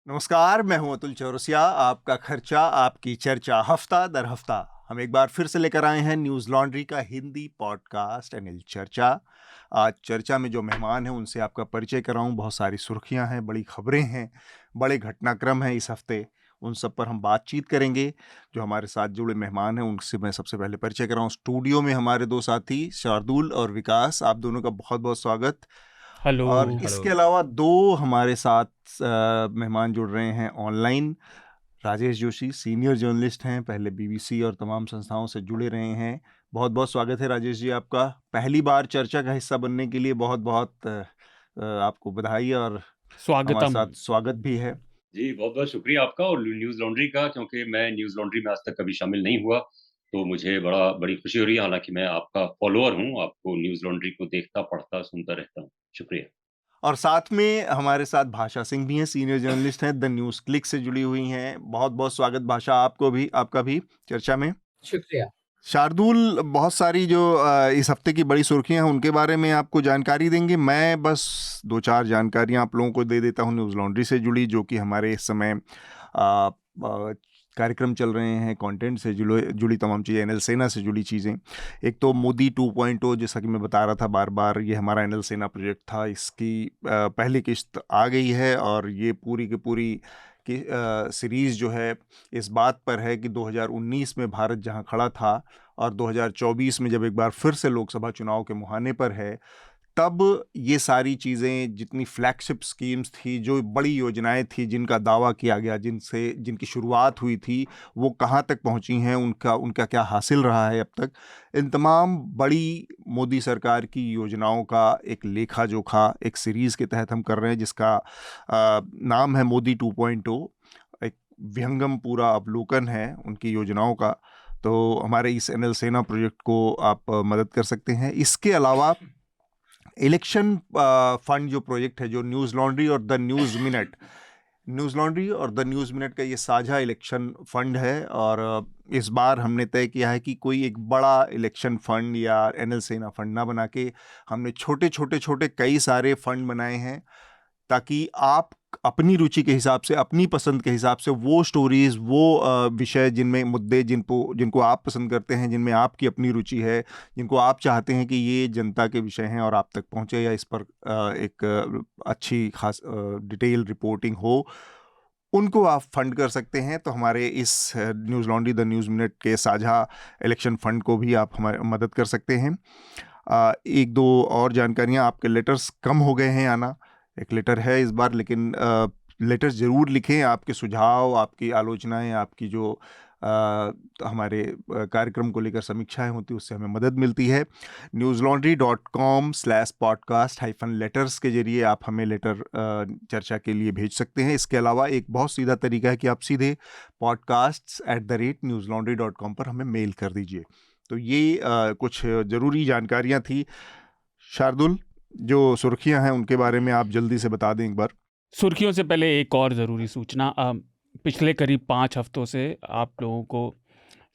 नमस्कार, मैं हूं अतुल चौरसिया। आपका खर्चा आपकी चर्चा हफ्ता दर हफ्ता हम एक बार फिर से लेकर आए हैं न्यूज़ लॉन्ड्री का हिंदी पॉडकास्ट एनएल चर्चा। आज चर्चा में जो मेहमान हैं उनसे आपका परिचय कराऊं। बहुत सारी सुर्खियां हैं, बड़ी खबरें हैं, बड़े घटनाक्रम हैं इस हफ्ते। उन सब पर हम बातचीत करेंगे। जो हमारे साथ जुड़े मेहमान हैं उनसे मैं सबसे पहले परिचय कराऊं। स्टूडियो में हमारे दो साथी शार्दुल और विकास, आप दोनों का बहुत बहुत स्वागत। हेलो। और इसके अलावा दो हमारे साथ मेहमान जुड़ रहे हैं online. Rajesh Joshi senior journalist हैं, पहले बीबीसी और तमाम संस्थाओं से जुड़े रहे हैं। बहुत बहुत स्वागत है राजेश जी आपका। पहली बार चर्चा का हिस्सा बनने के लिए बहुत बहुत आपको बधाई और हमारे स्वागतम। साथ स्वागत भी है। जी, बहुत-बहुत शुक्रिया आपका और न्यूज़ लॉन्ड्री का, क्योंकि मैं न्यूज़ लॉन्ड्री में आज तक कभी शामिल नहीं हुआ, तो मुझे बड़ी खुशी हो रही है। हालाँकि मैं आपका फॉलोअर हूँ, आपको न्यूज़ लॉन्ड्री को देखता, पढ़ता, सुनता रहता हूँ। शुक्रिया। और साथ में हमारे साथ भाषा सिंह भी हैं, सीनियर जर्नलिस्ट हैं, द न्यूज़ क्लिक से जुड़ी हुई हैं। बहुत बहुत स्वागत भाषा, आपको भी, आपका भी चर्चा में। शुक्रिया। शार्दुल, बहुत सारी जो इस हफ्ते की बड़ी सुर्खियां हैं उनके बारे में आपको जानकारी देंगे। मैं बस दो चार जानकारियां आप लोगों को दे देता हूं न्यूज़ लॉन्ड्री से जुड़ी, जो कि हमारे इस समय कार्यक्रम चल रहे हैं, कंटेंट से जुड़ी तमाम चीज़ें, एनएल सेना से जुड़ी चीज़ें। एक तो मोदी 2.0, जैसा कि मैं बता रहा था बार बार, ये हमारा एनएल सेना प्रोजेक्ट था। इसकी पहली किस्त आ गई है और ये पूरी की पूरी कि सीरीज़ जो है इस बात पर है कि 2019 में भारत जहां खड़ा था और 2024 में जब एक बार फिर से लोकसभा चुनाव के मुहाने पर है, तब ये सारी चीज़ें, जितनी फ्लैगशिप स्कीम्स थी, जो बड़ी योजनाएं थी, जिनका दावा किया गया, जिनकी शुरुआत हुई थी, वो कहाँ तक पहुंची हैं, उनका क्या हासिल रहा है अब तक। इन तमाम बड़ी मोदी सरकार की योजनाओं का एक लेखा जोखा एक सीरीज़ के तहत हम कर रहे हैं, जिसका नाम है मोदी 2.0। एक विहंगम पूरा अवलोकन है उनकी योजनाओं का। तो हमारे इस एनएल सेना प्रोजेक्ट को आप मदद कर सकते हैं। इसके अलावा इलेक्शन फंड जो प्रोजेक्ट है, जो न्यूज़ लॉन्ड्री और द न्यूज़ मिनट का ये साझा इलेक्शन फंड है। और इस बार हमने तय किया है कि कोई एक बड़ा इलेक्शन फंड या एनएल सेना फंड ना बना के हमने छोटे कई सारे फंड बनाए हैं, ताकि आप अपनी रुचि के हिसाब से, अपनी पसंद के हिसाब से वो स्टोरीज, वो विषय, जिनमें मुद्दे जिनको आप पसंद करते हैं, जिनमें आपकी अपनी रुचि है, जिनको आप चाहते हैं कि ये जनता के विषय हैं और आप तक पहुंचे, या इस पर एक अच्छी खास डिटेल रिपोर्टिंग हो, उनको आप फंड कर सकते हैं। तो हमारे इस news laundry the news minute के साझा इलेक्शन फंड को भी आप हमारी मदद कर सकते हैं। एक दो और जानकारियां, आपके लेटर्स कम हो गए हैं आना। एक लेटर है इस बार, लेकिन लेटर ज़रूर लिखें। आपके सुझाव, आपकी आलोचनाएं, आपकी जो हमारे कार्यक्रम को लेकर समीक्षाएं होती हैं, उससे हमें मदद मिलती है। newslaundry.com/podcast-letters के जरिए आप हमें लेटर चर्चा के लिए भेज सकते हैं। इसके अलावा एक बहुत सीधा तरीका है कि आप सीधे podcasts@newslaundry.com पर हमें मेल कर दीजिए। तो ये कुछ ज़रूरी जानकारियां थी। शार्दुल, जो सुर्खियां हैं उनके बारे में आप जल्दी से बता दें एक बार। सुर्खियों से पहले एक और ज़रूरी सूचना। पिछले करीब 5 हफ्तों से आप लोगों को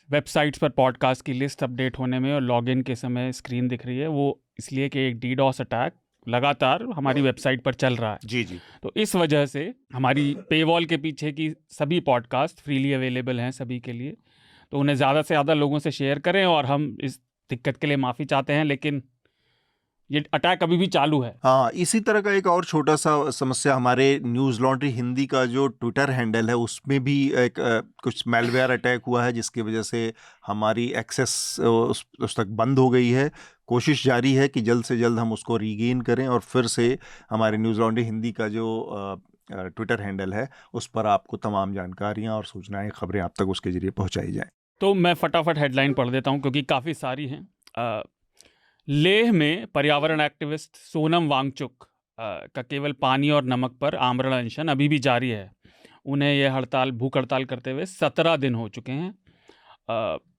वेबसाइट्स पर पॉडकास्ट की लिस्ट अपडेट होने में और लॉगिन के समय स्क्रीन दिख रही है। वो इसलिए कि एक डीडॉस अटैक लगातार हमारी वेबसाइट पर चल रहा है। जी जी। तो इस वजह से हमारी पेवॉल के पीछे की सभी पॉडकास्ट फ्रीली अवेलेबल हैं सभी के लिए, तो उन्हें ज़्यादा से ज़्यादा लोगों से शेयर करें। और हम इस दिक्कत के लिए माफ़ी चाहते हैं, लेकिन ये अटैक अभी भी चालू है। हाँ, इसी तरह का एक और छोटा सा समस्या, हमारे न्यूज़ लॉन्ड्री हिंदी का जो ट्विटर हैंडल है, उसमें भी एक कुछ मैलवेयर अटैक हुआ है, जिसकी वजह से हमारी एक्सेस उस तक बंद हो गई है। कोशिश जारी है कि जल्द से जल्द हम उसको रीगेन करें और फिर से हमारे न्यूज़ लॉन्ड्री हिंदी का जो ट्विटर हैंडल है, उस पर आपको तमाम जानकारियाँ और सूचनाएँ, खबरें आप तक उसके जरिए पहुँचाई जाएँ। तो मैं फटाफट हेडलाइन पढ़ देता हूँ क्योंकि काफ़ी सारी हैं। लेह में पर्यावरण एक्टिविस्ट सोनम वांगचुक का केवल पानी और नमक पर आमरण अनशन अभी भी जारी है। उन्हें यह भूख हड़ताल करते हुए 17 दिन हो चुके हैं।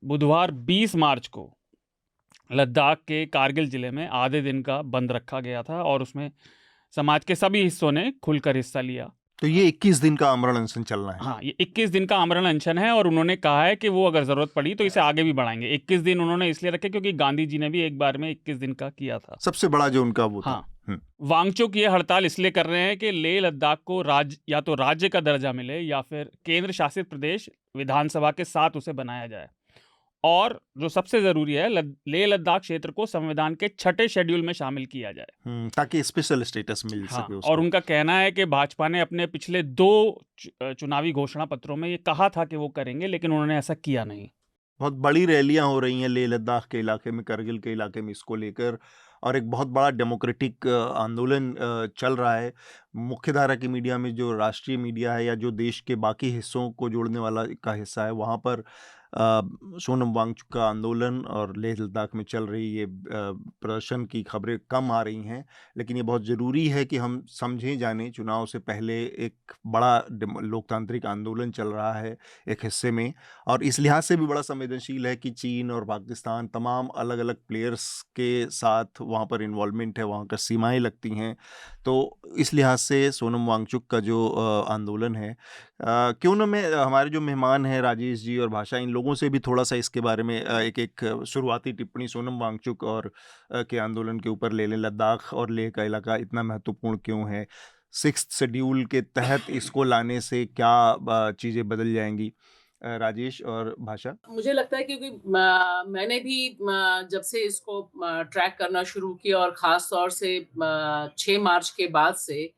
बुधवार 20 मार्च को लद्दाख के कारगिल ज़िले में आधे दिन का बंद रखा गया था और उसमें समाज के सभी हिस्सों ने खुलकर हिस्सा लिया। तो ये 21 दिन का आमरण अनशन चलना है। हाँ, ये 21 दिन का आमरण अनशन है और उन्होंने कहा है कि वो अगर ज़रूरत पड़ी तो इसे आगे भी बढ़ाएंगे। 21 दिन उन्होंने इसलिए रखे क्योंकि गांधी जी ने भी एक बार में 21 दिन का किया था। सबसे बड़ा जो उनका वो था। हाँ, वांगचुक ये हड़ताल इसलिए कर रहे हैं कि लेह लद्दाख को या तो राज्य का दर्जा मिले या फिर केंद्र शासित प्रदेश विधानसभा के साथ उसे बनाया जाए, और जो सबसे जरूरी है लेह लद्दाख क्षेत्र को संविधान के 6ठे शेड्यूल में शामिल किया जाए, ताकि स्पेशल स्टेटस मिल हाँ। सके और उसको। उनका कहना है कि भाजपा ने अपने पिछले 2 चुनावी घोषणा पत्रों में ये कहा था कि वो करेंगे, लेकिन उन्होंने ऐसा किया नहीं। बहुत बड़ी रैलियां हो रही हैं लेह लद्दाख के इलाके में, करगिल के इलाके में इसको लेकर, और एक बहुत बड़ा डेमोक्रेटिक आंदोलन चल रहा है। मुख्यधारा की मीडिया में, जो राष्ट्रीय मीडिया है या जो देश के बाकी हिस्सों को जोड़ने वाला का हिस्सा है, वहाँ पर सोनम वांगचुक का आंदोलन और लेह लद्दाख में चल रही ये प्रदर्शन की खबरें कम आ रही हैं, लेकिन ये बहुत ज़रूरी है कि हम समझें जाने। चुनाव से पहले एक बड़ा लोकतांत्रिक आंदोलन चल रहा है एक हिस्से में, और इस लिहाज से भी बड़ा संवेदनशील है कि चीन और पाकिस्तान तमाम अलग अलग प्लेयर्स के साथ वहाँ पर इन्वॉल्वमेंट है, वहाँ का सीमाएं लगती हैं। तो इस लिहाज से सोनम वांगचुक का जो आंदोलन है, क्यों ना मैं हमारे जो मेहमान हैं राजेश जी और भाषा, इन लोगों से भी थोड़ा सा इसके बारे में एक शुरुआती टिप्पणी सोनम वांगचुक और के आंदोलन के ऊपर ले लें। लद्दाख और लेह का इलाका इतना महत्वपूर्ण क्यों है? 6th शेड्यूल के तहत इसको लाने से क्या चीज़ें बदल जाएंगी? राजेश और भाषा। मुझे लगता है क्योंकि मैंने भी जब से इसको ट्रैक करना शुरू किया, और ख़ास तौर से 6 मार्च के बाद से,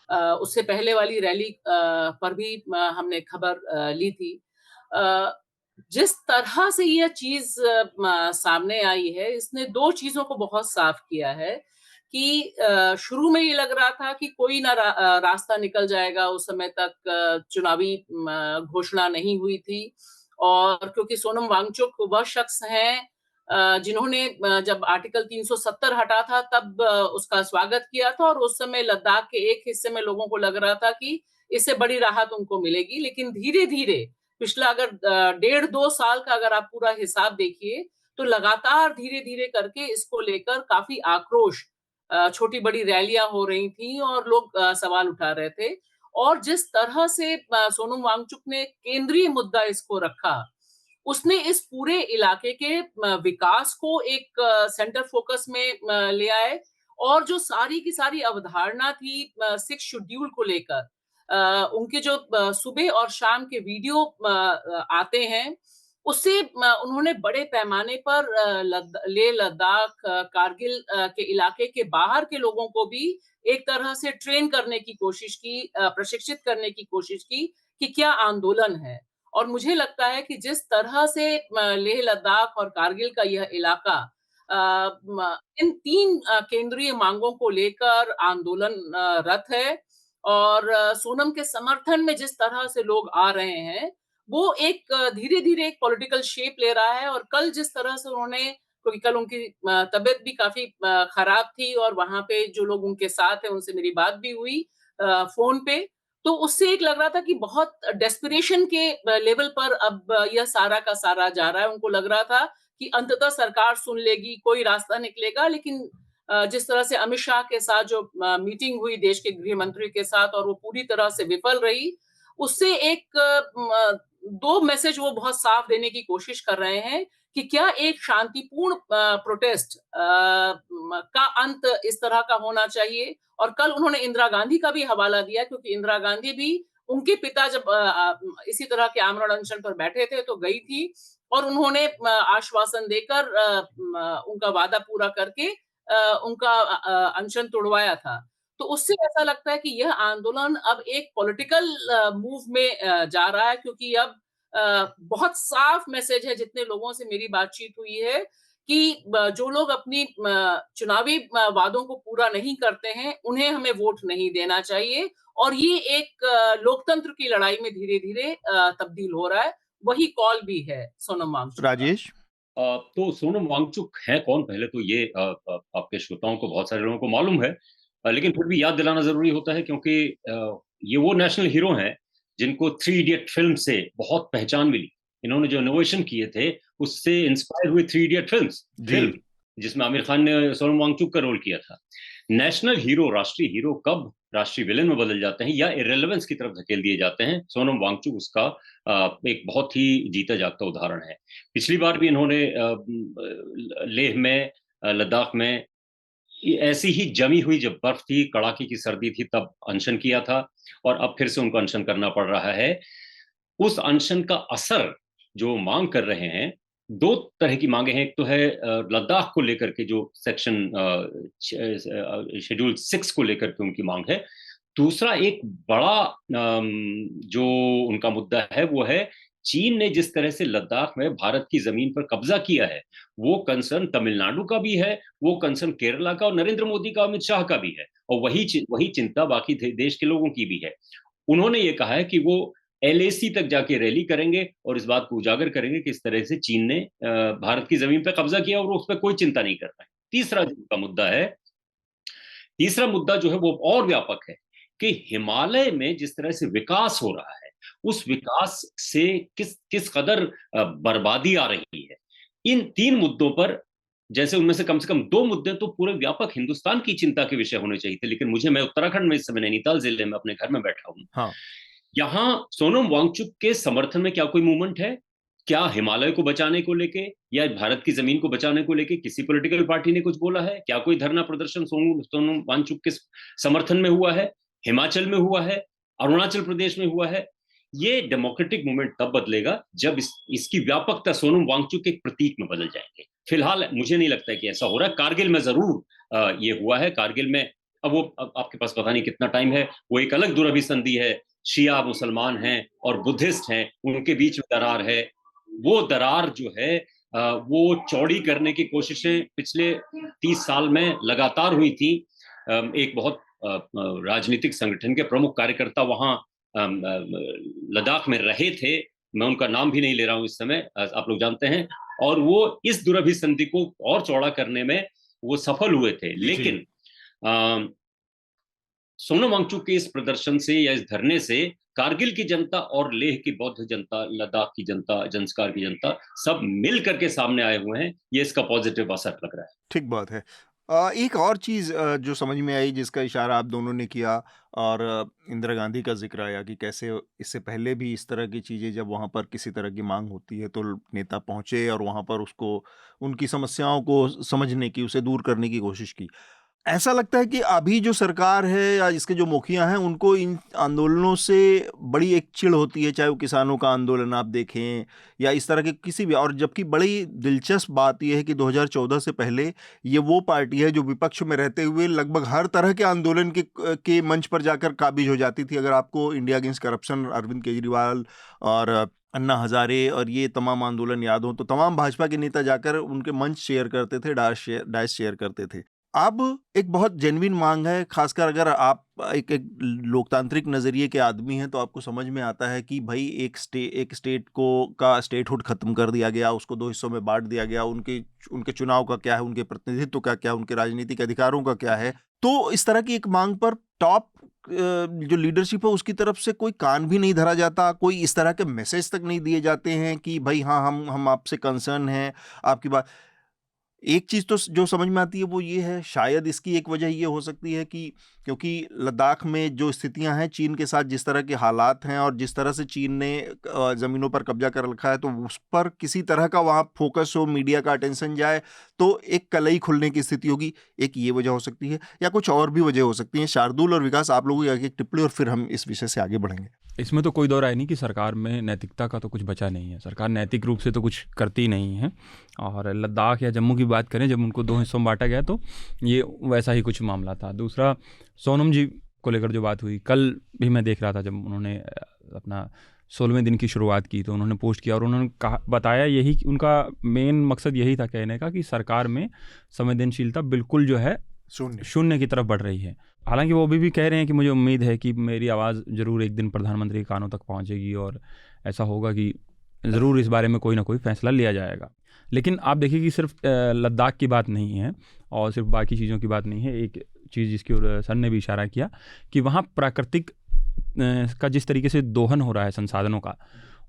उससे पहले वाली रैली पर भी हमने खबर ली थी। जिस तरह से यह चीज़ सामने आई है, इसने 2 चीज़ों को बहुत साफ किया है कि शुरू में ये लग रहा था कि कोई ना रास्ता निकल जाएगा, उस समय तक चुनावी घोषणा नहीं हुई थी। और क्योंकि सोनम वांगचुक वह शख्स हैं जिन्होंने जब आर्टिकल 370 हटा था तब उसका स्वागत किया था, और उस समय लद्दाख के एक हिस्से में लोगों को लग रहा था कि इससे बड़ी राहत उनको मिलेगी। लेकिन धीरे-धीरे पिछला अगर 1.5-2 साल का अगर आप पूरा हिसाब देखिए, तो लगातार धीरे-धीरे करके इसको लेकर काफ़ी आक्रोश, छोटी-बड़ी रैलियां हो रही थी और लोग सवाल उठा रहे थे। और जिस तरह से सोनम वांगचुक ने केंद्रीय मुद्दा इसको रखा, उसने इस पूरे इलाके के विकास को एक सेंटर फोकस में ले आए, और जो सारी की सारी अवधारणा थी 6 शेड्यूल को लेकर, उनके जो सुबह और शाम के वीडियो आते हैं, उससे उन्होंने बड़े पैमाने पर लेह लद्दाख, कारगिल के इलाके के बाहर के लोगों को भी एक तरह से ट्रेन करने की कोशिश की, प्रशिक्षित करने की कोशिश की कि क्या आंदोलन है। और मुझे लगता है कि जिस तरह से लेह लद्दाख और कारगिल का यह इलाका इन 3 केंद्रीय मांगों को लेकर आंदोलन रत है, और सोनम के समर्थन में जिस तरह से लोग आ रहे हैं, वो एक धीरे-धीरे एक पॉलिटिकल शेप ले रहा है। और कल जिस तरह से उन्होंने, क्योंकि कल उनकी तबीयत भी काफ़ी खराब थी, और वहाँ पे जो लोग उनके साथ हैं, उनसे मेरी बात भी हुई फ़ोन पे, तो उससे एक लग रहा था कि बहुत डेस्परेशन के लेवल पर अब यह सारा का सारा जा रहा है। उनको लग रहा था कि अंततः सरकार सुन लेगी, कोई रास्ता निकलेगा। लेकिन जिस तरह से अमित शाह के साथ जो मीटिंग हुई देश के गृह मंत्री के साथ, और वो पूरी तरह से विफल रही, उससे एक 2 मैसेज वो बहुत साफ देने की कोशिश कर रहे हैं कि क्या एक शांतिपूर्ण प्रोटेस्ट का अंत इस तरह का होना चाहिए। और कल उन्होंने इंदिरा गांधी का भी हवाला दिया, क्योंकि इंदिरा गांधी भी, उनके पिता जब इसी तरह के आमरण अनशन पर बैठे थे तो गई थी, और उन्होंने आश्वासन देकर उनका वादा पूरा करके उनका अनशन तोड़वाया था। तो उससे ऐसा लगता है कि यह आंदोलन अब एक पॉलिटिकल मूव में जा रहा है, क्योंकि अब बहुत साफ मैसेज है, जितने लोगों से मेरी बातचीत हुई है, कि जो लोग अपनी चुनावी वादों को पूरा नहीं करते हैं, उन्हें हमें वोट नहीं देना चाहिए। और ये एक लोकतंत्र की लड़ाई में धीरे-धीरे तब्दील हो रहा है। वही कॉल भी है सोनम वांगचुक का। राजेश। तो सोनम वांगचुक हैं कौन? पहले तो ये आपके श्रोताओं को, बहुत सारे लोगों को मालूम है, लेकिन फिर भी याद दिलाना ज़रूरी होता है, क्योंकि ये वो नेशनल हीरो हैं जिनको थ्री इडियट फ़िल्म से बहुत पहचान मिली। इन्होंने जो इनोवेशन किए थे, उससे इंस्पायर हुई थ्री इडियट फ़िल्म, जिसमें आमिर खान ने सोनम वांगचुक का रोल किया था। नेशनल हीरो, राष्ट्रीय हीरो कब राष्ट्रीय विलेन में बदल जाते हैं या इर्रेलेवेंस की तरफ धकेल दिए जाते हैं, सोनम वांगचुक उसका एक बहुत ही जीता जागता उदाहरण है। पिछली बार भी इन्होंने लेह में, लद्दाख में ऐसी ही जमी हुई जब बर्फ थी, कड़ाके की सर्दी थी, तब अनशन किया था और अब फिर से उनको अनशन करना पड़ रहा है। उस अनशन का असर जो मांग कर रहे हैं, दो तरह की मांगे हैं। एक तो है लद्दाख को लेकर के जो सेक्शन शेड्यूल 6 को लेकर के उनकी मांग है। दूसरा एक बड़ा जो उनका मुद्दा है वो है चीन ने जिस तरह से लद्दाख में भारत की जमीन पर कब्जा किया है, वो कंसर्न तमिलनाडु का भी है, वो कंसर्न केरला का और नरेंद्र मोदी का, अमित शाह का भी है, और वही चिंता बाकी देश के लोगों की भी है। उन्होंने ये कहा है कि वो एलएसी तक जाके रैली करेंगे और इस बात को उजागर करेंगे कि इस तरह से चीन ने भारत की जमीन पर कब्जा किया और उस पर कोई चिंता नहीं कर रहा है। तीसरा मुद्दा जो है वो और व्यापक है कि हिमालय में जिस तरह से विकास हो रहा है, उस विकास से किस कदर बर्बादी आ रही है। इन 3 मुद्दों पर, जैसे उनमें से कम 2 मुद्दे तो पूरे व्यापक हिंदुस्तान की चिंता के विषय होने चाहिए थे, लेकिन मैं उत्तराखंड में इस समय नैनीताल जिले में अपने घर में बैठा हूं। हाँ। यहाँ सोनम वांगचुक के समर्थन में क्या कोई मूवमेंट है? क्या हिमालय को बचाने को लेके या भारत की जमीन को बचाने को लेके किसी पॉलिटिकल पार्टी ने कुछ बोला है? क्या कोई धरना प्रदर्शन सोनम वांगचुक के समर्थन में हुआ है? हिमाचल में हुआ है? अरुणाचल प्रदेश में हुआ है? ये डेमोक्रेटिक मूवमेंट तब बदलेगा जब इसकी व्यापकता सोनम वांगचुक के एक प्रतीक में बदल जाएंगे। फिलहाल मुझे नहीं लगता है कि ऐसा हो रहा है। कारगिल में जरूर ये हुआ है। कारगिल में अब आपके पास पता नहीं कितना टाइम है, वो एक अलग दुरभिसंधि है। शिया मुसलमान हैं और बुद्धिस्ट हैं, उनके बीच में दरार है। वो दरार जो है वो चौड़ी करने की कोशिशें पिछले 30 साल में लगातार हुई थी। एक बहुत राजनीतिक संगठन के प्रमुख कार्यकर्ता वहां लद्दाख में रहे थे, मैं उनका नाम भी नहीं ले रहा हूं इस समय, आप लोग जानते हैं, और वो इस दुरभिसंधि को और चौड़ा करने में वो सफल हुए थे। लेकिन सोनम वांगचुक के इस प्रदर्शन से या इस धरने से कारगिल की जनता और लेह की बौद्ध जनता, लद्दाख की जनता, जंस्कार की जनता सब मिल करके सामने आए हुए हैं। ये इसका पॉजिटिव असर लग रहा है। ठीक बात है। एक और चीज़ जो समझ में आई, जिसका इशारा आप दोनों ने किया, और इंदिरा गांधी का जिक्र आया कि कैसे इससे पहले भी इस तरह की चीज़ें, जब वहाँ पर किसी तरह की मांग होती है तो नेता पहुँचे और वहाँ पर उसको, उनकी समस्याओं को समझने की, उसे दूर करने की कोशिश की। ऐसा लगता है कि अभी जो सरकार है या इसके जो मुखिया हैं, उनको इन आंदोलनों से बड़ी एक चिढ़ होती है, चाहे वो किसानों का आंदोलन आप देखें या इस तरह के किसी भी। और जबकि बड़ी दिलचस्प बात यह है कि 2014 से पहले ये वो पार्टी है जो विपक्ष में रहते हुए लगभग हर तरह के आंदोलन के मंच पर जाकर काबिज हो जाती थी। अगर आपको India against corruption, Arvind Kejriwal और अन्ना हजारे और ये तमाम आंदोलन याद हो, तो तमाम भाजपा के नेता जाकर उनके मंच शेयर करते थे, डायस शेयर करते थे। अब एक बहुत जेन्युइन मांग है, खासकर अगर आप एक लोकतांत्रिक नज़रिए के आदमी हैं, तो आपको समझ में आता है कि भाई एक स्टेट का स्टेटहुड खत्म कर दिया गया, उसको 2 हिस्सों में बांट दिया गया। उनके चुनाव का क्या है, उनके प्रतिनिधित्व का क्या, उनके राजनीतिक अधिकारों का क्या है। तो इस तरह की एक मांग पर टॉप जो लीडरशिप है उसकी तरफ से कोई कान भी नहीं धरा जाता, कोई इस तरह के मैसेज तक नहीं दिए जाते हैं कि भाई हाँ, हम आपसे कंसर्न हैं, आपकी बात। एक चीज़ तो जो समझ में आती है वो ये है, शायद इसकी एक वजह ये हो सकती है कि क्योंकि लद्दाख में जो स्थितियां हैं, चीन के साथ जिस तरह के हालात हैं और जिस तरह से चीन ने ज़मीनों पर कब्जा कर रखा है, तो उस पर किसी तरह का वहाँ फोकस हो, मीडिया का अटेंशन जाए, तो एक कलई खुलने की स्थिति होगी। एक ये वजह हो सकती है या कुछ और भी वजह हो सकती है। शार्दुल और विकास, आप लोगों की एक टिप्पणी और फिर हम इस विषय से आगे बढ़ेंगे। इसमें तो कोई दो राय नहीं कि सरकार में नैतिकता का तो कुछ बचा नहीं है। सरकार नैतिक रूप से तो कुछ करती नहीं है। और लद्दाख या जम्मू की बात करें, जब उनको 2 हिस्सों में बांटा गया तो ये वैसा ही कुछ मामला था। दूसरा, सोनम जी को लेकर जो बात हुई, कल भी मैं देख रहा था, जब उन्होंने अपना 16वें दिन की शुरुआत की तो उन्होंने पोस्ट किया और उन्होंने बताया यही कि उनका मेन मकसद यही था कहने का कि सरकार में संवेदनशीलता बिल्कुल जो है शून्य की तरफ बढ़ रही है। हालांकि वो अभी भी कह रहे हैं कि मुझे उम्मीद है कि मेरी आवाज़ ज़रूर एक दिन प्रधानमंत्री के कानों तक पहुंचेगी और ऐसा होगा कि ज़रूर इस बारे में कोई ना कोई फैसला लिया जाएगा। लेकिन आप देखिए कि सिर्फ लद्दाख की बात नहीं है और सिर्फ बाकी चीज़ों की बात नहीं है। एक चीज़ जिसकी ओर सर ने भी इशारा किया कि वहाँ प्राकृतिक का जिस तरीके से दोहन हो रहा है संसाधनों का,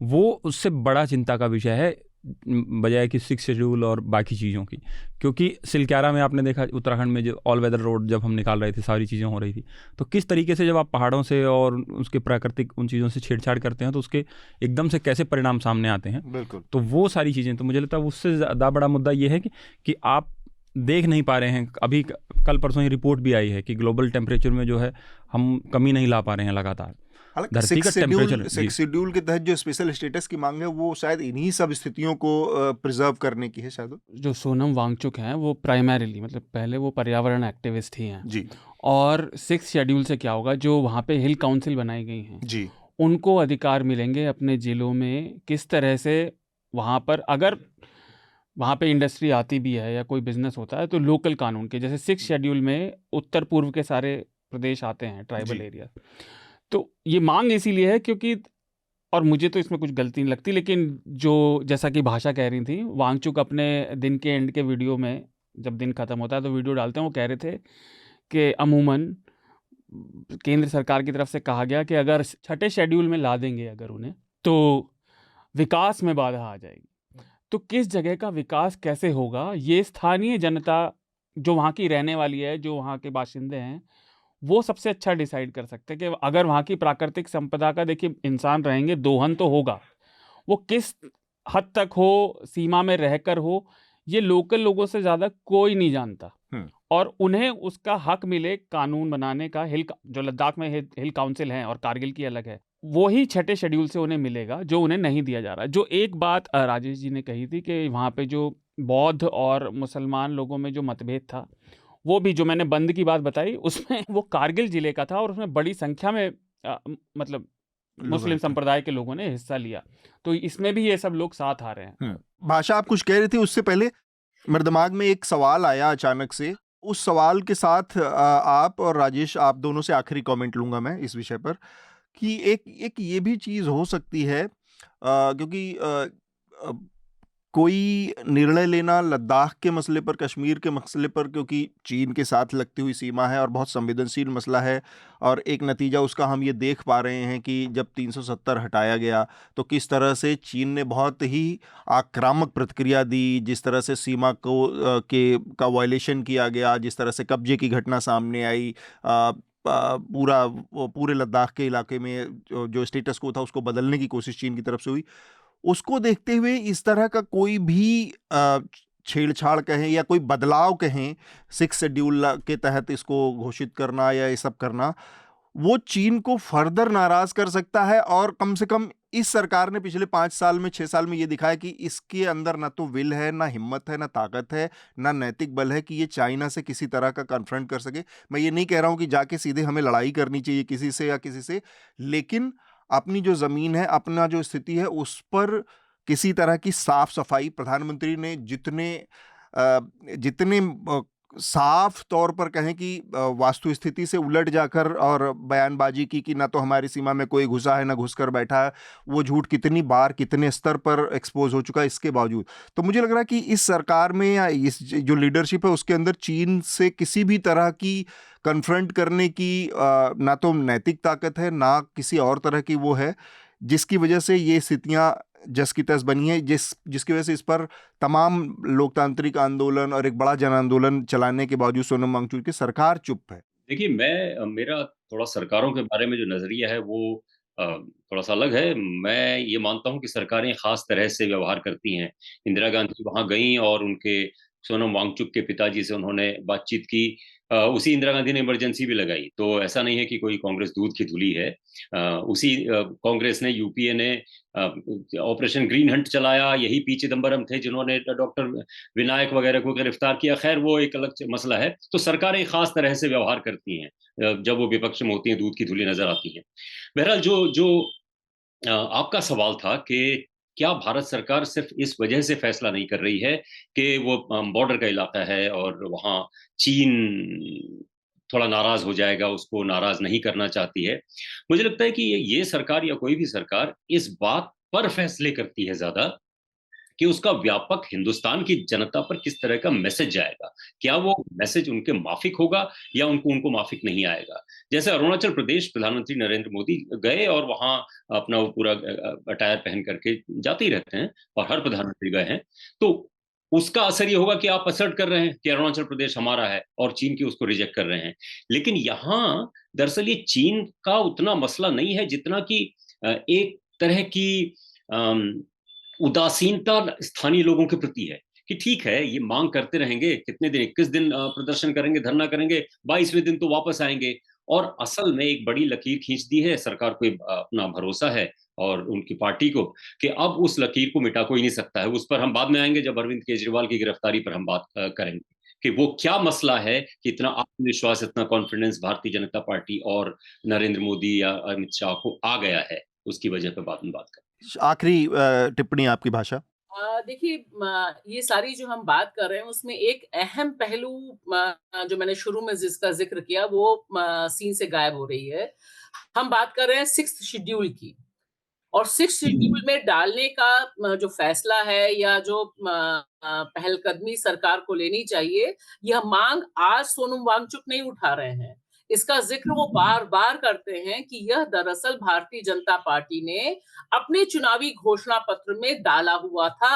वो उससे बड़ा चिंता का विषय है बजाय कि 6 शेड्यूल और बाकी चीज़ों की। क्योंकि सिलक्यारा में आपने देखा, उत्तराखंड में जो ऑल वेदर रोड जब हम निकाल रहे थे, सारी चीज़ें हो रही थी, तो किस तरीके से जब आप पहाड़ों से और उसके प्राकृतिक उन चीज़ों से छेड़छाड़ करते हैं तो उसके एकदम से कैसे परिणाम सामने आते हैं। बिल्कुल। तो वो सारी चीज़ें, तो मुझे लगता है उससे ज़्यादा बड़ा मुद्दा ये है कि आप देख नहीं पा रहे हैं। अभी कल परसों ही रिपोर्ट भी आई है कि ग्लोबल टेम्परेचर में जो है हम कमी नहीं ला पा रहे हैं लगातार। हालांकि धरती का टेम्परेचर सिक्स शेड्यूल के तहत जो स्पेशल स्टेटस की मांग है वो शायद इन्हीं सब स्थितियों को प्रिजर्व करने की है शायद। जो सोनम वांगचुक हैं वो प्राइमरीली मतलब पहले वो पर्यावरण एक्टिविस्ट ही हैं जी और 6 शेड्यूल से क्या होगा, जो वहाँ पे हिल काउंसिल बनाई गई हैं जी उनको अधिकार मिलेंगे अपने जिलों में किस तरह से वहाँ पर अगर वहाँ पे इंडस्ट्री आती भी है या कोई बिजनेस होता है तो लोकल कानून के जैसे 6 शेड्यूल में उत्तर पूर्व के सारे प्रदेश आते हैं ट्राइबल जी। एरिया। तो ये मांग इसीलिए है क्योंकि और मुझे तो इसमें कुछ गलती नहीं लगती, लेकिन जो जैसा कि भाषा कह रही थी, वांगचुक अपने दिन के एंड के वीडियो में जब दिन खत्म होता है तो वीडियो डालते हैं, वो कह रहे थे कि अमूमन केंद्र सरकार की तरफ से कहा गया कि अगर 6ठे शेड्यूल में ला देंगे अगर उन्हें तो विकास में बाधा आ जाएगी। तो किस जगह का विकास कैसे होगा ये स्थानीय जनता जो वहाँ की रहने वाली है, जो वहाँ के बाशिंदे हैं, वो सबसे अच्छा डिसाइड कर सकते हैं कि अगर वहाँ की प्राकृतिक संपदा का देखिए इंसान रहेंगे, दोहन तो होगा, वो किस हद तक हो, सीमा में रहकर हो, ये लोकल लोगों से ज़्यादा कोई नहीं जानता। और उन्हें उसका हक मिले कानून बनाने का। जो लद्दाख में हिल काउंसिल है और कारगिल की अलग है, वही 6ठे शेड्यूल से उन्हें मिलेगा जो उन्हें नहीं दिया जा रहा। जो एक बात राजेश जी ने कही थी कि वहाँ पे जो बौद्ध और मुसलमान लोगों में जो मतभेद था, वो भी जो मैंने बंद की बात बताई उसमें वो कारगिल जिले का था और उसमें बड़ी संख्या में मतलब मुस्लिम संप्रदाय के लोगों ने हिस्सा लिया। तो इसमें भी ये सब लोग साथ आ रहे हैं। भाषा आप कुछ कह रही थी, उससे पहले मेरे दिमाग में एक सवाल आया अचानक से। उस सवाल के साथ आप और राजेश, आप दोनों से आखिरी कमेंट लूंगा मैं इस विषय पर कि एक ये भी चीज़ हो सकती है क्योंकि कोई निर्णय लेना लद्दाख के मसले पर, कश्मीर के मसले पर, क्योंकि चीन के साथ लगती हुई सीमा है और बहुत संवेदनशील मसला है, और एक नतीजा उसका हम ये देख पा रहे हैं कि जब 370 हटाया गया तो किस तरह से चीन ने बहुत ही आक्रामक प्रतिक्रिया दी, जिस तरह से सीमा को का वायलेशन किया गया, जिस तरह से कब्जे की घटना सामने आई, पूरे लद्दाख के इलाके में जो स्टेटस को था उसको बदलने की कोशिश चीन की तरफ से हुई। उसको देखते हुए इस तरह का कोई भी छेड़छाड़ कहें या कोई बदलाव कहें 6 शेड्यूल के तहत इसको घोषित करना या ये सब करना, वो चीन को फर्दर नाराज कर सकता है। और कम से कम इस सरकार ने पिछले 5 साल में, 6 साल में ये दिखाया कि इसके अंदर ना तो विल है, ना हिम्मत है, ना ताकत है, ना नैतिक बल है कि ये चाइना से किसी तरह का कन्फ्रंट कर सके। मैं ये नहीं कह रहा हूं कि जाके सीधे हमें लड़ाई करनी चाहिए किसी से या किसी से, लेकिन अपनी जो ज़मीन है, अपना जो स्थिति है, उस पर किसी तरह की साफ सफाई प्रधानमंत्री ने जितने साफ तौर पर कहें कि वास्तु स्थिति से उलट जाकर और बयानबाजी की कि ना तो हमारी सीमा में कोई घुसा है ना घुसकर बैठा है, वो झूठ कितनी बार कितने स्तर पर एक्सपोज हो चुका है इसके बावजूद। तो मुझे लग रहा है कि इस सरकार में या इस जो लीडरशिप है उसके अंदर चीन से किसी भी तरह की कन्फ्रंट करने की ना तो नैतिक ताकत है, ना किसी और तरह की वो है, जिसकी वजह से ये स्थितियां जस की तस बनी है, जिसकी वजह से इस पर तमाम लोकतांत्रिक आंदोलन और एक बड़ा जन आंदोलन चलाने के बावजूद सोनम वांगचुक की सरकार चुप है। देखिए, मेरा थोड़ा सरकारों के बारे में जो नजरिया है वो थोड़ा सा अलग है। मैं ये मानता हूँ कि सरकारें खास तरह से व्यवहार करती हैं। इंदिरा गांधी वहां गई और उनके सोनम वांगचुक के पिताजी से उन्होंने बातचीत की। उसी इंदिरा गांधी ने इमरजेंसी भी लगाई, तो ऐसा नहीं है कि कोई कांग्रेस दूध की धुली है। उसी कांग्रेस ने, यूपीए ने ऑपरेशन ग्रीन हंट चलाया। यही पी चिदम्बरम थे जिन्होंने डॉक्टर विनायक वगैरह को गिरफ्तार किया। खैर, वो एक अलग मसला है। तो सरकारें खास तरह से व्यवहार करती हैं जब वो विपक्ष में होती हैं, दूध की धुली नजर आती है। बहरहाल, जो आपका सवाल था कि क्या भारत सरकार सिर्फ इस वजह से फैसला नहीं कर रही है कि वो बॉर्डर का इलाका है और वहां चीन थोड़ा नाराज हो जाएगा, उसको नाराज नहीं करना चाहती है। मुझे लगता है कि ये सरकार या कोई भी सरकार इस बात पर फैसले करती है ज्यादा कि उसका व्यापक हिंदुस्तान की जनता पर किस तरह का मैसेज जाएगा। क्या वो मैसेज उनके माफिक होगा या उनको माफिक नहीं आएगा। जैसे अरुणाचल प्रदेश, प्रधानमंत्री नरेंद्र मोदी गए और वहां अपना वो पूरा अटायर पहन करके जाते ही रहते हैं और हर प्रधानमंत्री गए हैं। तो उसका असर ये होगा कि आप असर्ट कर रहे हैं कि अरुणाचल प्रदेश हमारा है और चीन की उसको रिजेक्ट कर रहे हैं। लेकिन यहाँ दरअसल ये चीन का उतना मसला नहीं है जितना कि एक तरह की उदासीनता स्थानीय लोगों के प्रति है कि ठीक है, ये मांग करते रहेंगे, कितने दिन, 21 दिन प्रदर्शन करेंगे, धरना करेंगे, 22वें दिन तो वापस आएंगे। और असल में एक बड़ी लकीर खींच दी है सरकार को, अपना भरोसा है और उनकी पार्टी को कि अब उस लकीर को मिटा कोई नहीं सकता है। उस पर हम बाद में आएंगे जब अरविंद केजरीवाल की गिरफ्तारी पर हम बात करेंगे कि वो क्या मसला है कि इतना आत्मविश्वास, इतना कॉन्फिडेंस भारतीय जनता पार्टी और नरेंद्र मोदी या अमित शाह को आ गया है, उसकी वजह पर बाद में बात करें। आखिरी टिप्पणी आपकी भाषा। देखिए, ये सारी जो हम बात कर रहे हैं उसमें एक अहम पहलू जो मैंने शुरू में जिसका जिक्र किया वो सीन से गायब हो रही है। हम बात कर रहे हैं 6th शेड्यूल की, और 6th शेड्यूल में डालने का जो फैसला है या जो पहलकदमी सरकार को लेनी चाहिए, यह मांग आज सोनम वांगचुक नहीं उठा रहे हैं। इसका जिक्र वो बार-बार करते हैं कि यह दरअसल भारतीय जनता पार्टी ने अपने चुनावी घोषणा पत्र में डाला हुआ था।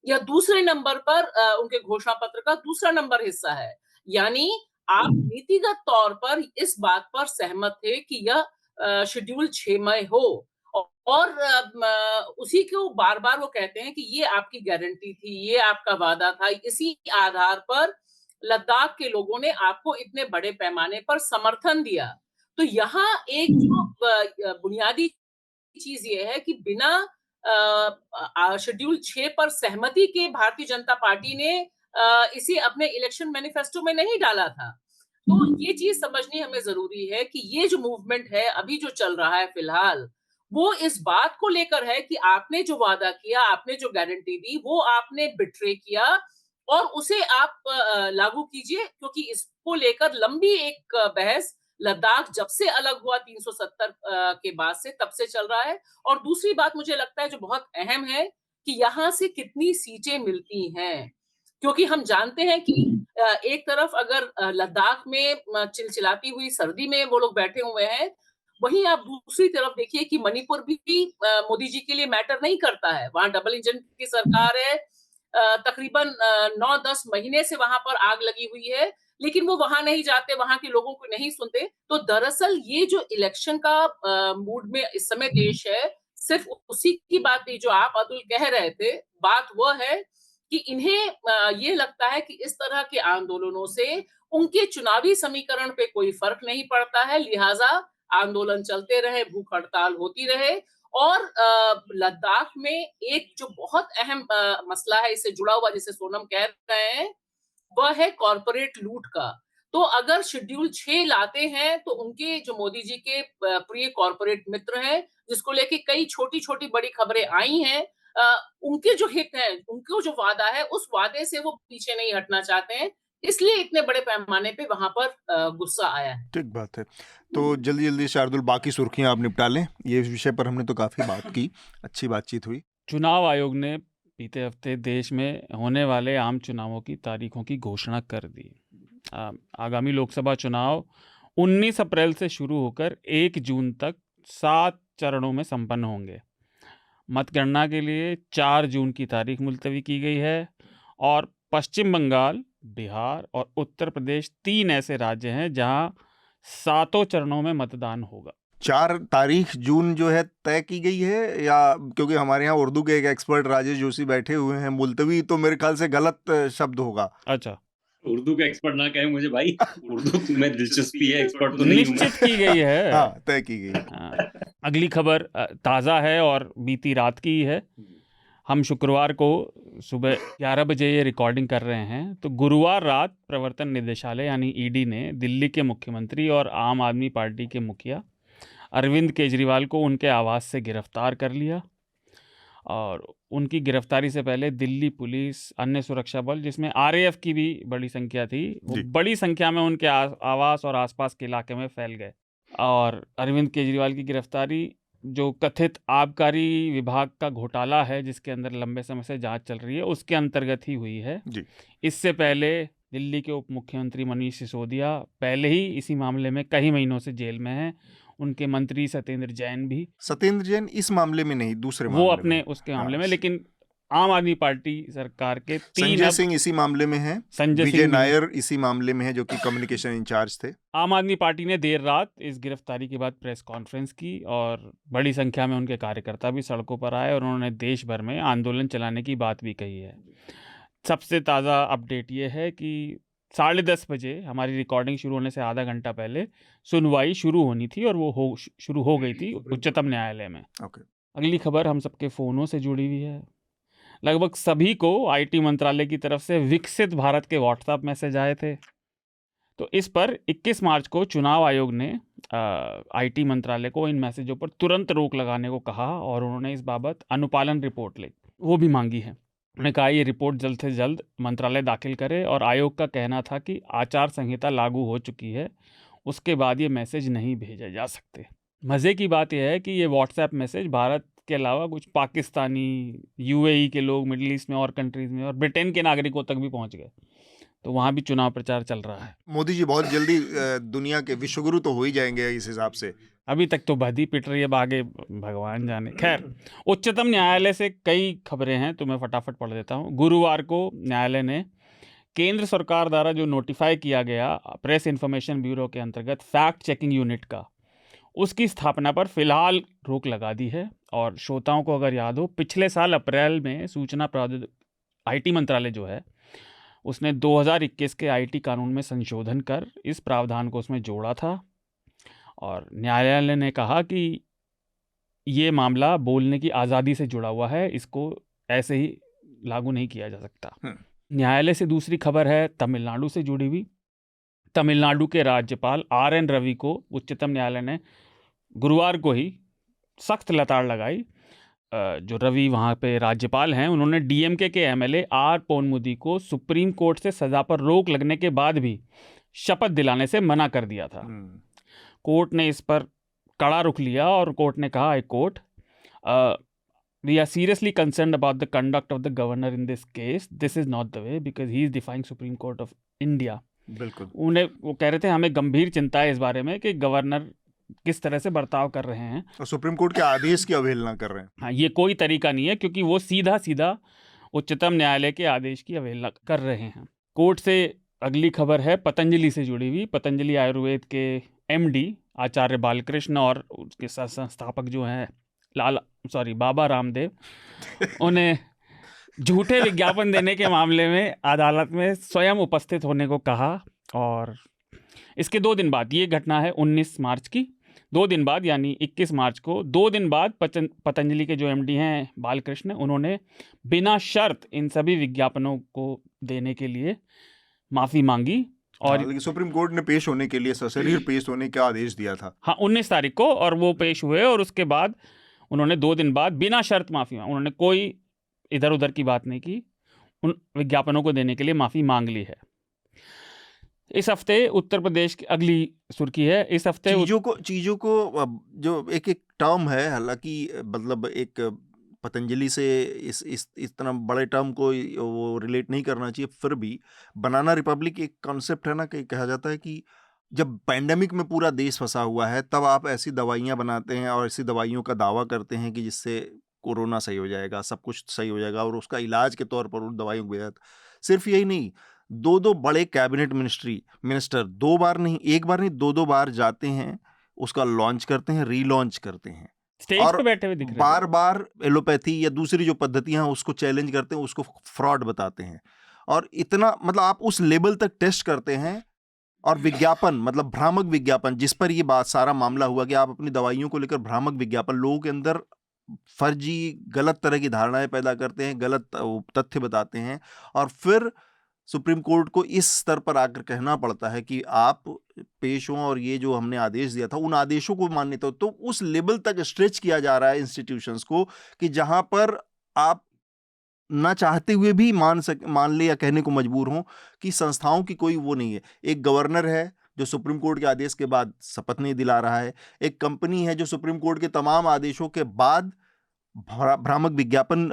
यह दूसरे नंबर पर उनके घोषणा पत्र का दूसरा नंबर हिस्सा है। यानी आप नीतिगत तौर पर इस बात पर सहमत थे कि यह शेड्यूल 6 में हो, और उसी को बार-बार वो कहते हैं कि ये आपकी गारंटी थी, ये आपका वादा था। इसी आधार पर लद्दाख के लोगों ने आपको इतने बड़े पैमाने पर समर्थन दिया। तो यहाँ एक जो बुनियादी चीज़ ये है कि बिना शेड्यूल 6 पर सहमति के भारतीय जनता पार्टी ने इसे अपने इलेक्शन मैनिफेस्टो में नहीं डाला था। तो ये चीज़ समझनी हमें ज़रूरी है कि ये जो मूवमेंट है, अभी जो चल रहा है फिलहाल, वो इस बात को लेकर है कि आपने जो वादा किया, आपने जो गारंटी दी, वो आपने बिट्रे किया और उसे आप लागू कीजिए, क्योंकि इसको लेकर लंबी एक बहस लद्दाख जब से अलग हुआ 370 के बाद से तब से चल रहा है। और दूसरी बात मुझे लगता है जो बहुत अहम है कि यहाँ से कितनी सीटें मिलती हैं, क्योंकि हम जानते हैं कि एक तरफ अगर लद्दाख में चिलचिलाती हुई सर्दी में वो लोग बैठे हुए हैं, वहीं आप दूसरी तरफ देखिए कि मणिपुर भी मोदी जी के लिए मैटर नहीं करता है। वहाँ डबल इंजन की सरकार है, तकरीबन 9-10 महीने से वहाँ पर आग लगी हुई है, लेकिन वो वहाँ नहीं जाते, वहाँ के लोगों को नहीं सुनते। तो दरअसल ये जो इलेक्शन का मूड में इस समय देश है, सिर्फ उसी की बात नहीं जो आप अतुल कह रहे थे, बात वो है कि इन्हें ये लगता है कि इस तरह के आंदोलनों से उनके चुनावी समीकरण पे कोई फर्क नहीं पड़ता है, लिहाजा आंदोलन चलते रहे, भूख हड़ताल होती रहे। और लद्दाख में एक जो बहुत अहम मसला है इससे जुड़ा हुआ, जिसे सोनम कह रहे हैं, वह है कॉर्पोरेट लूट का। तो अगर शेड्यूल 6 लाते हैं तो उनके जो मोदी जी के प्रिय कॉर्पोरेट मित्र हैं, जिसको लेके कई छोटी-छोटी बड़ी खबरें आई हैं, उनके जो हित हैं, उनको जो वादा है, उस वादे से वो पीछे नहीं हटना चाहते हैं। इसलिए इतने बड़े पैमाने पे वहाँ पर गुस्सा आया है। ठीक बात है। तो जल्दी-जल्दी शार्दुल बाकी सुर्खियां आप निपटा लें। ये विषय पर हमने तो काफ़ी बात की, अच्छी बातचीत हुई। चुनाव आयोग ने बीते हफ्ते देश में होने वाले आम चुनावों की तारीखों की घोषणा कर दी। आगामी लोकसभा चुनाव 19 अप्रैल से शुरू होकर 1 जून तक 7 चरणों में संपन्न होंगे। मतगणना के लिए 4 जून की तारीख मुलतवी की गई है और पश्चिम बंगाल, बिहार और उत्तर प्रदेश 3 ऐसे राज्य हैं जहां 7 चरणों में मतदान होगा। 4 तारीख जून जो है तय की गई है, या क्योंकि हमारे यहाँ उर्दू के एक एक्सपर्ट राजेश जोशी बैठे हुए हैं, मुलतवी तो मेरे ख्याल से गलत शब्द होगा। अच्छा, उर्दू का एक्सपर्ट ना कहे मुझे भाई, उर्दू में दिलचस्पी है, एक्सपर्ट तो नहीं हूं मैं। निश्चित की गई है। हाँ, तय की गई है। अगली खबर ताज़ा है और बीती रात की ही है। हम शुक्रवार को सुबह 11 बजे ये रिकॉर्डिंग कर रहे हैं, तो गुरुवार रात प्रवर्तन निदेशालय यानी ईडी ने दिल्ली के मुख्यमंत्री और आम आदमी पार्टी के मुखिया अरविंद केजरीवाल को उनके आवास से गिरफ्तार कर लिया। और उनकी गिरफ्तारी से पहले दिल्ली पुलिस, अन्य सुरक्षा बल, जिसमें आरएएफ की भी बड़ी संख्या थी, वो जी। बड़ी संख्या में उनके आवास और आसपास के इलाके में फैल गए। और अरविंद केजरीवाल की गिरफ्तारी जो कथित आबकारी विभाग का घोटाला है, जिसके अंदर लंबे समय से जांच चल रही है, उसके अंतर्गत ही हुई है। जी। इससे पहले दिल्ली के उप मुख्यमंत्री मनीष सिसोदिया पहले ही इसी मामले में कई महीनों से जेल में हैं। उनके मंत्री सत्येंद्र जैन भी, सत्येंद्र जैन इस मामले में नहीं, दूसरे वो मामले अपने में। उसके मामले हाँ, में, लेकिन आम आदमी पार्टी सरकार के 3 संजय सिंह इसी मामले में है, संजय विजय सिंह भी- नायर इसी मामले में है, जो कि कम्युनिकेशन इंचार्ज थे। आम आदमी पार्टी ने देर रात इस गिरफ्तारी के बाद प्रेस कॉन्फ्रेंस की और बड़ी संख्या में उनके कार्यकर्ता भी सड़कों पर आए और उन्होंने देश भर में आंदोलन चलाने की बात भी कही है। सबसे ताज़ा अपडेट ये है कि 10:30 बजे हमारी रिकॉर्डिंग शुरू होने से आधा घंटा पहले सुनवाई शुरू होनी थी और वो शुरू हो गई थी उच्चतम न्यायालय में। ओके। अगली खबर हम सबके फ़ोनों से जुड़ी हुई है। लगभग सभी को आईटी मंत्रालय की तरफ से विकसित भारत के व्हाट्सएप मैसेज आए थे। तो इस पर 21 मार्च को चुनाव आयोग ने आईटी मंत्रालय को इन मैसेजों पर तुरंत रोक लगाने को कहा और उन्होंने इस बाबत अनुपालन रिपोर्ट वो भी मांगी है। उन्होंने कहा ये रिपोर्ट जल्द से जल्द मंत्रालय दाखिल करे और आयोग का कहना था कि आचार संहिता लागू हो चुकी है, उसके बाद ये मैसेज नहीं भेजे जा सकते। मज़े की बात यह है कि ये व्हाट्सएप मैसेज भारत के अलावा कुछ पाकिस्तानी, यूएई के लोग, मिडिल ईस्ट में और कंट्रीज़ में और ब्रिटेन के नागरिकों तक भी पहुंच गए। तो वहाँ भी चुनाव प्रचार चल रहा है। मोदी जी बहुत जल्दी दुनिया के विश्वगुरु तो हो ही जाएंगे इस हिसाब से। अभी तक तो बधी पिट रही है, अब आगे भगवान जाने। खैर, उच्चतम न्यायालय से कई खबरें हैं, तो मैं फटाफट पढ़ देता हूँ। गुरुवार को न्यायालय ने केंद्र सरकार द्वारा जो नोटिफाई किया गया प्रेस इन्फॉर्मेशन ब्यूरो के अंतर्गत फैक्ट चेकिंग यूनिट का, उसकी स्थापना पर फिलहाल रोक लगा दी है। और श्रोताओं को अगर याद हो, पिछले साल अप्रैल में सूचना प्रौद्योगिकी आईटी मंत्रालय जो है उसने 2021 के आईटी कानून में संशोधन कर इस प्रावधान को उसमें जोड़ा था और न्यायालय ने कहा कि ये मामला बोलने की आज़ादी से जुड़ा हुआ है, इसको ऐसे ही लागू नहीं किया जा सकता। न्यायालय से दूसरी खबर है तमिलनाडु से जुड़ी हुई। तमिलनाडु के राज्यपाल आर.एन. रवि को उच्चतम न्यायालय ने गुरुवार को ही सख्त लताड़ लगाई। जो रवि वहाँ पे राज्यपाल हैं, उन्होंने डीएमके के एमएलए आर पोनमुदी को सुप्रीम कोर्ट से सज़ा पर रोक लगने के बाद भी शपथ दिलाने से मना कर दिया था। कोर्ट ने इस पर कड़ा रुख लिया और कोर्ट ने कहा, I court, we are seriously concerned about the conduct of the governor in this case, this is not the way because he is defying Supreme Court of India. बिल्कुल। वो कह रहे थे हमें गंभीर चिंता है इस बारे में कि गवर्नर किस तरह से बर्ताव कर रहे हैं और सुप्रीम कोर्ट के आदेश की अवहेलना कर रहे हैं। हाँ, ये कोई तरीका नहीं है क्योंकि वो सीधा सीधा उच्चतम न्यायालय के आदेश की अवहेलना कर रहे हैं। कोर्ट से अगली खबर है पतंजलि से जुड़ी हुई। पतंजलि आयुर्वेद के एमडी आचार्य बालकृष्ण और उसके संस्थापक जो हैं बाबा रामदेव, उन्हें झूठे विज्ञापन देने के मामले में अदालत में स्वयं उपस्थित होने को कहा। और इसके 2 दिन बाद, ये घटना है 19 मार्च की, 2 दिन बाद यानी 21 मार्च को 2 दिन बाद पतंजलि के जो एमडी हैं बालकृष्ण, उन्होंने बिना शर्त इन सभी विज्ञापनों को देने के लिए माफ़ी मांगी। और लेकिन सुप्रीम कोर्ट ने पेश होने के लिए सशरीर पेश होने का आदेश दिया था। हाँ, 19 तारीख को, और वो पेश हुए और उसके बाद उन्होंने 2 दिन बाद बिना शर्त माफ़ी मांगी। उन्होंने कोई इधर उधर की बात नहीं की, उन विज्ञापनों को देने के लिए माफ़ी मांग ली है। इस हफ्ते उत्तर प्रदेश की अगली सुर्खी है। इस हफ्ते चीज़ों को जो एक टर्म है, हालांकि मतलब एक पतंजलि से इस इतना बड़े टर्म को वो रिलेट नहीं करना चाहिए, फिर भी बनाना रिपब्लिक एक कॉन्सेप्ट है ना, कि कहा जाता है कि जब पैंडेमिक में पूरा देश फंसा हुआ है तब आप ऐसी दवाइयाँ बनाते हैं और ऐसी दवाइयों का दावा करते हैं कि जिससे कोरोना सही हो जाएगा, सब कुछ सही हो जाएगा, और उसका इलाज के तौर पर उन दवाइयों को दिया। सिर्फ यही नहीं, 2 बड़े कैबिनेट मिनिस्टर 2 बार नहीं, 1 बार नहीं, 2 बार जाते हैं, उसका लॉन्च करते हैं, रीलॉन्च करते हैं, स्टेज पे बैठे हुए दिख रहे हैं, बार बार एलोपैथी या दूसरी जो पद्धतियां हैं उसको चैलेंज करते हैं, उसको फ्रॉड बताते हैं। और इतना मतलब आप उस लेवल तक टेस्ट करते हैं। और विज्ञापन, मतलब भ्रामक विज्ञापन, जिस पर ये बात सारा मामला हुआ कि आप अपनी दवाइयों को लेकर भ्रामक विज्ञापन, लोगों के अंदर फर्जी गलत तरह की धारणाएं पैदा करते हैं, गलत तथ्य बताते हैं, और फिर सुप्रीम कोर्ट को इस स्तर पर आकर कहना पड़ता है कि आप पेश हों और ये जो हमने आदेश दिया था उन आदेशों को मान्यता हो। तो उस लेवल तक स्ट्रेच किया जा रहा है इंस्टीट्यूशंस को कि जहां पर आप ना चाहते हुए भी मान ले या कहने को मजबूर हों कि संस्थाओं की कोई वो नहीं है। एक गवर्नर है जो सुप्रीम कोर्ट के आदेश के बाद शपथ नहीं दिला रहा है, एक कंपनी है जो सुप्रीम कोर्ट के तमाम आदेशों के बाद भ्रामक विज्ञापन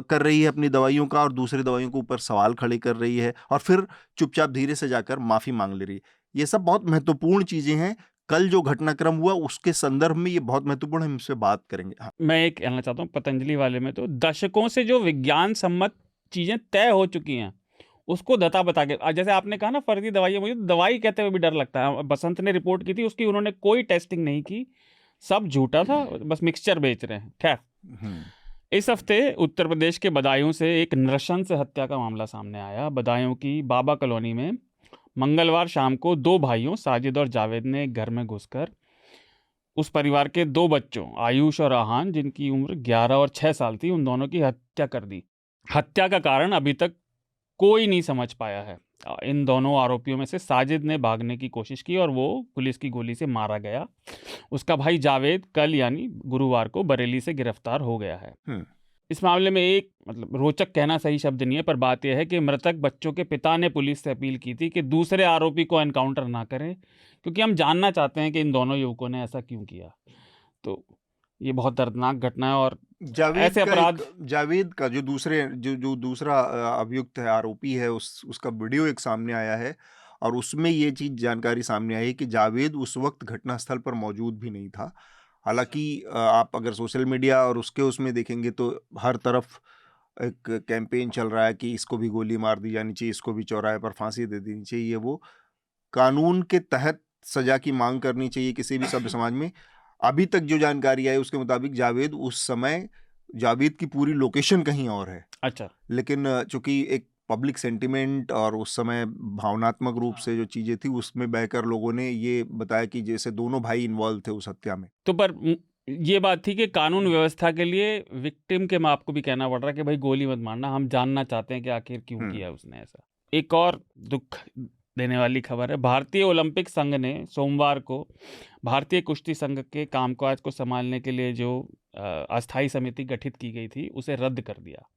कर रही है अपनी दवाइयों का, और दूसरी दवाइयों के ऊपर सवाल खड़े कर रही है, और फिर चुपचाप धीरे से जाकर माफ़ी मांग ले रही है। ये सब बहुत महत्वपूर्ण चीज़ें हैं। कल जो घटनाक्रम हुआ उसके संदर्भ में ये बहुत महत्वपूर्ण है, हम इससे बात करेंगे। हाँ। मैं एक कहना चाहता हूँ, पतंजलि वाले में तो दशकों से जो विज्ञान सम्मत चीज़ें तय हो चुकी हैं उसको बता के, जैसे आपने कहा ना फर्जी दवाई, मुझे दवाई कहते हुए भी डर लगता है। बसंत ने रिपोर्ट की थी, उसकी उन्होंने कोई टेस्टिंग नहीं की, सब झूठा था, बस मिक्सचर बेच रहे हैं। खैर, इस हफ्ते उत्तर प्रदेश के बदायूं से एक नृशंस हत्या का मामला सामने आया। बदायूं की बाबा कॉलोनी में मंगलवार शाम को दो भाइयों साजिद और जावेद ने एक घर में घुसकर उस परिवार के दो बच्चों आयुष और आहान, जिनकी उम्र 11 और 6 साल थी, उन दोनों की हत्या कर दी। हत्या का कारण अभी तक कोई नहीं समझ पाया है। इन दोनों आरोपियों में से साजिद ने भागने की कोशिश की और वो पुलिस की गोली से मारा गया। उसका भाई जावेद कल यानी गुरुवार को बरेली से गिरफ्तार हो गया है। इस मामले में एक रोचक कहना सही शब्द नहीं है, पर बात यह है कि मृतक बच्चों के पिता ने पुलिस से अपील की थी कि दूसरे आरोपी को एनकाउंटर ना करें, क्योंकि हम जानना चाहते हैं कि इन दोनों युवकों ने ऐसा क्यों किया। तो ये बहुत दर्दनाक घटना है और ऐसे अपराध। जावेद का जो दूसरा अभियुक्त है, आरोपी है, उसका वीडियो एक सामने आया है और उसमें ये चीज़ जानकारी सामने आई कि जावेद उस वक्त घटनास्थल पर मौजूद भी नहीं था। हालांकि आप अगर सोशल मीडिया और उसमें देखेंगे तो हर तरफ एक कैंपेन चल रहा है कि इसको भी गोली मार दी जानी चाहिए, इसको भी चौराहे पर फांसी दे देनी चाहिए। वो कानून के तहत सजा की मांग करनी चाहिए किसी भी सभ्य समाज में। अभी तक जो जानकारी आई उसके मुताबिक जावेद की पूरी लोकेशन कहीं और है। अच्छा, लेकिन चूंकि एक पब्लिक सेंटिमेंट और उस समय भावनात्मक रूप से जो चीजें थी उसमें बहकर लोगों ने ये बताया कि जैसे दोनों भाई इन्वॉल्व थे उस हत्या में। तो पर ये बात थी कि कानून व्यवस्था के लिए विक्टिम के माँ को भी कहना पड़ रहा है कि भाई गोली मत मारना, हम जानना चाहते हैं कि आखिर क्यों किया उसने ऐसा। एक और दुख देने वाली खबर है। भारतीय ओलंपिक संघ ने सोमवार को भारतीय कुश्ती संघ के कामकाज को संभालने के लिए जो अस्थायी समिति गठित की गई थी उसे रद्द कर दिया।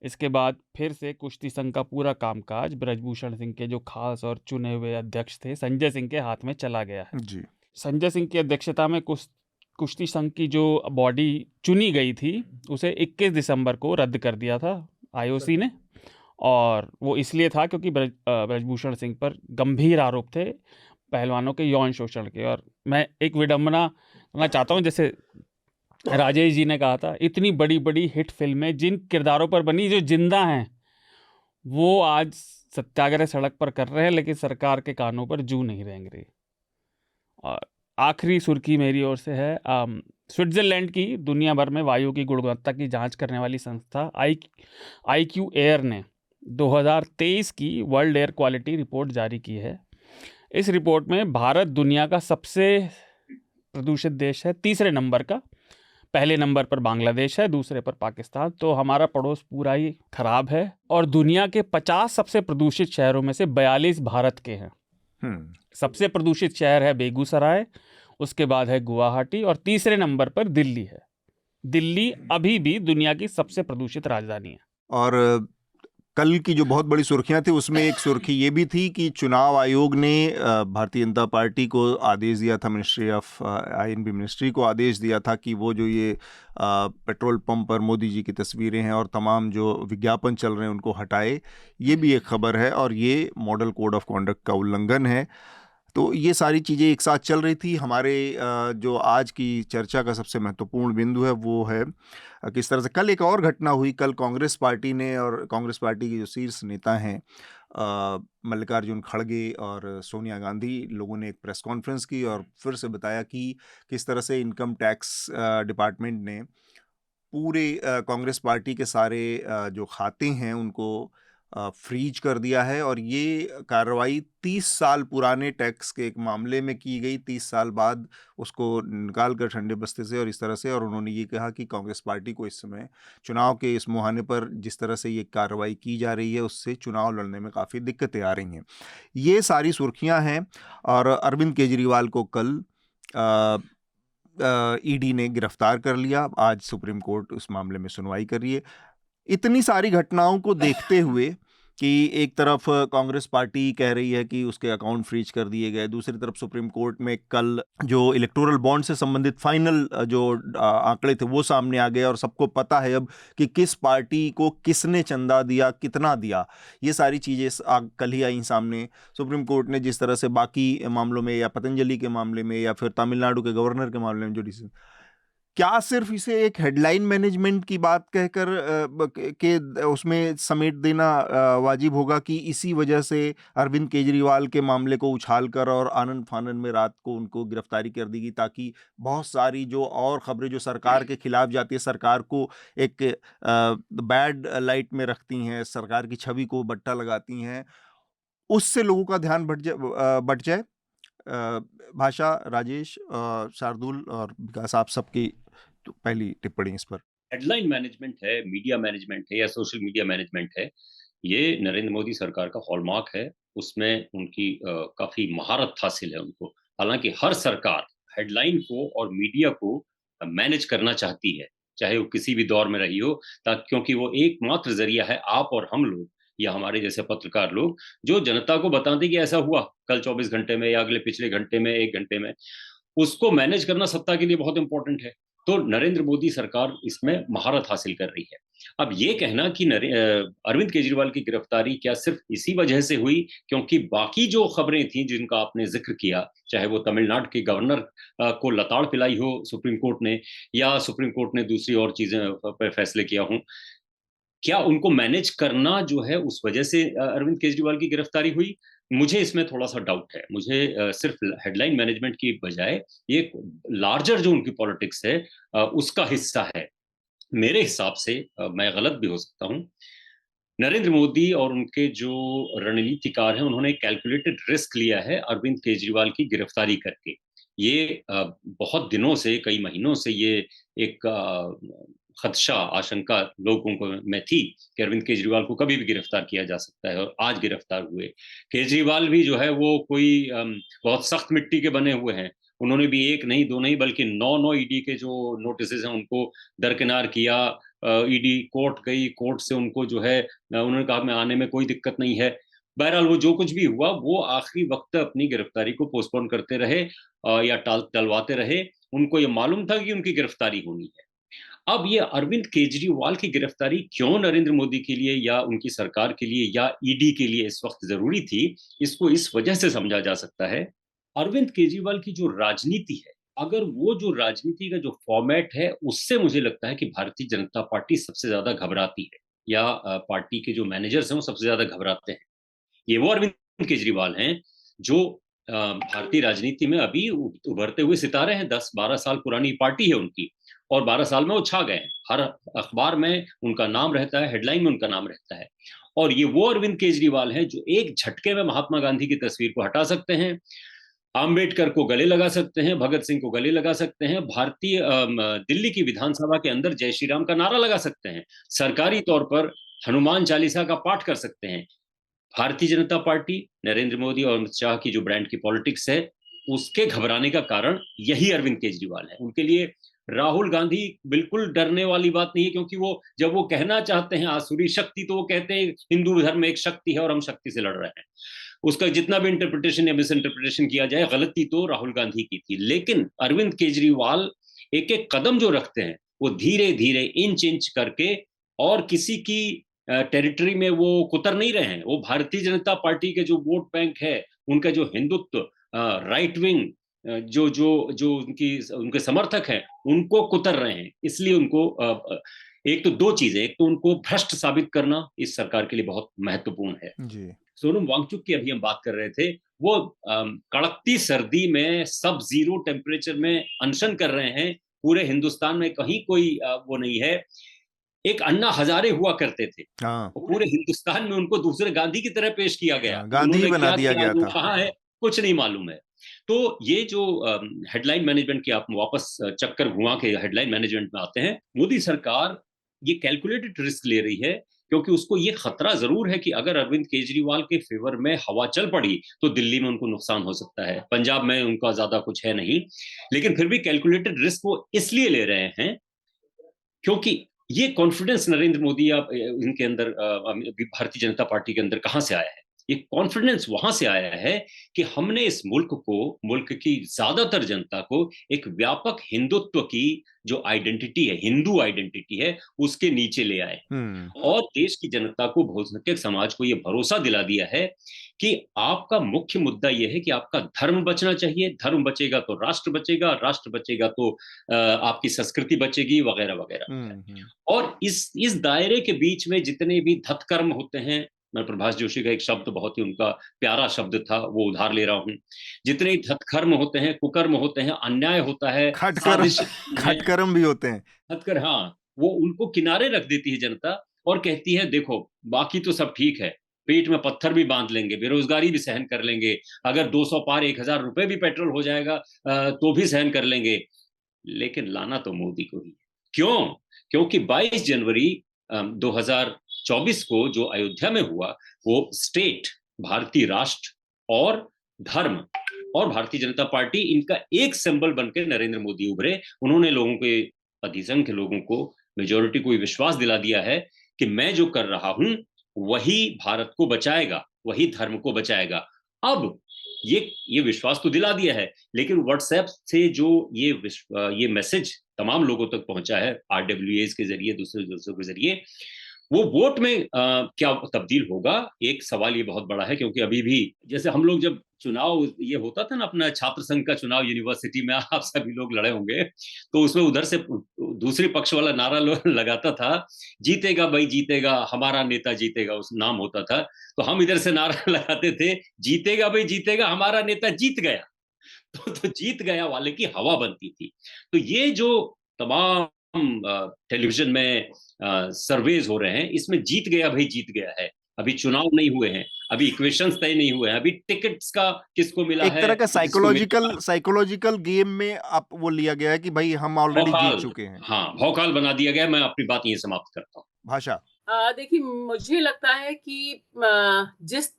इसके बाद फिर से कुश्ती संघ का पूरा कामकाज ब्रजभूषण सिंह के जो खास और चुने हुए अध्यक्ष थे संजय सिंह के हाथ में चला गया है जी। संजय सिंह की अध्यक्षता में कुश्ती संघ की जो बॉडी चुनी गई थी उसे 21 दिसंबर को रद्द कर दिया था आईओसी ने, और वो इसलिए था क्योंकि ब्रजभूषण सिंह पर गंभीर आरोप थे पहलवानों के यौन शोषण के। और मैं एक विडंबना करना चाहता हूँ, जैसे राजेश जी ने कहा था, इतनी बड़ी बड़ी हिट फिल्में जिन किरदारों पर बनी जो जिंदा हैं वो आज सत्याग्रह सड़क पर कर रहे हैं, लेकिन सरकार के कानों पर जू नहीं रेंग रही। और आखिरी सुर्खी मेरी ओर से है, स्विट्जरलैंड की दुनिया भर में वायु की गुणवत्ता की जांच करने वाली संस्था IQ एयर ने 2023 की वर्ल्ड एयर क्वालिटी रिपोर्ट जारी की है। इस रिपोर्ट में भारत दुनिया का सबसे प्रदूषित देश है, तीसरे नंबर का। पहले नंबर पर बांग्लादेश है, दूसरे पर पाकिस्तान। तो हमारा पड़ोस पूरा ही खराब है और दुनिया के 50 सबसे प्रदूषित शहरों में से 42 भारत के हैं। सबसे प्रदूषित शहर है बेगूसराय, उसके बाद है गुवाहाटी और तीसरे नंबर पर दिल्ली है। दिल्ली अभी भी दुनिया की सबसे प्रदूषित राजधानी है। और कल की जो बहुत बड़ी सुर्खियां थी उसमें एक सुर्खी ये भी थी कि चुनाव आयोग ने भारतीय जनता पार्टी को आदेश दिया था, मिनिस्ट्री ऑफ INB मिनिस्ट्री को आदेश दिया था कि वो जो ये पेट्रोल पंप पर मोदी जी की तस्वीरें हैं और तमाम जो विज्ञापन चल रहे हैं उनको हटाए। ये भी एक खबर है और ये मॉडल कोड ऑफ कॉन्डक्ट का उल्लंघन है। तो ये सारी चीज़ें एक साथ चल रही थी। हमारे जो आज की चर्चा का सबसे महत्वपूर्ण बिंदु है वो है किस तरह से कल एक और घटना हुई। कल कांग्रेस पार्टी ने और कांग्रेस पार्टी के जो शीर्ष नेता हैं मल्लिकार्जुन खड़गे और सोनिया गांधी, लोगों ने एक प्रेस कॉन्फ्रेंस की और फिर से बताया कि किस तरह से इनकम टैक्स डिपार्टमेंट ने पूरे कांग्रेस पार्टी के सारे जो खाते हैं उनको फ्रीज कर दिया है। और ये कार्रवाई 30 साल पुराने टैक्स के एक मामले में की गई, 30 साल बाद उसको निकाल कर ठंडे बस्ते से और इस तरह से। और उन्होंने ये कहा कि कांग्रेस पार्टी को इस समय चुनाव के इस मुहाने पर जिस तरह से ये कार्रवाई की जा रही है उससे चुनाव लड़ने में काफ़ी दिक्कतें आ रही हैं। ये सारी सुर्खियां हैं। और अरविंद केजरीवाल को कल ED ने गिरफ्तार कर लिया। आज सुप्रीम कोर्ट उस मामले में सुनवाई कर रही है। इतनी सारी घटनाओं को देखते हुए कि एक तरफ कांग्रेस पार्टी कह रही है कि उसके अकाउंट फ्रीज कर दिए गए, दूसरी तरफ सुप्रीम कोर्ट में कल जो इलेक्टोरल बॉन्ड से संबंधित फाइनल जो आंकड़े थे वो सामने आ गए और सबको पता है अब कि किस पार्टी को किसने चंदा दिया, कितना दिया। ये सारी चीज़ें कल ही आई सामने। सुप्रीम कोर्ट ने जिस तरह से बाकी मामलों में या पतंजलि के मामले में या फिर तमिलनाडु के गवर्नर के मामले में जो डिसीजन, क्या सिर्फ इसे एक हेडलाइन मैनेजमेंट की बात कहकर उसमें समेट देना वाजिब होगा कि इसी वजह से अरविंद केजरीवाल के मामले को उछालकर और आनन फानन में रात को उनको गिरफ्तारी कर दी गई, ताकि बहुत सारी जो और खबरें जो सरकार के खिलाफ जाती है, सरकार को एक बैड लाइट में रखती हैं, सरकार की छवि को बट्टा लगाती हैं, उससे लोगों का ध्यान बट जाए? भाषा, राजेश, शार्दुल और विकास, आप सबकी तो पहली टिप्पणी इस पर। हेडलाइन मैनेजमेंट है, मीडिया मैनेजमेंट है या सोशल मीडिया मैनेजमेंट है, ये नरेंद्र मोदी सरकार का हॉलमार्क है। उसमें उनकी काफ़ी महारत हासिल है उनको। हालाँकि हर सरकार हेडलाइन को और मीडिया को मैनेज करना चाहती है, चाहे वो किसी भी दौर में रही हो, क्योंकि वो एकमात्र ज़रिया है, आप और हम लोग या हमारे जैसे पत्रकार लोग, जो जनता को बता दें कि ऐसा हुआ कल 24 घंटे में या अगले पिछले घंटे में, 1 घंटे में। उसको मैनेज करना सत्ता के लिए बहुत इंपॉर्टेंट है। तो नरेंद्र मोदी सरकार इसमें महारत हासिल कर रही है। अब ये कहना कि अरविंद केजरीवाल की गिरफ्तारी क्या सिर्फ इसी वजह से हुई क्योंकि बाकी जो खबरें थी जिनका आपने ज़िक्र किया, चाहे वो तमिलनाडु के गवर्नर को लताड़ पिलाई हो सुप्रीम कोर्ट ने या सुप्रीम कोर्ट ने दूसरी और चीज़ें पे फैसले किया हों, क्या उनको मैनेज करना जो है उस वजह से अरविंद केजरीवाल की गिरफ्तारी हुई? मुझे इसमें थोड़ा-सा डाउट है। मुझे सिर्फ हेडलाइन मैनेजमेंट की बजाय ये लार्जर जो उनकी पॉलिटिक्स है उसका हिस्सा है। मेरे हिसाब से मैं गलत भी हो सकता हूँ। नरेंद्र मोदी और उनके जो रणनीतिकार हैं, उन्होंने कैलकुलेटेड रिस्क लिया है अरविंद केजरीवाल की गिरफ्तारी करके। ये बहुत दिनों से, कई महीनों से ये एक खदशा, आशंका लोगों को में थी कि अरविंद केजरीवाल को कभी भी गिरफ्तार किया जा सकता है और आज गिरफ्तार हुए। केजरीवाल भी जो है वो कोई बहुत सख्त मिट्टी के बने हुए हैं। उन्होंने भी 1 नहीं, 2 नहीं बल्कि 9-9 ईडी के जो नोटिसेज़ हैं उनको दरकिनार किया। ईडी कोर्ट गई, कोर्ट से उनको जो है उन्होंने कहा मैं आने में कोई दिक्कत नहीं है। बहरहाल वो जो कुछ भी हुआ वो आखिरी वक़्त अपनी गिरफ्तारी को पोस्टपोन करते रहे या टलवाते रहे। उनको ये मालूम था कि उनकी गिरफ्तारी होनी है। अब ये अरविंद केजरीवाल की गिरफ्तारी क्यों नरेंद्र मोदी के लिए या उनकी सरकार के लिए या ईडी के लिए इस वक़्त ज़रूरी थी, इसको इस वजह से समझा जा सकता है। अरविंद केजरीवाल की जो राजनीति है, अगर वो जो राजनीति का जो फॉर्मेट है, उससे मुझे लगता है कि भारतीय जनता पार्टी सबसे ज़्यादा घबराती है या पार्टी के जो मैनेजर्स हैं, वो सबसे ज़्यादा घबराते हैं। ये वो अरविंद केजरीवाल हैं, जो भारतीय राजनीति में अभी उभरते हुए सितारे हैं। 10-12 साल पुरानी पार्टी है उनकी और 12 साल में वो छा गए हैं। हर अखबार में उनका नाम रहता है, हेडलाइन में उनका नाम रहता है। और ये वो अरविंद केजरीवाल हैं, जो एक झटके में महात्मा गांधी की तस्वीर को हटा सकते हैं, आम्बेडकर को गले लगा सकते हैं, भगत सिंह को गले लगा सकते हैं, भारतीय दिल्ली की विधानसभा के अंदर जय श्री राम का नारा लगा सकते हैं, सरकारी तौर पर हनुमान चालीसा का पाठ कर सकते हैं। भारतीय जनता पार्टी, नरेंद्र मोदी और अमित शाह की जो ब्रांड की पॉलिटिक्स है, उसके घबराने का कारण यही अरविंद केजरीवाल है। उनके लिए राहुल गांधी बिल्कुल डरने वाली बात नहीं है, क्योंकि वो जब वो कहना चाहते हैं आसुरी शक्ति, तो वो कहते हैं हिंदू धर्म में एक शक्ति है और हम शक्ति से लड़ रहे हैं। उसका जितना भी इंटरप्रिटेशन या मिस इंटरप्रिटेशन किया जाए, गलती तो राहुल गांधी की थी। लेकिन अरविंद केजरीवाल एक-एक कदम जो रखते हैं, वो धीरे-धीरे इंच-इंच करके और किसी की टेरिटरी में वो कुतर नहीं रहे हैं। वो भारतीय जनता पार्टी के जो वोट बैंक है, उनका जो हिंदुत्व, राइट विंग, जो जो जो उनके समर्थक हैं, उनको कुतर रहे हैं। इसलिए उनको एक तो 2 चीज़ें, एक तो उनको भ्रष्ट साबित करना इस सरकार के लिए बहुत महत्वपूर्ण है। जी। सोनम वांगचुक की अभी हम बात कर रहे थे, वो कड़कती सर्दी में सब ज़ीरो टेम्परेचर में अनशन कर रहे हैं। पूरे हिंदुस्तान में कहीं कोई वो नहीं है। एक अन्ना हज़ारे हुआ करते थे। हाँ, वो पूरे हिंदुस्तान में उनको दूसरे गांधी की तरह पेश किया गया। हाँ, गांधी ही उन्होंने बना क्या दिया किया, गया वो था। कहाँ है, कुछ नहीं मालूम है। तो ये जो हेडलाइन मैनेजमेंट की आप वापस चक्कर घुमा के हेडलाइन मैनेजमेंट में आते हैं, मोदी सरकार ये कैलकुलेटेड रिस्क ले रही है, क्योंकि उसको ये खतरा ज़रूर है कि अगर अरविंद केजरीवाल के फ़ेवर में हवा चल पड़ी, तो दिल्ली में उनको नुकसान हो सकता है। पंजाब में उनका ज़्यादा कुछ है नहीं, लेकिन फिर भी कैलकुलेटेड रिस्क वो इसलिए ले रहे हैं क्योंकि ये कॉन्फिडेंस नरेंद्र मोदी या इनके अंदर भारतीय जनता पार्टी के अंदर कहाँ से आया है? ये कॉन्फिडेंस वहां से आया है कि हमने इस मुल्क की ज्यादातर जनता को एक व्यापक हिंदुत्व की जो आइडेंटिटी है, हिंदू आइडेंटिटी है, उसके नीचे ले आए और देश की जनता को, बहुसंख्यक समाज को ये भरोसा दिला दिया है कि आपका मुख्य मुद्दा यह है कि आपका धर्म बचना चाहिए, धर्म बचेगा तो राष्ट्र बचेगा, राष्ट्र बचेगा तो आपकी संस्कृति बचेगी, वगैरह वगैरह। और इस दायरे के बीच में जितने भी धतकर्म होते हैं, मैं प्रभाष जोशी का एक शब्द, बहुत ही उनका प्यारा शब्द था, वो उधार ले रहा हूं, जितने धतकर्म होते हैं, कुकर्म होते हैं, अन्याय होता है, खटकर्म भी होते हैं, हटकर, हाँ, वो उनको किनारे रख देती है जनता और कहती है देखो बाकी तो सब ठीक है, पेट में पत्थर भी बांध लेंगे, बेरोजगारी भी सहन कर लेंगे, अगर 200 पार 1000 रुपए भी पेट्रोल हो जाएगा तो भी सहन कर लेंगे, लेकिन लाना तो मोदी को ही। क्यों? क्योंकि 22 जनवरी 2024 को जो अयोध्या में हुआ, वो स्टेट, भारतीय राष्ट्र और धर्म और भारतीय जनता पार्टी, इनका एक सिंबल बनकर नरेंद्र मोदी उभरे। उन्होंने लोगों के, अधिसंख्य लोगों को, मेजोरिटी को विश्वास दिला दिया है कि मैं जो कर रहा हूं वही भारत को बचाएगा, वही धर्म को बचाएगा। अब ये विश्वास तो दिला दिया है, लेकिन व्हाट्सएप से जो ये मैसेज तमाम लोगों तक पहुंचा है, RWAs के जरिए, दूसरे के जरिए, वो वोट में क्या तब्दील होगा, एक सवाल ये बहुत बड़ा है। क्योंकि अभी भी जैसे हम लोग जब चुनाव ये होता था ना, अपना छात्र संघ का चुनाव यूनिवर्सिटी में, आप सभी लोग लड़े होंगे, तो उसमें उधर से दूसरी पक्ष वाला नारा लगाता था, जीतेगा भाई जीतेगा, हमारा नेता जीतेगा, उस नाम होता था। तो हम इधर से नारा लगाते थे, जीतेगा भाई जीतेगा, हमारा नेता जीत गया। तो जीत गया वाले की हवा बनती थी। तो ये जो तमाम टेलीविजन में सर्वेज हो रहे हैं, इसमें जीत गया भाई जीत गया है। अभी चुनाव नहीं हुए हैं, अभी इक्वेशंस तय नहीं हुए हैं, अभी टिकट्स का किसको मिला है, एक तरह का साइकोलॉजिकल गेम में आप वो लिया गया है कि भाई हम ऑलरेडी जीत चुके हैं। हाँ, भौकाल बना दिया गया। मैं अपनी बात ये समाप्त करता हूँ। भाषा, देखिए, मुझे लगता है कि जिस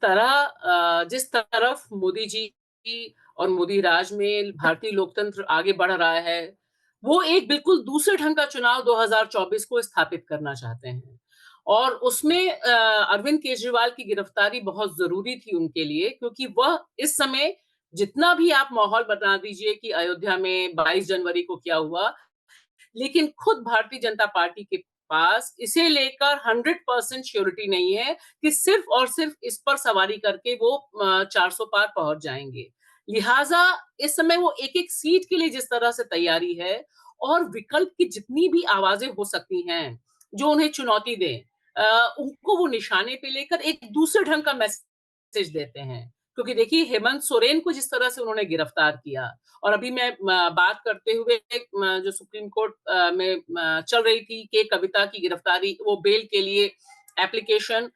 तरफ मोदी जी और मोदी राज में भारतीय लोकतंत्र आगे बढ़ रहा है, वो एक बिल्कुल दूसरे ढंग का चुनाव 2024 को स्थापित करना चाहते हैं। और उसमें अरविंद केजरीवाल की गिरफ्तारी बहुत जरूरी थी उनके लिए, क्योंकि वह इस समय, जितना भी आप माहौल बना दीजिए कि अयोध्या में 22 जनवरी को क्या हुआ, लेकिन खुद भारतीय जनता पार्टी के पास इसे लेकर 100% श्योरिटी नहीं है कि सिर्फ और सिर्फ इस पर सवारी करके वो 400 पार पहुंच जाएंगे। लिहाजा इस समय वो एक एक सीट के लिए जिस तरह से तैयारी है, और विकल्प की जितनी भी आवाजें हो सकती हैं जो उन्हें चुनौती दें, उनको वो निशाने पे लेकर एक दूसरे ढंग का मैसेज देते हैं। क्योंकि देखिए, हेमंत सोरेन को जिस तरह से उन्होंने गिरफ्तार किया, और अभी मैं बात करते हुए जो सुप्रीम कोर्ट में चल रही थी कि कविता की गिरफ्तारी, वो बेल के लिए एप्लीकेशन,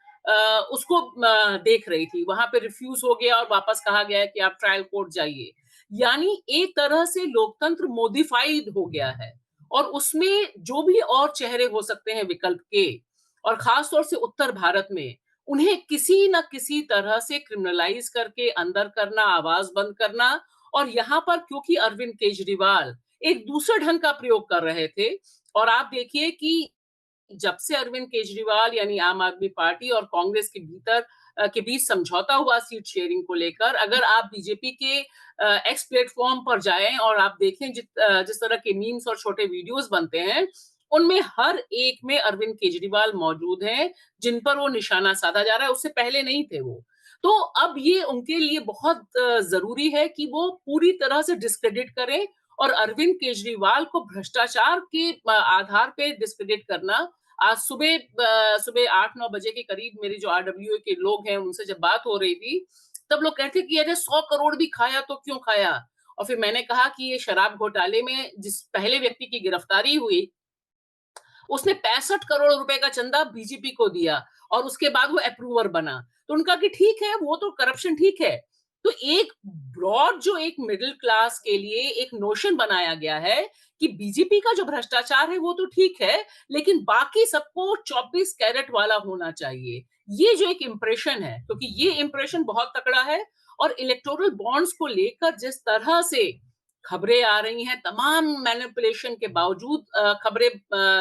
उसको देख रही थी, वहां पे रिफ्यूज हो गया और वापस कहा गया कि आप ट्रायल कोर्ट जाइए। यानी एक तरह से लोकतंत्र मोडिफाइड हो गया है, और उसमें जो भी और चेहरे हो सकते हैं विकल्प के, और खासतौर से उत्तर भारत में, उन्हें किसी न किसी तरह से क्रिमिनलाइज करके अंदर करना, आवाज बंद करना। और यहाँ पर क्योंकि अरविंद केजरीवाल एक दूसरे ढंग का प्रयोग कर रहे थे, और आप देखिए कि जब से अरविंद केजरीवाल यानी आम आदमी पार्टी और कांग्रेस के बीच समझौता हुआ सीट शेयरिंग को लेकर, अगर आप बीजेपी के एक्स प्लेटफॉर्म पर जाएं और आप देखें जिस तरह के मीम्स और छोटे वीडियोस बनते हैं, उनमें हर एक में अरविंद केजरीवाल मौजूद हैं, जिन पर वो निशाना साधा जा रहा है। उससे पहले नहीं थे वो। तो अब ये उनके लिए बहुत जरूरी है कि वो पूरी तरह से डिस्क्रेडिट करें, और अरविंद केजरीवाल को भ्रष्टाचार के आधार पे डिस्क्रेडिट करना। आज सुबह 8-9 बजे के करीब मेरी जो RWA के लोग हैं, उनसे जब बात हो रही थी, तब लोग कहते कि अरे 100 करोड़ भी खाया तो क्यों खाया। और फिर मैंने कहा कि ये शराब घोटाले में जिस पहले व्यक्ति की गिरफ्तारी हुई, उसने 65 करोड़ रुपए का चंदा बीजेपी को दिया, और उसके बाद वो अप्रूवर बना। तो उनका कि ठीक है, वो तो करप्शन ठीक है। तो एक ब्रॉड, जो एक मिडिल क्लास के लिए एक नोशन बनाया गया है कि बीजेपी का जो भ्रष्टाचार है वो तो ठीक है, लेकिन बाकी सबको 24 कैरेट वाला होना चाहिए। ये जो एक इंप्रेशन है, क्योंकि ये इंप्रेशन बहुत तगड़ा है। और इलेक्टोरल बॉन्ड्स को लेकर जिस तरह से खबरें आ रही हैं, तमाम मैनिपुलेशन के बावजूद खबरें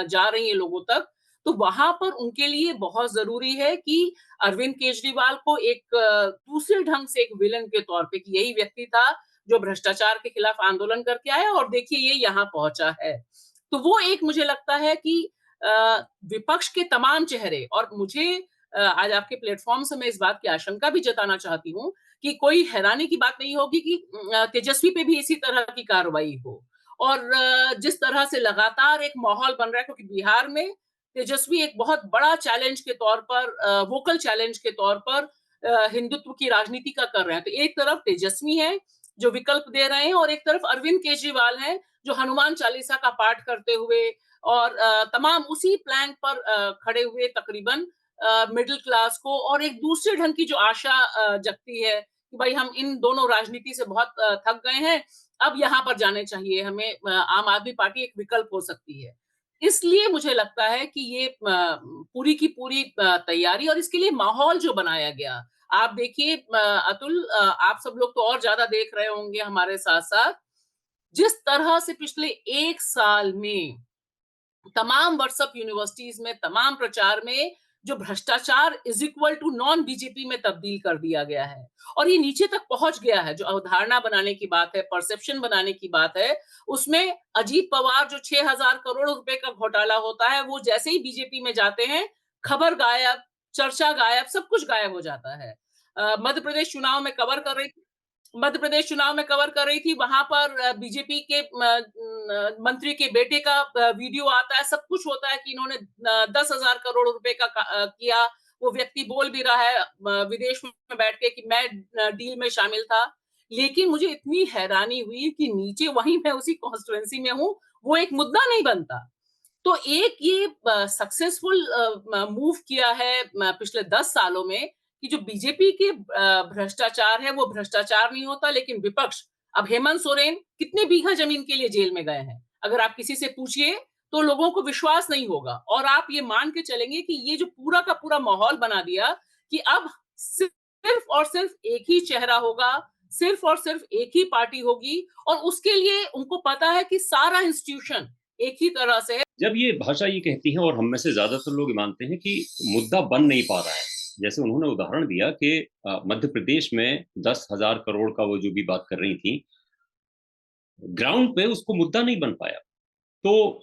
जा रही हैं लोगों तक, तो वहां पर उनके लिए बहुत जरूरी है कि अरविंद केजरीवाल को एक दूसरे ढंग से एक विलन के तौर पे, कि यही व्यक्ति था जो भ्रष्टाचार के खिलाफ आंदोलन करके आया और देखिए ये यहाँ पहुंचा है। तो वो एक मुझे लगता है कि विपक्ष के तमाम चेहरे, और मुझे आज आपके प्लेटफॉर्म से मैं इस बात की आशंका भी जताना चाहती हूँ कि कोई हैरानी की बात नहीं होगी कि तेजस्वी पे भी इसी तरह की कार्रवाई हो। और जिस तरह से लगातार एक माहौल बन रहा है, क्योंकि बिहार में तेजस्वी एक बहुत बड़ा चैलेंज के तौर पर, वोकल चैलेंज के तौर पर हिंदुत्व की राजनीति का कर रहे हैं। तो एक तरफ तेजस्वी है जो विकल्प दे रहे हैं, और एक तरफ अरविंद केजरीवाल हैं जो हनुमान चालीसा का पाठ करते हुए और तमाम उसी प्लान पर खड़े हुए तकरीबन मिडिल क्लास को, और एक दूसरे ढंग की जो आशा जगती है कि भाई हम इन दोनों राजनीति से बहुत थक गए हैं, अब यहाँ पर जाने चाहिए हमें, आम आदमी पार्टी एक विकल्प हो सकती है। इसलिए मुझे लगता है कि ये पूरी की पूरी तैयारी और इसके लिए माहौल जो बनाया गया, आप देखिए अतुल, आप सब लोग तो और ज्यादा देख रहे होंगे हमारे साथ साथ, जिस तरह से पिछले 1 साल में तमाम व्हाट्सएप यूनिवर्सिटीज में, तमाम प्रचार में जो भ्रष्टाचार is equal to non BJP में तब्दील कर दिया गया है, और ये नीचे तक पहुंच गया है। जो अवधारणा बनाने की बात है, परसेप्शन बनाने की बात है, उसमें अजीत पवार जो 6,000 करोड़ रुपए का घोटाला होता है, वो जैसे ही बीजेपी में जाते हैं, खबर गायब, चर्चा गायब, सब कुछ गायब हो जाता है। मध्य प्रदेश चुनाव में कवर कर रही थी, वहां पर बीजेपी के मंत्री के बेटे का वीडियो आता है, सब कुछ होता है कि इन्होंने 10,000 करोड़ रुपए का किया। वो व्यक्ति बोल भी रहा है विदेश में बैठ के कि मैं डील में शामिल था। लेकिन मुझे इतनी हैरानी हुई कि नीचे, वहीं मैं उसी कॉन्स्टिट्यूएंसी में हूँ, वो एक मुद्दा नहीं बनता। तो एक ये सक्सेसफुल मूव किया है पिछले 10 सालों में कि जो बीजेपी के भ्रष्टाचार है वो भ्रष्टाचार नहीं होता, लेकिन विपक्ष, अब हेमंत सोरेन कितने बीघा जमीन के लिए जेल में गए हैं, अगर आप किसी से पूछिए तो लोगों को विश्वास नहीं होगा। और आप ये मान के चलेंगे कि ये जो पूरा का पूरा माहौल बना दिया कि अब सिर्फ और सिर्फ एक ही चेहरा होगा, सिर्फ और सिर्फ एक ही पार्टी होगी, और उसके लिए उनको पता है कि सारा इंस्टीट्यूशन एक ही तरह से है। जब ये भाषा ये कहती है, और हम में से ज्यादातर लोग मानते हैं कि मुद्दा बन नहीं पा रहा है, जैसे उन्होंने उदाहरण दिया कि मध्य प्रदेश में 10,000 करोड़ का वो जो भी बात कर रही थी, ग्राउंड पे उसको मुद्दा नहीं बन पाया। तो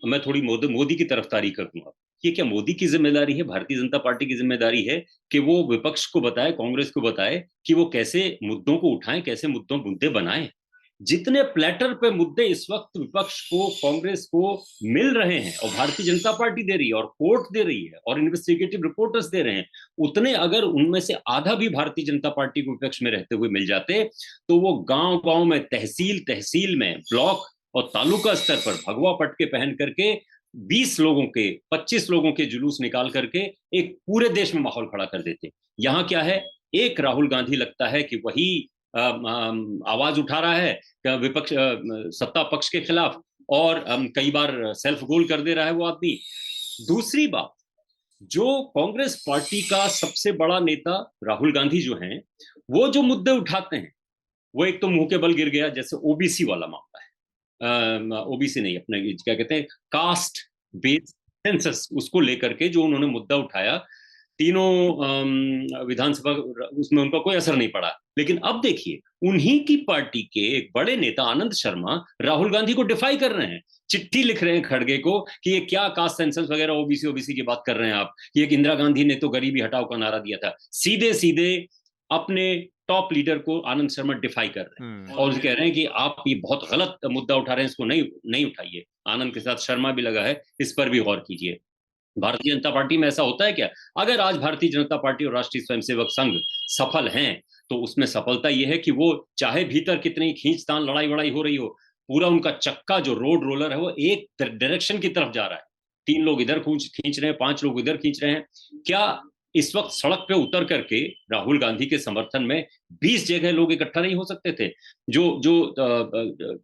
मैं थोड़ी मोदी की तरफदारी करूंगा। ये क्या मोदी की जिम्मेदारी है, भारतीय जनता पार्टी की जिम्मेदारी है कि वो विपक्ष को बताए, कांग्रेस को बताए कि वो कैसे मुद्दों को उठाएं, कैसे मुद्दे बनाएं। जितने प्लेटर पे मुद्दे इस वक्त विपक्ष को, कांग्रेस को मिल रहे हैं, और भारतीय जनता पार्टी दे रही है, और कोर्ट दे रही है, और इन्वेस्टिगेटिव रिपोर्टर्स दे रहे हैं, उतने अगर उनमें से आधा भी भारतीय जनता पार्टी को विपक्ष में रहते हुए मिल जाते, तो वो गांव गांव में, तहसील तहसील में, ब्लॉक और तालुका स्तर पर भगवा पटके पहन करके 20 लोगों के, 25 लोगों के जुलूस निकाल करके एक पूरे देश में माहौल खड़ा कर देते। यहाँ क्या है, एक राहुल गांधी लगता है कि वही आवाज उठा रहा है विपक्ष, सत्ता पक्ष के खिलाफ, और कई बार सेल्फ गोल कर दे रहा है वो आदमी। दूसरी बात, जो कांग्रेस पार्टी का सबसे बड़ा नेता राहुल गांधी जो हैं, वो जो मुद्दे उठाते हैं, वो एक तो मुंह के बल गिर गया, जैसे ओबीसी वाला मामला है, ओबीसी नहीं, अपने क्या कहते हैं, कास्ट बेस्ड सेंसस, उसको लेकर के जो उन्होंने मुद्दा उठाया, तीनों विधानसभा उसमें उनका कोई असर नहीं पड़ा। लेकिन अब देखिए, उन्हीं की पार्टी के एक बड़े नेता आनंद शर्मा राहुल गांधी को डिफाई कर रहे हैं, चिट्ठी लिख रहे हैं खड़गे को कि ये क्या कास्ट सेंसस वगैरह, ओबीसी की बात कर रहे हैं आप, ये इंदिरा गांधी ने तो गरीबी हटाओ का नारा दिया था। सीधे सीधे अपने टॉप लीडर को आनंद शर्मा डिफाई कर रहे हैं, और कह रहे हैं कि आप ये बहुत गलत मुद्दा उठा रहे हैं, इसको नहीं उठाइए। आनंद के साथ शर्मा भी लगा है, इस पर भी गौर कीजिए। भारतीय जनता पार्टी में ऐसा होता है क्या? अगर आज भारतीय जनता पार्टी और राष्ट्रीय स्वयंसेवक संघ सफल हैं, तो उसमें सफलता यह है कि वो चाहे भीतर कितनी खींचतान, लड़ाई वड़ाई हो रही हो, पूरा उनका चक्का जो रोड रोलर है वो एक डायरेक्शन की तरफ जा रहा है। 3 लोग इधर खींच रहे हैं, 5 लोग इधर खींच रहे हैं। क्या इस वक्त सड़क पे उतर करके राहुल गांधी के समर्थन में 20 जगह लोग इकट्ठा नहीं हो सकते थे? जो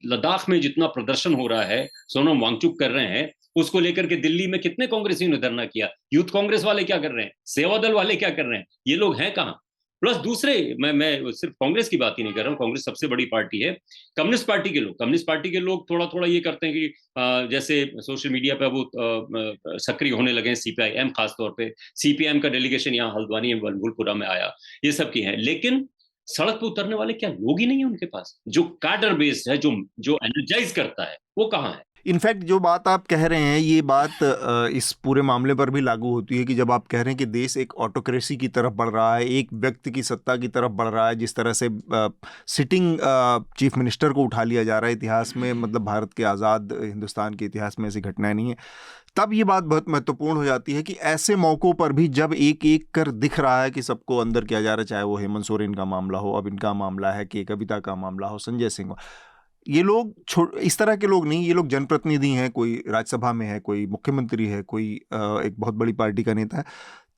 लद्दाख में जितना प्रदर्शन हो रहा है, सोनम वांगचुक कर रहे हैं, उसको लेकर के दिल्ली में कितने कांग्रेसियों ने धरना किया? यूथ कांग्रेस वाले क्या कर रहे हैं? सेवा दल वाले क्या कर रहे हैं? ये लोग हैं कहां? प्लस दूसरे, मैं सिर्फ कांग्रेस की बात ही नहीं कर रहा हूँ, कांग्रेस सबसे बड़ी पार्टी है। कम्युनिस्ट पार्टी के लोग थोड़ा थोड़ा ये करते हैं कि जैसे सोशल मीडिया पे वो सक्रिय होने लगे हैं, सीपीआईएम खासतौर पे, सीपीएम का डेलीगेशन यहाँ हल्द्वानी बलभुलपुरा में आया, ये सब की है। लेकिन सड़क पे उतरने वाले क्या लोग ही नहीं है उनके पास, जो कैडर बेस्ड है, जो एनर्जाइज करता है, वो कहाँ है? इनफैक्ट जो बात आप कह रहे हैं ये बात इस पूरे मामले पर भी लागू होती है कि जब आप कह रहे हैं कि देश एक ऑटोक्रेसी की तरफ बढ़ रहा है, एक व्यक्ति की सत्ता की तरफ बढ़ रहा है, जिस तरह से सिटिंग चीफ मिनिस्टर को उठा लिया जा रहा है इतिहास में, मतलब भारत के आज़ाद हिंदुस्तान के इतिहास में ऐसी घटनाएं नहीं है, तब ये बात बहुत महत्वपूर्ण हो जाती है कि ऐसे मौक़ों पर भी जब एक एक कर दिख रहा है कि सबको अंदर किया जा रहा है, चाहे वो हेमंत सोरेन का मामला हो, अब इनका मामला है, कि कविता का मामला हो, संजय सिंह, ये लोग इस तरह के लोग नहीं, ये लोग जनप्रतिनिधि हैं, कोई राज्यसभा में है, कोई मुख्यमंत्री है, कोई एक बहुत बड़ी पार्टी का नेता है,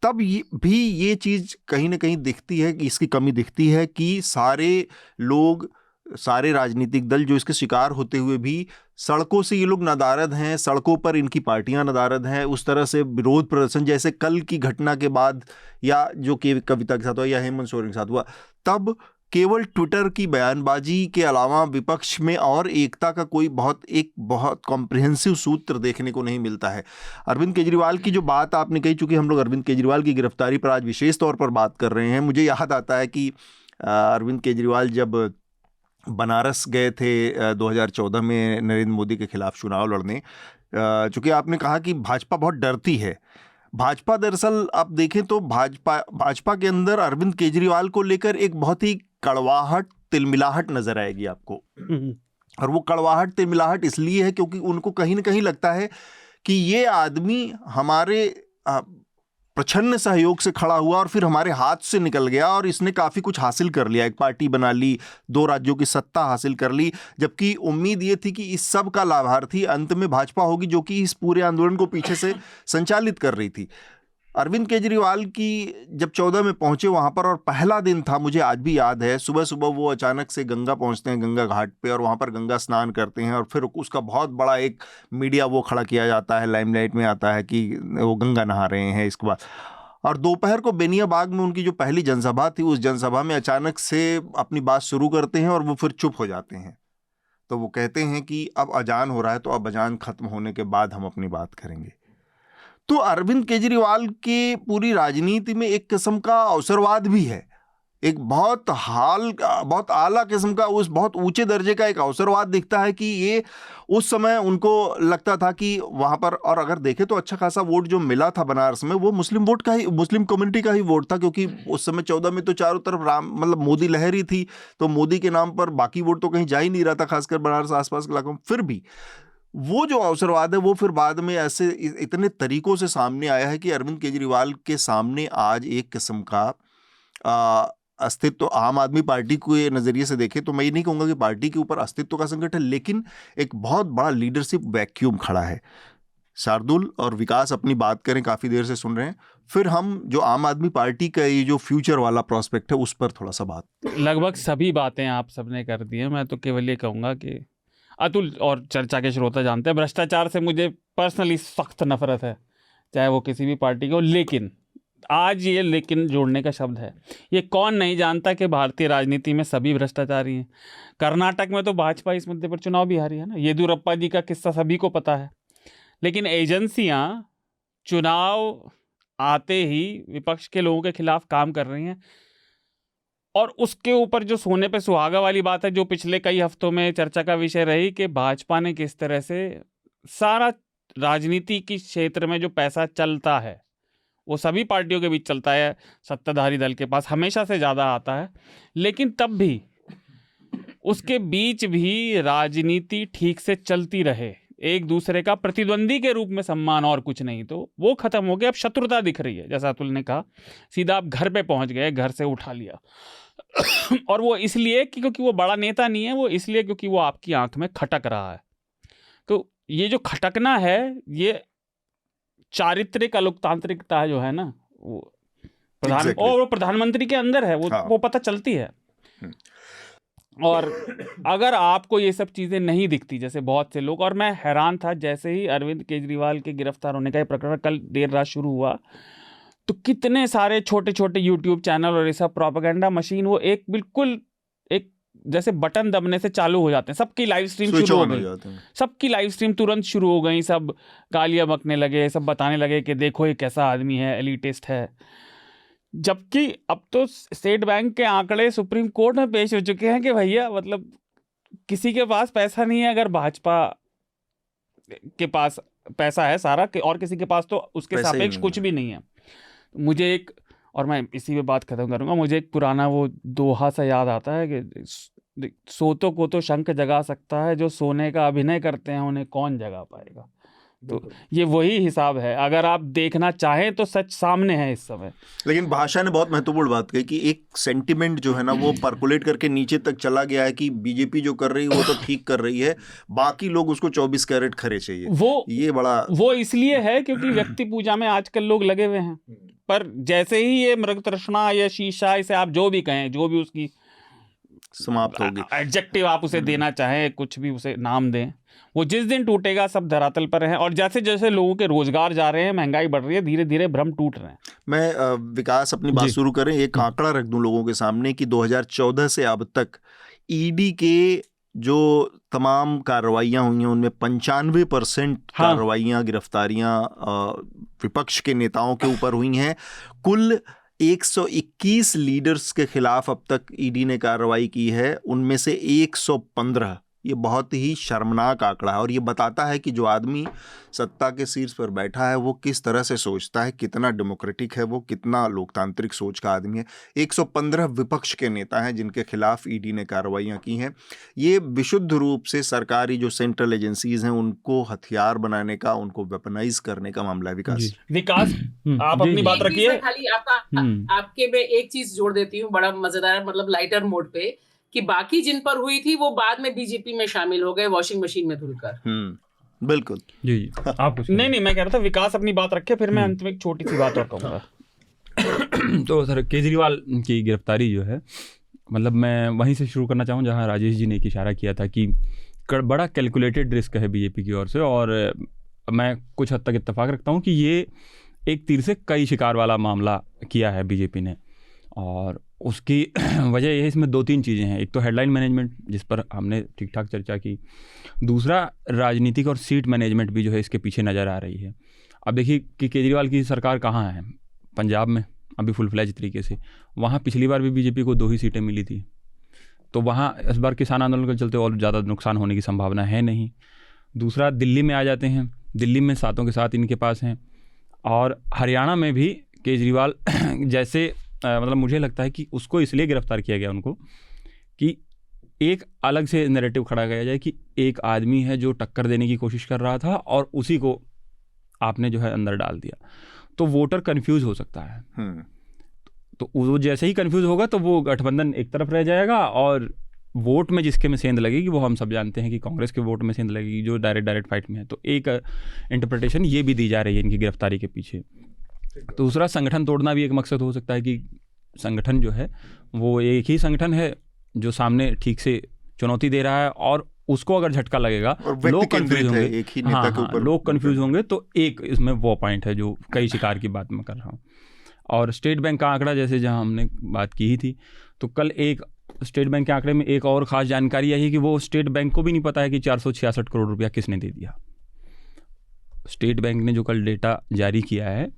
तब ये चीज़ कहीं ना कहीं दिखती है कि इसकी कमी दिखती है कि सारे लोग, सारे राजनीतिक दल जो इसके शिकार होते हुए भी सड़कों से ये लोग नदारद हैं, सड़कों पर इनकी पार्टियां नदारद हैं, उस तरह से विरोध प्रदर्शन जैसे कल की घटना के बाद, या जो कि कविता के साथ हुआ या हेमंत सोरेन के साथ हुआ, तब केवल ट्विटर की बयानबाजी के अलावा विपक्ष में और एकता का कोई बहुत कॉम्प्रिहेंसिव सूत्र देखने को नहीं मिलता है। अरविंद केजरीवाल की जो बात आपने कही, चूंकि हम लोग अरविंद केजरीवाल की गिरफ्तारी पर आज विशेष तौर पर बात कर रहे हैं, मुझे याद आता है कि अरविंद केजरीवाल जब बनारस गए थे 2014 में नरेंद्र मोदी के खिलाफ चुनाव लड़ने, चूँकि आपने कहा कि भाजपा बहुत डरती है, भाजपा दरअसल आप देखें तो भाजपा के अंदर अरविंद केजरीवाल को लेकर एक बहुत ही कड़वाहट, तिलमिलाहट नजर आएगी आपको। और वो कड़वाहट, तिलमिलाहट इसलिए है क्योंकि उनको कहीं ना कहीं लगता है कि ये आदमी हमारे प्रछन्न सहयोग से खड़ा हुआ और फिर हमारे हाथ से निकल गया और इसने काफ़ी कुछ हासिल कर लिया, एक पार्टी बना ली, 2 राज्यों की सत्ता हासिल कर ली, जबकि उम्मीद ये थी कि इस सब का लाभार्थी अंत में भाजपा होगी जो कि इस पूरे आंदोलन को पीछे से संचालित कर रही थी। अरविंद केजरीवाल की जब 14 में पहुंचे वहां पर, और पहला दिन था, मुझे आज भी याद है, सुबह सुबह वो अचानक से गंगा पहुंचते हैं, गंगा घाट पे, और वहां पर गंगा स्नान करते हैं और फिर उसका बहुत बड़ा एक मीडिया वो खड़ा किया जाता है, लाइमलाइट में आता है कि वो गंगा नहा रहे हैं। इसके बाद और दोपहर को बेनिया बाग में उनकी जो पहली जनसभा थी, उस जनसभा में अचानक से अपनी बात शुरू करते हैं और वो फिर चुप हो जाते हैं। तो वो कहते हैं कि अब अजान हो रहा है, तो अब अजान खत्म होने के बाद हम अपनी बात करेंगे। तो अरविंद केजरीवाल के पूरी राजनीति में एक किस्म का अवसरवाद भी है, एक बहुत आला किस्म का, उस बहुत ऊंचे दर्जे का एक अवसरवाद दिखता है कि ये उस समय उनको लगता था कि वहाँ पर, और अगर देखें तो अच्छा खासा वोट जो मिला था बनारस में वो मुस्लिम कम्युनिटी का ही वोट था, क्योंकि उस समय 14 में तो चारों तरफ मोदी लहर ही थी, तो मोदी के नाम पर बाकी वोट तो कहीं जा ही नहीं रहा था, खासकर बनारस आसपास के इलाकों में। फिर भी वो जो अवसरवाद है वो फिर बाद में ऐसे इतने तरीकों से सामने आया है कि अरविंद केजरीवाल के सामने आज एक किस्म का अस्तित्व, आम आदमी पार्टी के नज़रिए से देखें तो मैं ये नहीं कहूँगा कि पार्टी के ऊपर अस्तित्व का संकट है, लेकिन एक बहुत बड़ा लीडरशिप वैक्यूम खड़ा है। शार्दुल और विकास अपनी बात करें, काफ़ी देर से सुन रहे हैं, फिर हम जो आम आदमी पार्टी का ये जो फ्यूचर वाला प्रोस्पेक्ट है उस पर थोड़ा सा बात। लगभग सभी बातें आप सबने कर दी हैं। मैं तो केवल ये कहूँगा कि अतुल और चर्चा के श्रोता जानते हैं, भ्रष्टाचार से मुझे पर्सनली सख्त नफरत है, चाहे वो किसी भी पार्टी को। लेकिन आज ये लेकिन जोड़ने का शब्द है, ये कौन नहीं जानता कि भारतीय राजनीति में सभी भ्रष्टाचारी हैं। कर्नाटक में तो भाजपा इस मुद्दे पर चुनाव भी हारी है ना, येदियुरप्पा जी का किस्सा सभी को पता है। लेकिन एजेंसियां चुनाव आते ही विपक्ष के लोगों के खिलाफ काम कर रही हैं। और उसके ऊपर जो सोने पे सुहागा वाली बात है, जो पिछले कई हफ्तों में चर्चा का विषय रही, कि भाजपा ने किस तरह से सारा राजनीति के क्षेत्र में जो पैसा चलता है वो सभी पार्टियों के बीच चलता है, सत्ताधारी दल के पास हमेशा से ज़्यादा आता है, लेकिन तब भी उसके बीच भी राजनीति ठीक से चलती रहे, एक दूसरे का प्रतिद्वंदी के रूप में सम्मान और कुछ नहीं, तो वो खत्म हो गया। अब शत्रुता दिख रही है, जैसा अतुल ने कहा, सीधा आप घर पे पहुंच गए, घर से उठा लिया। और वो इसलिए क्योंकि वो बड़ा नेता नहीं है, वो इसलिए क्योंकि वो आपकी आंख में खटक रहा है। तो ये जो खटकना है, ये चारित्रिक अलोकतांत्रिकता जो है ना, वो और वो प्रधानमंत्री के अंदर है, वो पता चलती है। और अगर आपको ये सब चीज़ें नहीं दिखती, जैसे बहुत से लोग, और मैं हैरान था जैसे ही अरविंद केजरीवाल के गिरफ्तार होने का ये प्रकरण कल देर रात शुरू हुआ, तो कितने सारे छोटे छोटे यूट्यूब चैनल और ये सब प्रोपेगेंडा मशीन, वो एक बिल्कुल एक जैसे बटन दबने से चालू हो जाते हैं, सबकी लाइव स्ट्रीम स्विच शुरू हो ऑन हो गई, जाते हैं। सबकी लाइव स्ट्रीम तुरंत शुरू हो गई, सब गालियां बकने लगे, सब बताने लगे कि देखो ये कैसा आदमी है, एलिटिस्ट है। जबकि अब तो स्टेट बैंक के आंकड़े सुप्रीम कोर्ट में पेश हो चुके हैं कि भैया मतलब किसी के पास पैसा नहीं है, अगर भाजपा के पास पैसा है सारा और किसी के पास तो उसके पैसा ही सापेक्ष नहीं कुछ है। भी नहीं है। मुझे एक, और मैं इसी पे बात खत्म करूंगा, मुझे एक पुराना वो दोहा सा याद आता है कि सोतों को तो शंख जगा सकता है, जो सोने का अभिनय करते हैं उन्हें कौन जगा पाएगा। तो ये वही हिसाब है, अगर आप देखना चाहें तो सच सामने है इस समय। लेकिन भाषा ने बहुत महत्वपूर्ण बात कही कि एक सेंटिमेंट जो है ना वो पर्कुलेट करके नीचे तक चला गया है कि बीजेपी जो कर रही है वो तो ठीक कर रही है, बाकी लोग उसको 24 कैरेट खरे चाहिए। ये बड़ा वो इसलिए है क्योंकि व्यक्ति पूजा में आजकल लोग लगे हुए हैं, पर जैसे ही ये मृग तृष्णा या शीशा, इसे आप जो भी कहें, जो भी उसकी समाप्त होगी, एडजेक्टिव आप उसे देना चाहें, कुछ भी उसे नाम दें, वो जिस दिन टूटेगा सब धरातल पर है। और जैसे जैसे लोगों के रोजगार जा रहे हैं, महंगाई बढ़ रही है, धीरे धीरे भ्रम टूट रहे हैं। मैं विकास अपनी बात शुरू करें, एक आंकड़ा रख दूं लोगों के सामने कि 2014 से अब तक ईडी के जो तमाम कार्रवाइयां हुई हैं उनमें 95% कार्रवाइयां, गिरफ्तारियां विपक्ष के नेताओं के ऊपर हुई हैं। कुल 121 लीडर्स के खिलाफ अब तक ईडी ने कार्रवाई की है, उनमें से 115। ये बहुत ही शर्मनाक आंकड़ा है और ये बताता है कि जो आदमी सत्ता के शीर्ष पर बैठा है वो किस तरह से सोचता है, कितना डेमोक्रेटिक है वो, कितना लोकतांत्रिक सोच का आदमी है। 115 विपक्ष के नेता हैं जिनके खिलाफ ईडी ने कार्रवाइयां की हैं। ये विशुद्ध रूप से सरकारी जो सेंट्रल एजेंसीज हैं उनको हथियार बनाने का, उनको वेपनाइज करने का मामला है। विकास आप अपनी बात रखिए। खाली आपके में एक चीज जोड़ देती हूँ, बड़ा मजेदार, मतलब लाइटर मोड पे, कि बाकी जिन पर हुई थी वो बाद में बीजेपी में शामिल हो गए, वॉशिंग मशीन में धुलकर। बिल्कुल जी आप नहीं मैं कह रहा था विकास अपनी बात रखे, फिर मैं अंत में एक छोटी सी बात और कहूँगा। तो सर केजरीवाल की गिरफ्तारी जो है, मतलब मैं वहीं से शुरू करना चाहूँ जहाँ राजेश जी ने एक इशारा किया था कि बड़ा कैलकुलेटेड रिस्क है बीजेपी की ओर से, और मैं कुछ हद तक इत्तेफाक रखता हूँ कि ये एक तीर से कई शिकार वाला मामला किया है बीजेपी ने। और उसकी वजह यह है, इसमें 2-3 चीज़ें हैं। एक तो हेडलाइन मैनेजमेंट जिस पर हमने ठीक ठाक चर्चा की, दूसरा राजनीतिक और सीट मैनेजमेंट भी जो है इसके पीछे नज़र आ रही है। अब देखिए कि केजरीवाल की सरकार कहाँ है, पंजाब में अभी फुल फ्लैज तरीके से। वहाँ पिछली बार भी बीजेपी को 2 ही सीटें मिली थी, तो वहाँ इस बार किसान आंदोलन के चलते और ज़्यादा नुकसान होने की संभावना है नहीं। दूसरा दिल्ली में आ जाते हैं, दिल्ली में 7 के 7 इनके पास हैं, और हरियाणा में भी केजरीवाल जैसे मतलब मुझे लगता है कि उसको इसलिए गिरफ्तार किया गया उनको कि एक अलग से नैरेटिव खड़ा किया जाए कि एक आदमी है जो टक्कर देने की कोशिश कर रहा था और उसी को आपने जो है अंदर डाल दिया, तो वोटर कंफ्यूज हो सकता है। तो वो जैसे ही कंफ्यूज होगा तो वो गठबंधन एक तरफ रह जाएगा, और वोट में जिसके में सेंध लगेगी वो हम सब जानते हैं कि कांग्रेस के वोट में सेंध लगेगी जो डायरेक्ट फाइट में है। तो एक इंटरप्रिटेशन ये भी दी जा रही है इनकी गिरफ्तारी के पीछे। दूसरा, संगठन तोड़ना भी एक मकसद हो सकता है कि संगठन जो है वो एक ही संगठन है जो सामने ठीक से चुनौती दे रहा है, और उसको अगर झटका लगेगा लोग कंफ्यूज होंगे, एक ही नेता के ऊपर लोग कंफ्यूज होंगे। तो एक इसमें वो पॉइंट है जो कई शिकार की बात मैं कर रहा हूँ। और स्टेट बैंक का आंकड़ा जैसे जहाँ हमने बात की ही थी, तो कल एक स्टेट बैंक के आंकड़े में एक और ख़ास जानकारी आई है कि वो स्टेट बैंक को भी नहीं पता है कि 466 करोड़ रुपया किसने दे दिया। स्टेट बैंक ने जो कल डेटा जारी किया है,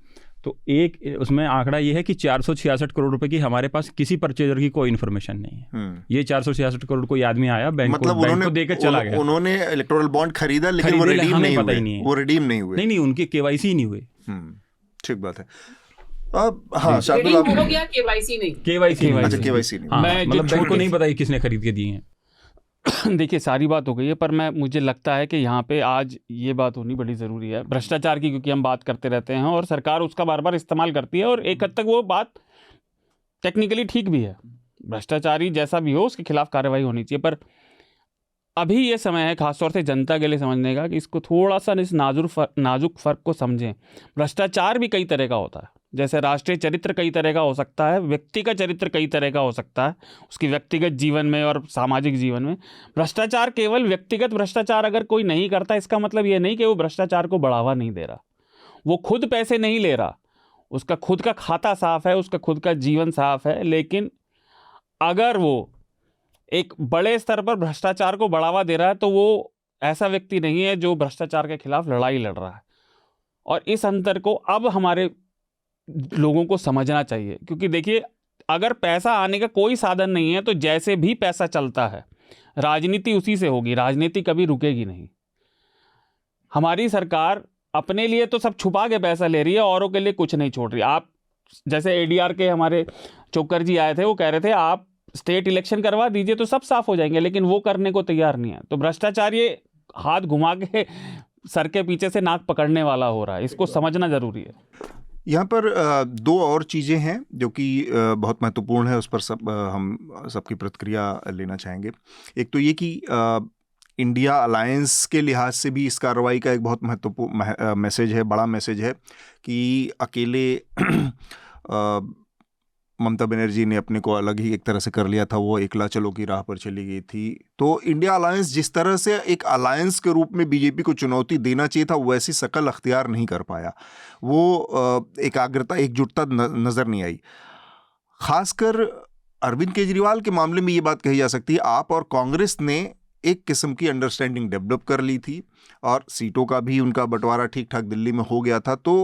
तो एक उसमें आंकड़ा ये है कि 466 करोड़ रुपए की हमारे पास किसी परचेजर की कोई इन्फॉर्मेशन नहीं है। ये 466 करोड़ कोई आदमी आया बैंक मतलब को देकर चला गया, उन्होंने इलेक्टोरल बॉन्ड खरीदा लेकिन वो रिडीम नहीं हुए, वो रिडीम नहीं हुए। नहीं उनके केवाईसी नहीं हुए। ठीक बात है। अब हाँ, शार्दुल हो गया, केवाईसी नहीं। अच्छा, केवाईसी नहीं। मैं मतलब बैंक को नहीं पता किसने खरीद के दिए हैं। देखिए सारी बात हो गई है, पर मुझे लगता है कि यहाँ पे आज ये बात होनी बड़ी ज़रूरी है भ्रष्टाचार की, क्योंकि हम बात करते रहते हैं और सरकार उसका बार बार इस्तेमाल करती है, और एक हद तक वो बात टेक्निकली ठीक भी है। भ्रष्टाचारी जैसा भी हो उसके खिलाफ कार्रवाई होनी चाहिए, पर अभी ये समय है खासतौर से जनता के लिए समझने का कि इसको थोड़ा सा इस नाजुक फ़र्क को समझें। भ्रष्टाचार भी कई तरह का होता है, जैसे राष्ट्रीय चरित्र कई तरह का हो सकता है, व्यक्ति का चरित्र कई तरह का हो सकता है, उसकी व्यक्तिगत जीवन में और सामाजिक जीवन में। भ्रष्टाचार केवल व्यक्तिगत भ्रष्टाचार अगर कोई नहीं करता, इसका मतलब ये नहीं कि वो भ्रष्टाचार को बढ़ावा नहीं दे रहा, वो खुद पैसे नहीं ले रहा, उसका खुद का खाता साफ है, उसका खुद का जीवन साफ है, लेकिन अगर वो एक बड़े स्तर पर भ्रष्टाचार को बढ़ावा दे रहा है तो वो ऐसा व्यक्ति नहीं है जो भ्रष्टाचार के खिलाफ लड़ाई लड़ रहा है। और इस अंतर को अब हमारे लोगों को समझना चाहिए, क्योंकि देखिए, अगर पैसा आने का कोई साधन नहीं है तो जैसे भी पैसा चलता है राजनीति उसी से होगी, राजनीति कभी रुकेगी नहीं। हमारी सरकार अपने लिए तो सब छुपा के पैसा ले रही है, औरों के लिए कुछ नहीं छोड़ रही। आप जैसे एडीआर के हमारे चोकर जी आए थे, वो कह रहे थे आप स्टेट इलेक्शन करवा दीजिए तो सब साफ हो जाएंगे, लेकिन वो करने को तैयार नहीं है। तो भ्रष्टाचार ये हाथ घुमा के सर के पीछे से नाक पकड़ने वाला हो रहा है, इसको समझना जरूरी है। यहाँ पर दो और चीज़ें हैं जो कि बहुत महत्वपूर्ण है, उस पर हम सबकी प्रतिक्रिया लेना चाहेंगे। एक तो ये कि इंडिया अलायंस के लिहाज से भी इस कार्रवाई का एक बहुत महत्वपूर्ण मैसेज है, बड़ा मैसेज है कि अकेले ममता बनर्जी ने अपने को अलग ही एक तरह से कर लिया था, वो एकला चलो की राह पर चली गई थी। तो इंडिया अलायंस जिस तरह से एक अलायंस के रूप में बीजेपी को चुनौती देना चाहिए था, वैसी शकल अख्तियार नहीं कर पाया। वो एकाग्रता, एकजुटता नज़र नहीं आई। खासकर अरविंद केजरीवाल के मामले में ये बात कही जा सकती है, आप और कांग्रेस ने एक किस्म की अंडरस्टैंडिंग डेवलप कर ली थी और सीटों का भी उनका बंटवारा ठीक ठाक दिल्ली में हो गया था। तो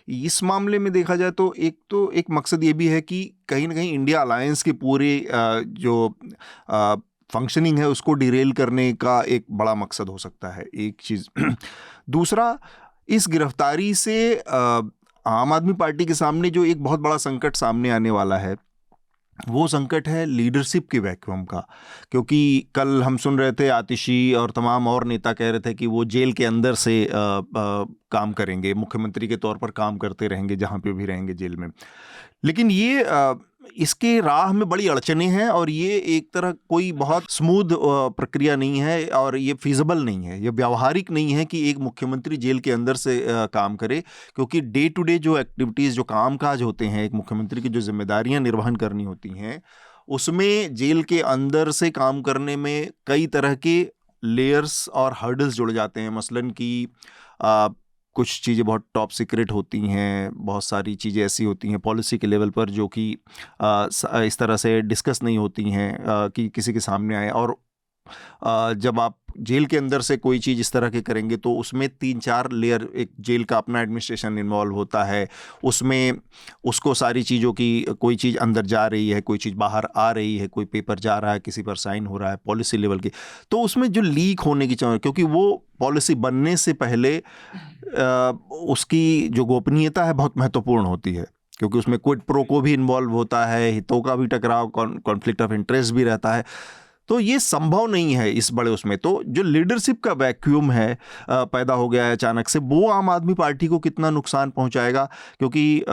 इस मामले में देखा जाए तो एक मकसद ये भी है कि कहीं ना कहीं इंडिया अलायंस के पूरे जो फंक्शनिंग है उसको डिरेल करने का एक बड़ा मकसद हो सकता है, एक चीज़। दूसरा, इस गिरफ्तारी से आम आदमी पार्टी के सामने जो एक बहुत बड़ा संकट सामने आने वाला है, वो संकट है लीडरशिप के वैक्यूम का। क्योंकि कल हम सुन रहे थे, आतिशी और तमाम और नेता कह रहे थे कि वो जेल के अंदर से काम करेंगे, मुख्यमंत्री के तौर पर काम करते रहेंगे जहाँ पे भी रहेंगे जेल में। लेकिन ये इसके राह में बड़ी अड़चनें हैं और ये एक तरह कोई बहुत स्मूथ प्रक्रिया नहीं है और ये फीजिबल नहीं है, ये व्यावहारिक नहीं है कि एक मुख्यमंत्री जेल के अंदर से काम करे। क्योंकि डे टू डे जो एक्टिविटीज़, जो कामकाज होते हैं, एक मुख्यमंत्री की जो जिम्मेदारियां निर्वहन करनी होती हैं, उसमें जेल के अंदर से काम करने में कई तरह के लेयर्स और हर्डल्स जुड़ जाते हैं। मसलन कि कुछ चीज़ें बहुत टॉप सीक्रेट होती हैं, बहुत सारी चीज़ें ऐसी होती हैं पॉलिसी के लेवल पर जो कि इस तरह से डिस्कस नहीं होती हैं कि किसी के सामने आए। और जब आप जेल के अंदर से कोई चीज़ इस तरह के करेंगे तो उसमें 3-4 लेयर, एक जेल का अपना एडमिनिस्ट्रेशन इन्वॉल्व होता है, उसमें उसको सारी चीज़ों की, कोई चीज़ अंदर जा रही है, कोई चीज़ बाहर आ रही है, कोई पेपर जा रहा है, किसी पर साइन हो रहा है पॉलिसी लेवल की, तो उसमें जो लीक होने की चांस, क्योंकि वो पॉलिसी बनने से पहले उसकी जो गोपनीयता है बहुत महत्वपूर्ण होती है, क्योंकि उसमें क्विड प्रो को भी इन्वॉल्व होता है, हितों का भी टकराव, कॉन्फ्लिक्ट ऑफ इंटरेस्ट भी रहता है। तो ये संभव नहीं है इस बड़े उसमें। तो जो लीडरशिप का वैक्यूम है पैदा हो गया है अचानक से, वो आम आदमी पार्टी को कितना नुकसान पहुंचाएगा। क्योंकि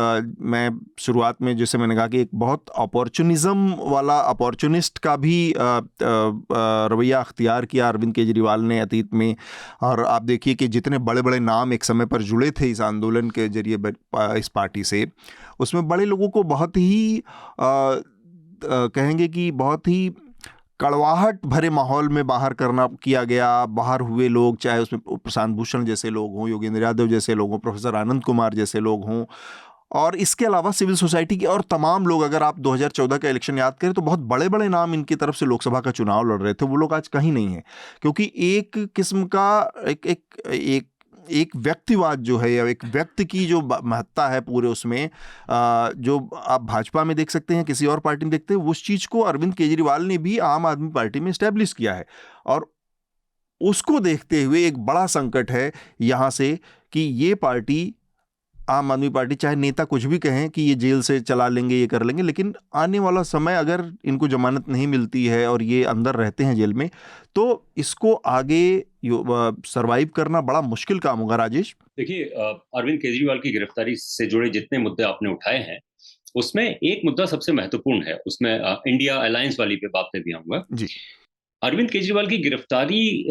मैं शुरुआत में जैसे मैंने कहा कि एक बहुत अपॉर्चुनिज्म वाला, अपॉर्चुनिस्ट का भी रवैया अख्तियार किया अरविंद केजरीवाल ने अतीत में। और आप देखिए कि जितने बड़े बड़े नाम एक समय पर जुड़े थे इस आंदोलन के जरिए इस पार्टी से, उसमें बड़े लोगों को बहुत ही कहेंगे कि बहुत ही कड़वाहट भरे माहौल में बाहर किया गया। बाहर हुए लोग, चाहे उसमें प्रशांत भूषण जैसे लोग हों, योगेंद्र यादव जैसे लोग हों, प्रोफेसर आनंद कुमार जैसे लोग हों, और इसके अलावा सिविल सोसाइटी के और तमाम लोग। अगर आप 2014 का इलेक्शन याद करें तो बहुत बड़े बड़े नाम इनकी तरफ से लोकसभा का चुनाव लड़ रहे थे, वो लोग आज कहीं नहीं हैं। क्योंकि एक किस्म का एक व्यक्तिवाद जो है, या एक व्यक्ति की जो महत्ता है पूरे उसमें, जो आप भाजपा में देख सकते हैं, किसी और पार्टी में देखते हैं, उस चीज़ को अरविंद केजरीवाल ने भी आम आदमी पार्टी में इस्टेब्लिश किया है। और उसको देखते हुए एक बड़ा संकट है यहाँ से कि ये पार्टी, आम आदमी पार्टी, चाहे नेता कुछ भी कहें कि ये जेल से चला लेंगे, ये कर लेंगे, लेकिन आने वाला समय अगर इनको जमानत नहीं मिलती है और ये अंदर रहते हैं जेल में, तो इसको आगे सरवाइव करना बड़ा मुश्किल काम होगा। राजेश, देखिए, अरविंद केजरीवाल की गिरफ्तारी से जुड़े जितने मुद्दे आपने उठाए हैं, उसमें एक मुद्दा सबसे महत्वपूर्ण है। उसमें इंडिया अलायंस वाली पे बात पे भी आऊंगा जी। अरविंद केजरीवाल की गिरफ्तारी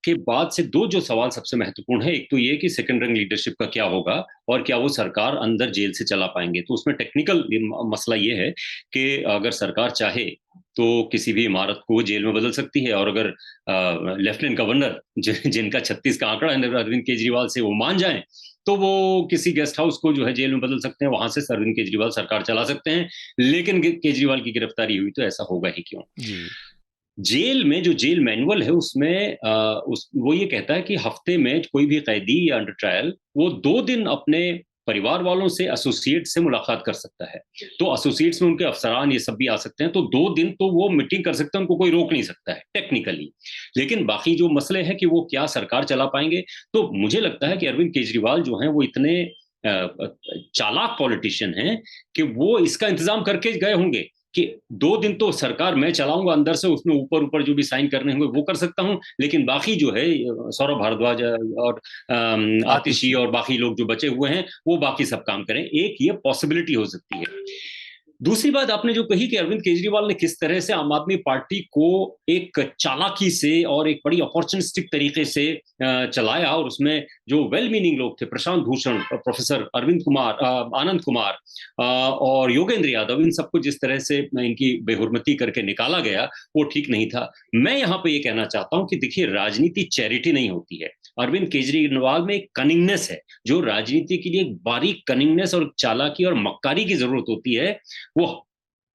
के बाद से दो जो सवाल सबसे महत्वपूर्ण है, एक तो ये कि सेकंड रैंक लीडरशिप का क्या होगा और क्या वो सरकार अंदर जेल से चला पाएंगे। तो उसमें टेक्निकल मसला ये है कि अगर सरकार चाहे तो किसी भी इमारत को जेल में बदल सकती है, और अगर लेफ्टिनेंट गवर्नर जिनका 36 का आंकड़ा है अरविंद केजरीवाल से, वो मान जाएं तो वो किसी गेस्ट हाउस को जो है जेल में बदल सकते हैं, वहां से अरविंद केजरीवाल सरकार चला सकते हैं। लेकिन केजरीवाल की गिरफ्तारी हुई तो ऐसा होगा ही क्यों? जी जेल में जो जेल मैनुअल है उसमें वो ये कहता है कि हफ्ते में कोई भी कैदी या अंडर ट्रायल वो 2 दिन अपने परिवार वालों से, एसोसिएट से मुलाकात कर सकता है। तो एसोसिएट्स में उनके अफसरान ये सब भी आ सकते हैं, तो 2 दिन तो वो मीटिंग कर सकते हैं, उनको कोई रोक नहीं सकता है टेक्निकली। लेकिन बाकी जो मसले हैं कि वो क्या सरकार चला पाएंगे, तो मुझे लगता है कि अरविंद केजरीवाल जो हैं वो इतने चालाक पॉलिटिशियन हैं कि वो इसका इंतजाम करके गए होंगे कि 2 दिन तो सरकार मैं चलाऊंगा अंदर से, उसमें ऊपर ऊपर जो भी साइन करने होंगे वो कर सकता हूं, लेकिन बाकी जो है सौरभ भारद्वाज और आतिशी और बाकी लोग जो बचे हुए हैं वो बाकी सब काम करें। एक ये पॉसिबिलिटी हो सकती है। दूसरी बात आपने जो कही कि अरविंद केजरीवाल ने किस तरह से आम आदमी पार्टी को एक चालाकी से और एक बड़ी अपॉर्चुनिस्टिक तरीके से चलाया, और उसमें जो वेल मीनिंग लोग थे, प्रशांत भूषण, प्रोफेसर अरविंद कुमार, आनंद कुमार और योगेंद्र यादव, इन सबको जिस तरह से इनकी बेहुरमती करके निकाला गया वो ठीक नहीं था। मैं यहाँ पे ये कहना चाहता हूं कि देखिए, राजनीति चैरिटी नहीं होती है। अरविंद केजरीवाल में एक कनिंगनेस है, जो राजनीति के लिए एक बारीक कनिंगनेस और चालाकी और मक्कारी की जरूरत होती है। वो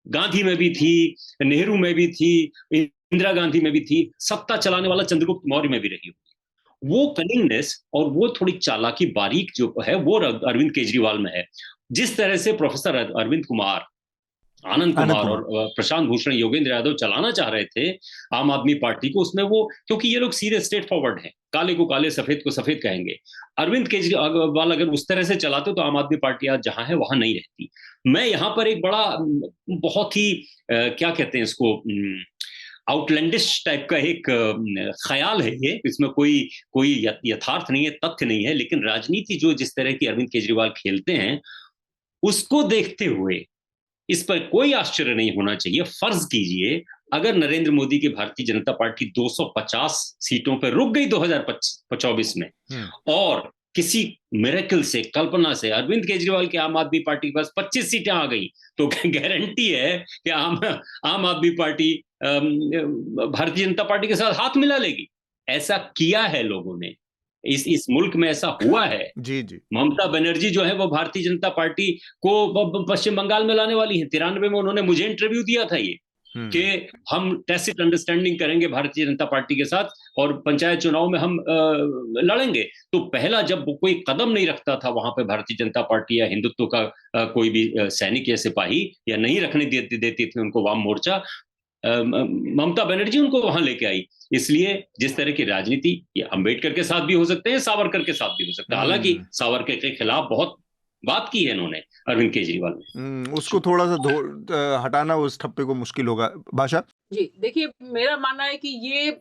गांधी में भी थी, नेहरू में भी थी, इंदिरा गांधी में भी थी, सत्ता चलाने वाला चंद्रगुप्त मौर्य में भी रही होगी। वो कनिंगनेस और वो थोड़ी चालाकी बारीक जो है वो अरविंद केजरीवाल में है। जिस तरह से प्रोफेसर अरविंद कुमार, आनंद कुमार और प्रशांत भूषण, योगेंद्र यादव चलाना चाह रहे थे आम आदमी पार्टी को, उसमें वो, क्योंकि ये लोग सीधे स्ट्रेट फॉरवर्ड हैं, काले को काले सफेद को सफेद कहेंगे। अरविंद केजरीवाल अगर उस तरह से चलाते तो आम आदमी पार्टी आज जहां है वहां नहीं रहती। मैं यहां पर एक बड़ा बहुत ही क्या कहते हैं इसको, आउटलैंडिश टाइप का एक ख्याल है ये, इसमें कोई यथार्थ नहीं है, तथ्य नहीं है, लेकिन राजनीति जो जिस तरह की अरविंद केजरीवाल खेलते हैं उसको देखते हुए इस पर कोई आश्चर्य नहीं होना चाहिए। फर्ज कीजिए अगर नरेंद्र मोदी की भारतीय जनता पार्टी 250 सीटों पर रुक गई 2024 में, और किसी मिरेकल से, कल्पना से अरविंद केजरीवाल की आम आदमी पार्टी के पास 25 सीटें आ गई, तो गारंटी है कि आम आदमी पार्टी भारतीय जनता पार्टी के साथ हाथ मिला लेगी। ऐसा किया है लोगों ने, इस मुल्क में ऐसा हुआ है। जी जी। ममता बनर्जी जो है वो भारतीय जनता पार्टी को पश्चिम बंगाल में लाने वाली है। 93 में उन्होंने मुझे इंटरव्यू दिया था ये कि हम टैसिट अंडरस्टैंडिंग करेंगे भारतीय जनता पार्टी के साथ और पंचायत चुनाव में हम लड़ेंगे। तो पहला जब कोई कदम नहीं रखता था वहां पे भारतीय जनता पार्टी या हिंदुत्व का कोई भी सैनिक या सिपाही, या नहीं रखने देती थी उनको वाम मोर्चा, ममता बनर्जी उनको वहां लेके आई। इसलिए जिस तरह की राजनीति, ये अंबेडकर के साथ भी हो सकते हैं, सावरकर के साथ भी हो सकता है। हालांकि सावरकर के खिलाफ बहुत बात की है इन्होंने अरविंद केजरीवाल ने, उसको थोड़ा सा हटाना उस ठप्पे को मुश्किल होगा। भाषा जी, देखिए, मेरा मानना है कि ये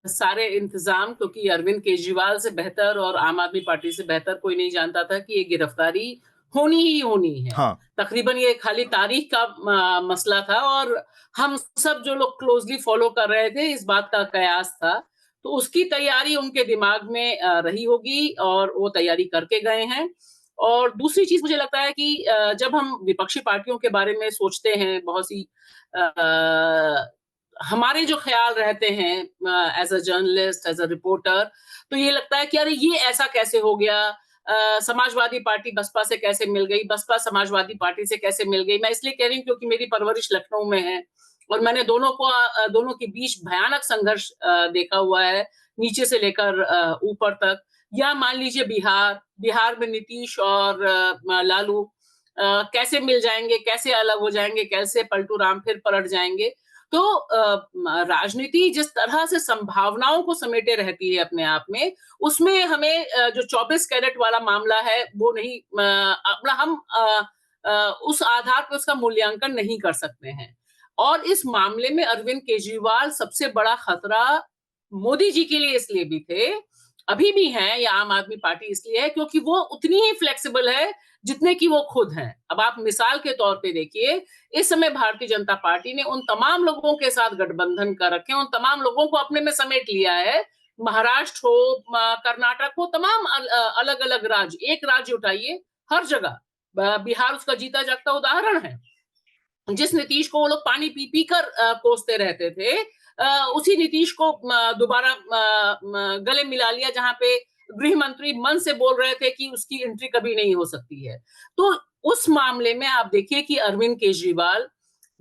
सारे इंतजाम, क्योंकि अरविंद केजरीवाल से बेहतर और आम आदमी पार्टी से बेहतर कोई नहीं जानता था कि ये गिरफ्तारी होनी ही होनी है। हाँ। तकरीबन ये खाली तारीख का मसला था, और हम सब जो लोग क्लोजली फॉलो कर रहे थे इस बात का कयास था, तो उसकी तैयारी उनके दिमाग में रही होगी और वो तैयारी करके गए हैं। और दूसरी चीज मुझे लगता है कि जब हम विपक्षी पार्टियों के बारे में सोचते हैं, बहुत सी हमारे जो ख्याल रहते हैं as a journalist, as a reporter, तो ये लगता है कि अरे ये ऐसा कैसे हो गया, समाजवादी पार्टी बसपा से कैसे मिल गई, बसपा समाजवादी पार्टी से कैसे मिल गई। मैं इसलिए कह रही हूँ क्योंकि मेरी परवरिश लखनऊ में है और मैंने दोनों के बीच भयानक संघर्ष देखा हुआ है, नीचे से लेकर ऊपर तक। या मान लीजिए बिहार में नीतीश और लालू कैसे मिल जाएंगे, कैसे अलग हो जाएंगे, कैसे पलटू राम फिर पलट जाएंगे। तो राजनीति जिस तरह से संभावनाओं को समेटे रहती है अपने आप में, उसमें हमें जो 24 कैरेट वाला मामला है वो नहीं, हम उस आधार पर उसका मूल्यांकन नहीं कर सकते हैं। और इस मामले में अरविंद केजरीवाल सबसे बड़ा खतरा मोदी जी के लिए इसलिए भी थे, अभी भी हैं, या आम आदमी पार्टी इसलिए है क्योंकि वो उतनी ही फ्लेक्सिबल है जितने की वो खुद हैं। अब आप मिसाल के तौर पे देखिए, इस समय भारतीय जनता पार्टी ने उन तमाम लोगों के साथ गठबंधन कर रखे, उन तमाम लोगों को अपने में समेट लिया है। महाराष्ट्र हो, कर्नाटक हो, तमाम अलग अलग राज्य, एक राज्य उठाइए, हर जगह बिहार उसका जीता जागता उदाहरण है। जिस नीतीश को वो लोग पानी पी पी कर कोसते रहते थे, उसी नीतीश को दोबारा गले मिला लिया, जहां पे गृह मंत्री मन से बोल रहे थे कि उसकी एंट्री कभी नहीं हो सकती है। तो उस मामले में आप देखिए कि अरविंद केजरीवाल,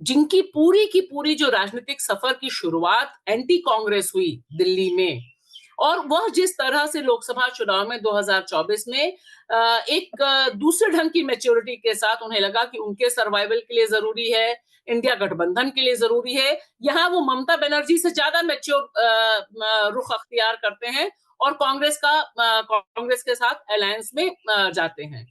जिनकी पूरी की पूरी जो राजनीतिक सफर की शुरुआत एंटी कांग्रेस हुई दिल्ली में, और वह जिस तरह से लोकसभा चुनाव में 2024 में एक दूसरे ढंग की मैच्योरिटी के साथ उन्हें लगा कि उनके सर्वाइवल के लिए जरूरी है, इंडिया गठबंधन के लिए जरूरी है, यहाँ वो ममता बनर्जी से ज्यादा मैच्योर रुख अख्तियार करते हैं और कांग्रेस के साथ अलायंस में जाते हैं।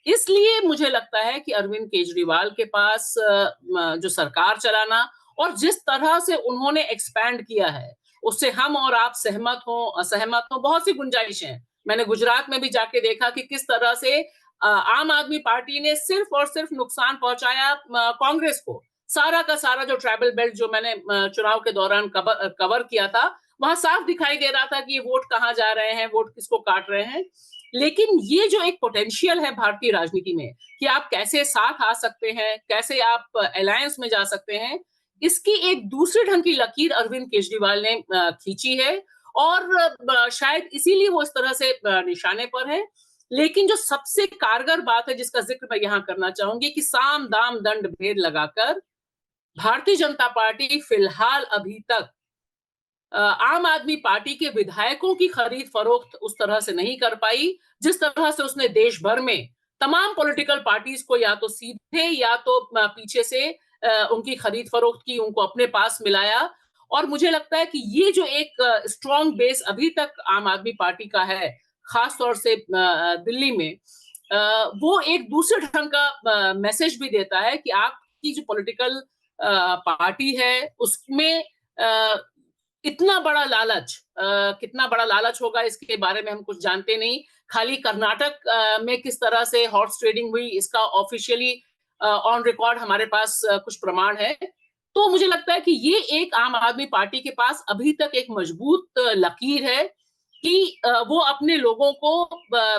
इसलिए मुझे लगता है कि अरविंद केजरीवाल के पास जो सरकार चलाना और जिस तरह से उन्होंने एक्सपैंड किया है, उससे हम और आप सहमत हो असहमत हो, बहुत सी गुंजाइश है। मैंने गुजरात में भी जाके देखा कि किस तरह से आम आदमी पार्टी ने सिर्फ और सिर्फ नुकसान पहुंचाया कांग्रेस को। सारा का सारा जो ट्राइबल बेल्ट जो मैंने चुनाव के दौरान कवर किया था, वहां साफ दिखाई दे रहा था कि ये वोट कहाँ जा रहे हैं, वोट किसको काट रहे हैं। लेकिन ये जो एक पोटेंशियल है भारतीय राजनीति में कि आप कैसे साथ आ सकते हैं, कैसे आप अलायंस में जा सकते हैं, इसकी एक दूसरे ढंग की लकीर अरविंद केजरीवाल ने खींची है और शायद इसीलिए वो इस तरह से निशाने पर है। लेकिन जो सबसे कारगर बात है जिसका जिक्र मैं यहाँ करना चाहूंगी कि साम दाम दंड भेद लगाकर भारतीय जनता पार्टी फिलहाल अभी तक आम आदमी पार्टी के विधायकों की खरीद फरोख्त उस तरह से नहीं कर पाई जिस तरह से उसने देश भर में तमाम पॉलिटिकल पार्टीज को या तो सीधे या तो पीछे से उनकी खरीद फरोख्त की, उनको अपने पास मिलाया। और मुझे लगता है कि ये जो एक स्ट्रॉन्ग बेस अभी तक आम आदमी पार्टी का है, खास तौर से दिल्ली में, वो एक दूसरे ढंग का मैसेज भी देता है कि आपकी जो पॉलिटिकल पार्टी है उसमें इतना बड़ा लालच, कितना बड़ा लालच होगा इसके बारे में हम कुछ जानते नहीं। खाली कर्नाटक में किस तरह से हॉर्स ट्रेडिंग हुई इसका ऑफिशियली ऑन रिकॉर्ड हमारे पास कुछ प्रमाण है। तो मुझे लगता है कि ये एक आम आदमी पार्टी के पास अभी तक एक मजबूत लकीर है कि वो अपने लोगों को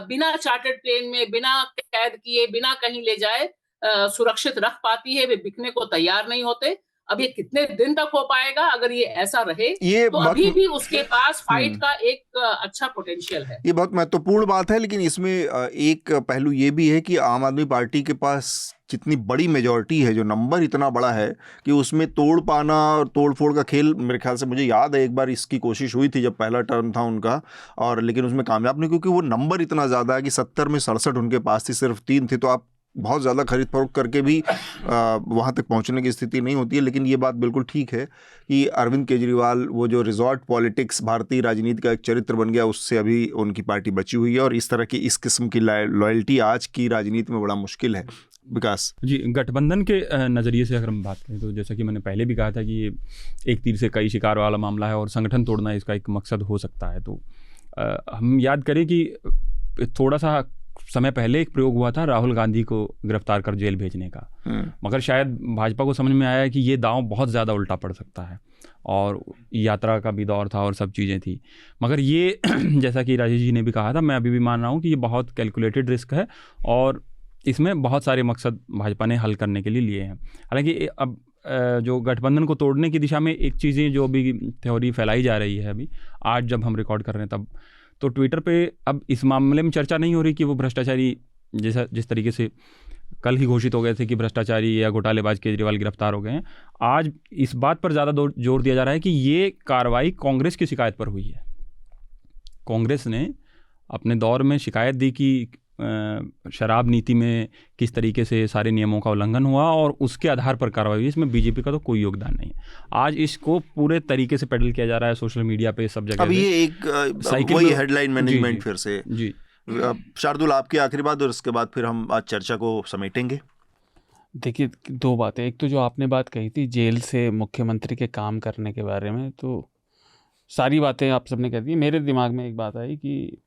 बिना चार्टर्ड प्लेन में, बिना कैद किए, बिना कहीं ले जाए सुरक्षित रख पाती है। वे बिकने को तैयार नहीं होते। अब ये कितने दिन तक हो पाएगा, अगर ये ऐसा रहे तो अभी भी उसके पास फाइट का एक अच्छा पोटेंशियल है। ये बहुत महत्वपूर्ण बात है, लेकिन इसमें एक पहलू ये भी है कि आम आदमी पार्टी के पास जितनी बड़ी मेजॉरिटी है, जो नंबर इतना बड़ा है कि उसमें तोड़ पाना और तोड़ फोड़ का खेल, मेरे ख्याल से मुझे याद है एक बार इसकी कोशिश हुई थी जब पहला टर्म था उनका, और लेकिन उसमें कामयाब नहीं, क्योंकि वो नंबर इतना ज़्यादा है कि 70 में 67 उनके पास थी, सिर्फ 3 थे। तो आप बहुत ज़्यादा खरीद फरोख्त करके भी वहाँ तक पहुँचने की स्थिति नहीं होती है। लेकिन ये बात बिल्कुल ठीक है कि अरविंद केजरीवाल, वो जो रिजॉर्ट पॉलिटिक्स भारतीय राजनीति का एक चरित्र बन गया, उससे अभी उनकी पार्टी बची हुई है, और इस तरह की इस किस्म की लॉयल्टी आज की राजनीति में बड़ा मुश्किल है। विकास जी, गठबंधन के नज़रिए से अगर हम बात करें तो जैसा कि मैंने पहले भी कहा था कि ये एक तीर से कई शिकार वाला मामला है और संगठन तोड़ना इसका एक मकसद हो सकता है। तो हम याद करें कि थोड़ा सा समय पहले एक प्रयोग हुआ था राहुल गांधी को गिरफ्तार कर जेल भेजने का, मगर शायद भाजपा को समझ में आया कि ये दांव बहुत ज़्यादा उल्टा पड़ सकता है, और यात्रा का भी दौर था और सब चीज़ें थी। मगर ये जैसा कि राजेश जी ने भी कहा था, मैं अभी भी मान रहा हूँ कि ये बहुत कैलकुलेटेड रिस्क है और इसमें बहुत सारे मकसद भाजपा ने हल करने के लिए लिए हैं। हालांकि अब जो गठबंधन को तोड़ने की दिशा में एक चीज़ें जो भी थ्योरी फैलाई जा रही है, अभी आज जब हम रिकॉर्ड कर रहे हैं तब तो ट्विटर पे अब इस मामले में चर्चा नहीं हो रही कि वो भ्रष्टाचारी, जैसा जिस तरीके से कल ही घोषित हो गए थे कि भ्रष्टाचारी या घोटालेबाज केजरीवाल गिरफ्तार हो गए हैं, आज इस बात पर ज़्यादा जोर दिया जा रहा है कि ये कार्रवाई कांग्रेस की शिकायत पर हुई है। कांग्रेस ने अपने दौर में शिकायत दी कि शराब नीति में किस तरीके से सारे नियमों का उल्लंघन हुआ और उसके आधार पर कार्रवाई हुई। इसमें बीजेपी का तो कोई योगदान नहीं है। आज इसको पूरे तरीके से पेडल किया जा रहा है सोशल मीडिया पे, सब जगह। अब ये एक वही हेडलाइन मैनेजमेंट फिर से। जी शार्दुल, आपकी आखिरी बात और उसके बाद फिर हम आज चर्चा को समेटेंगे। देखिए, दो बातें। एक तो जो आपने बात कही थी जेल से मुख्यमंत्री के काम करने के बारे में, तो सारी बातें आप सबने कह दी। मेरे दिमाग में एक बात आई कि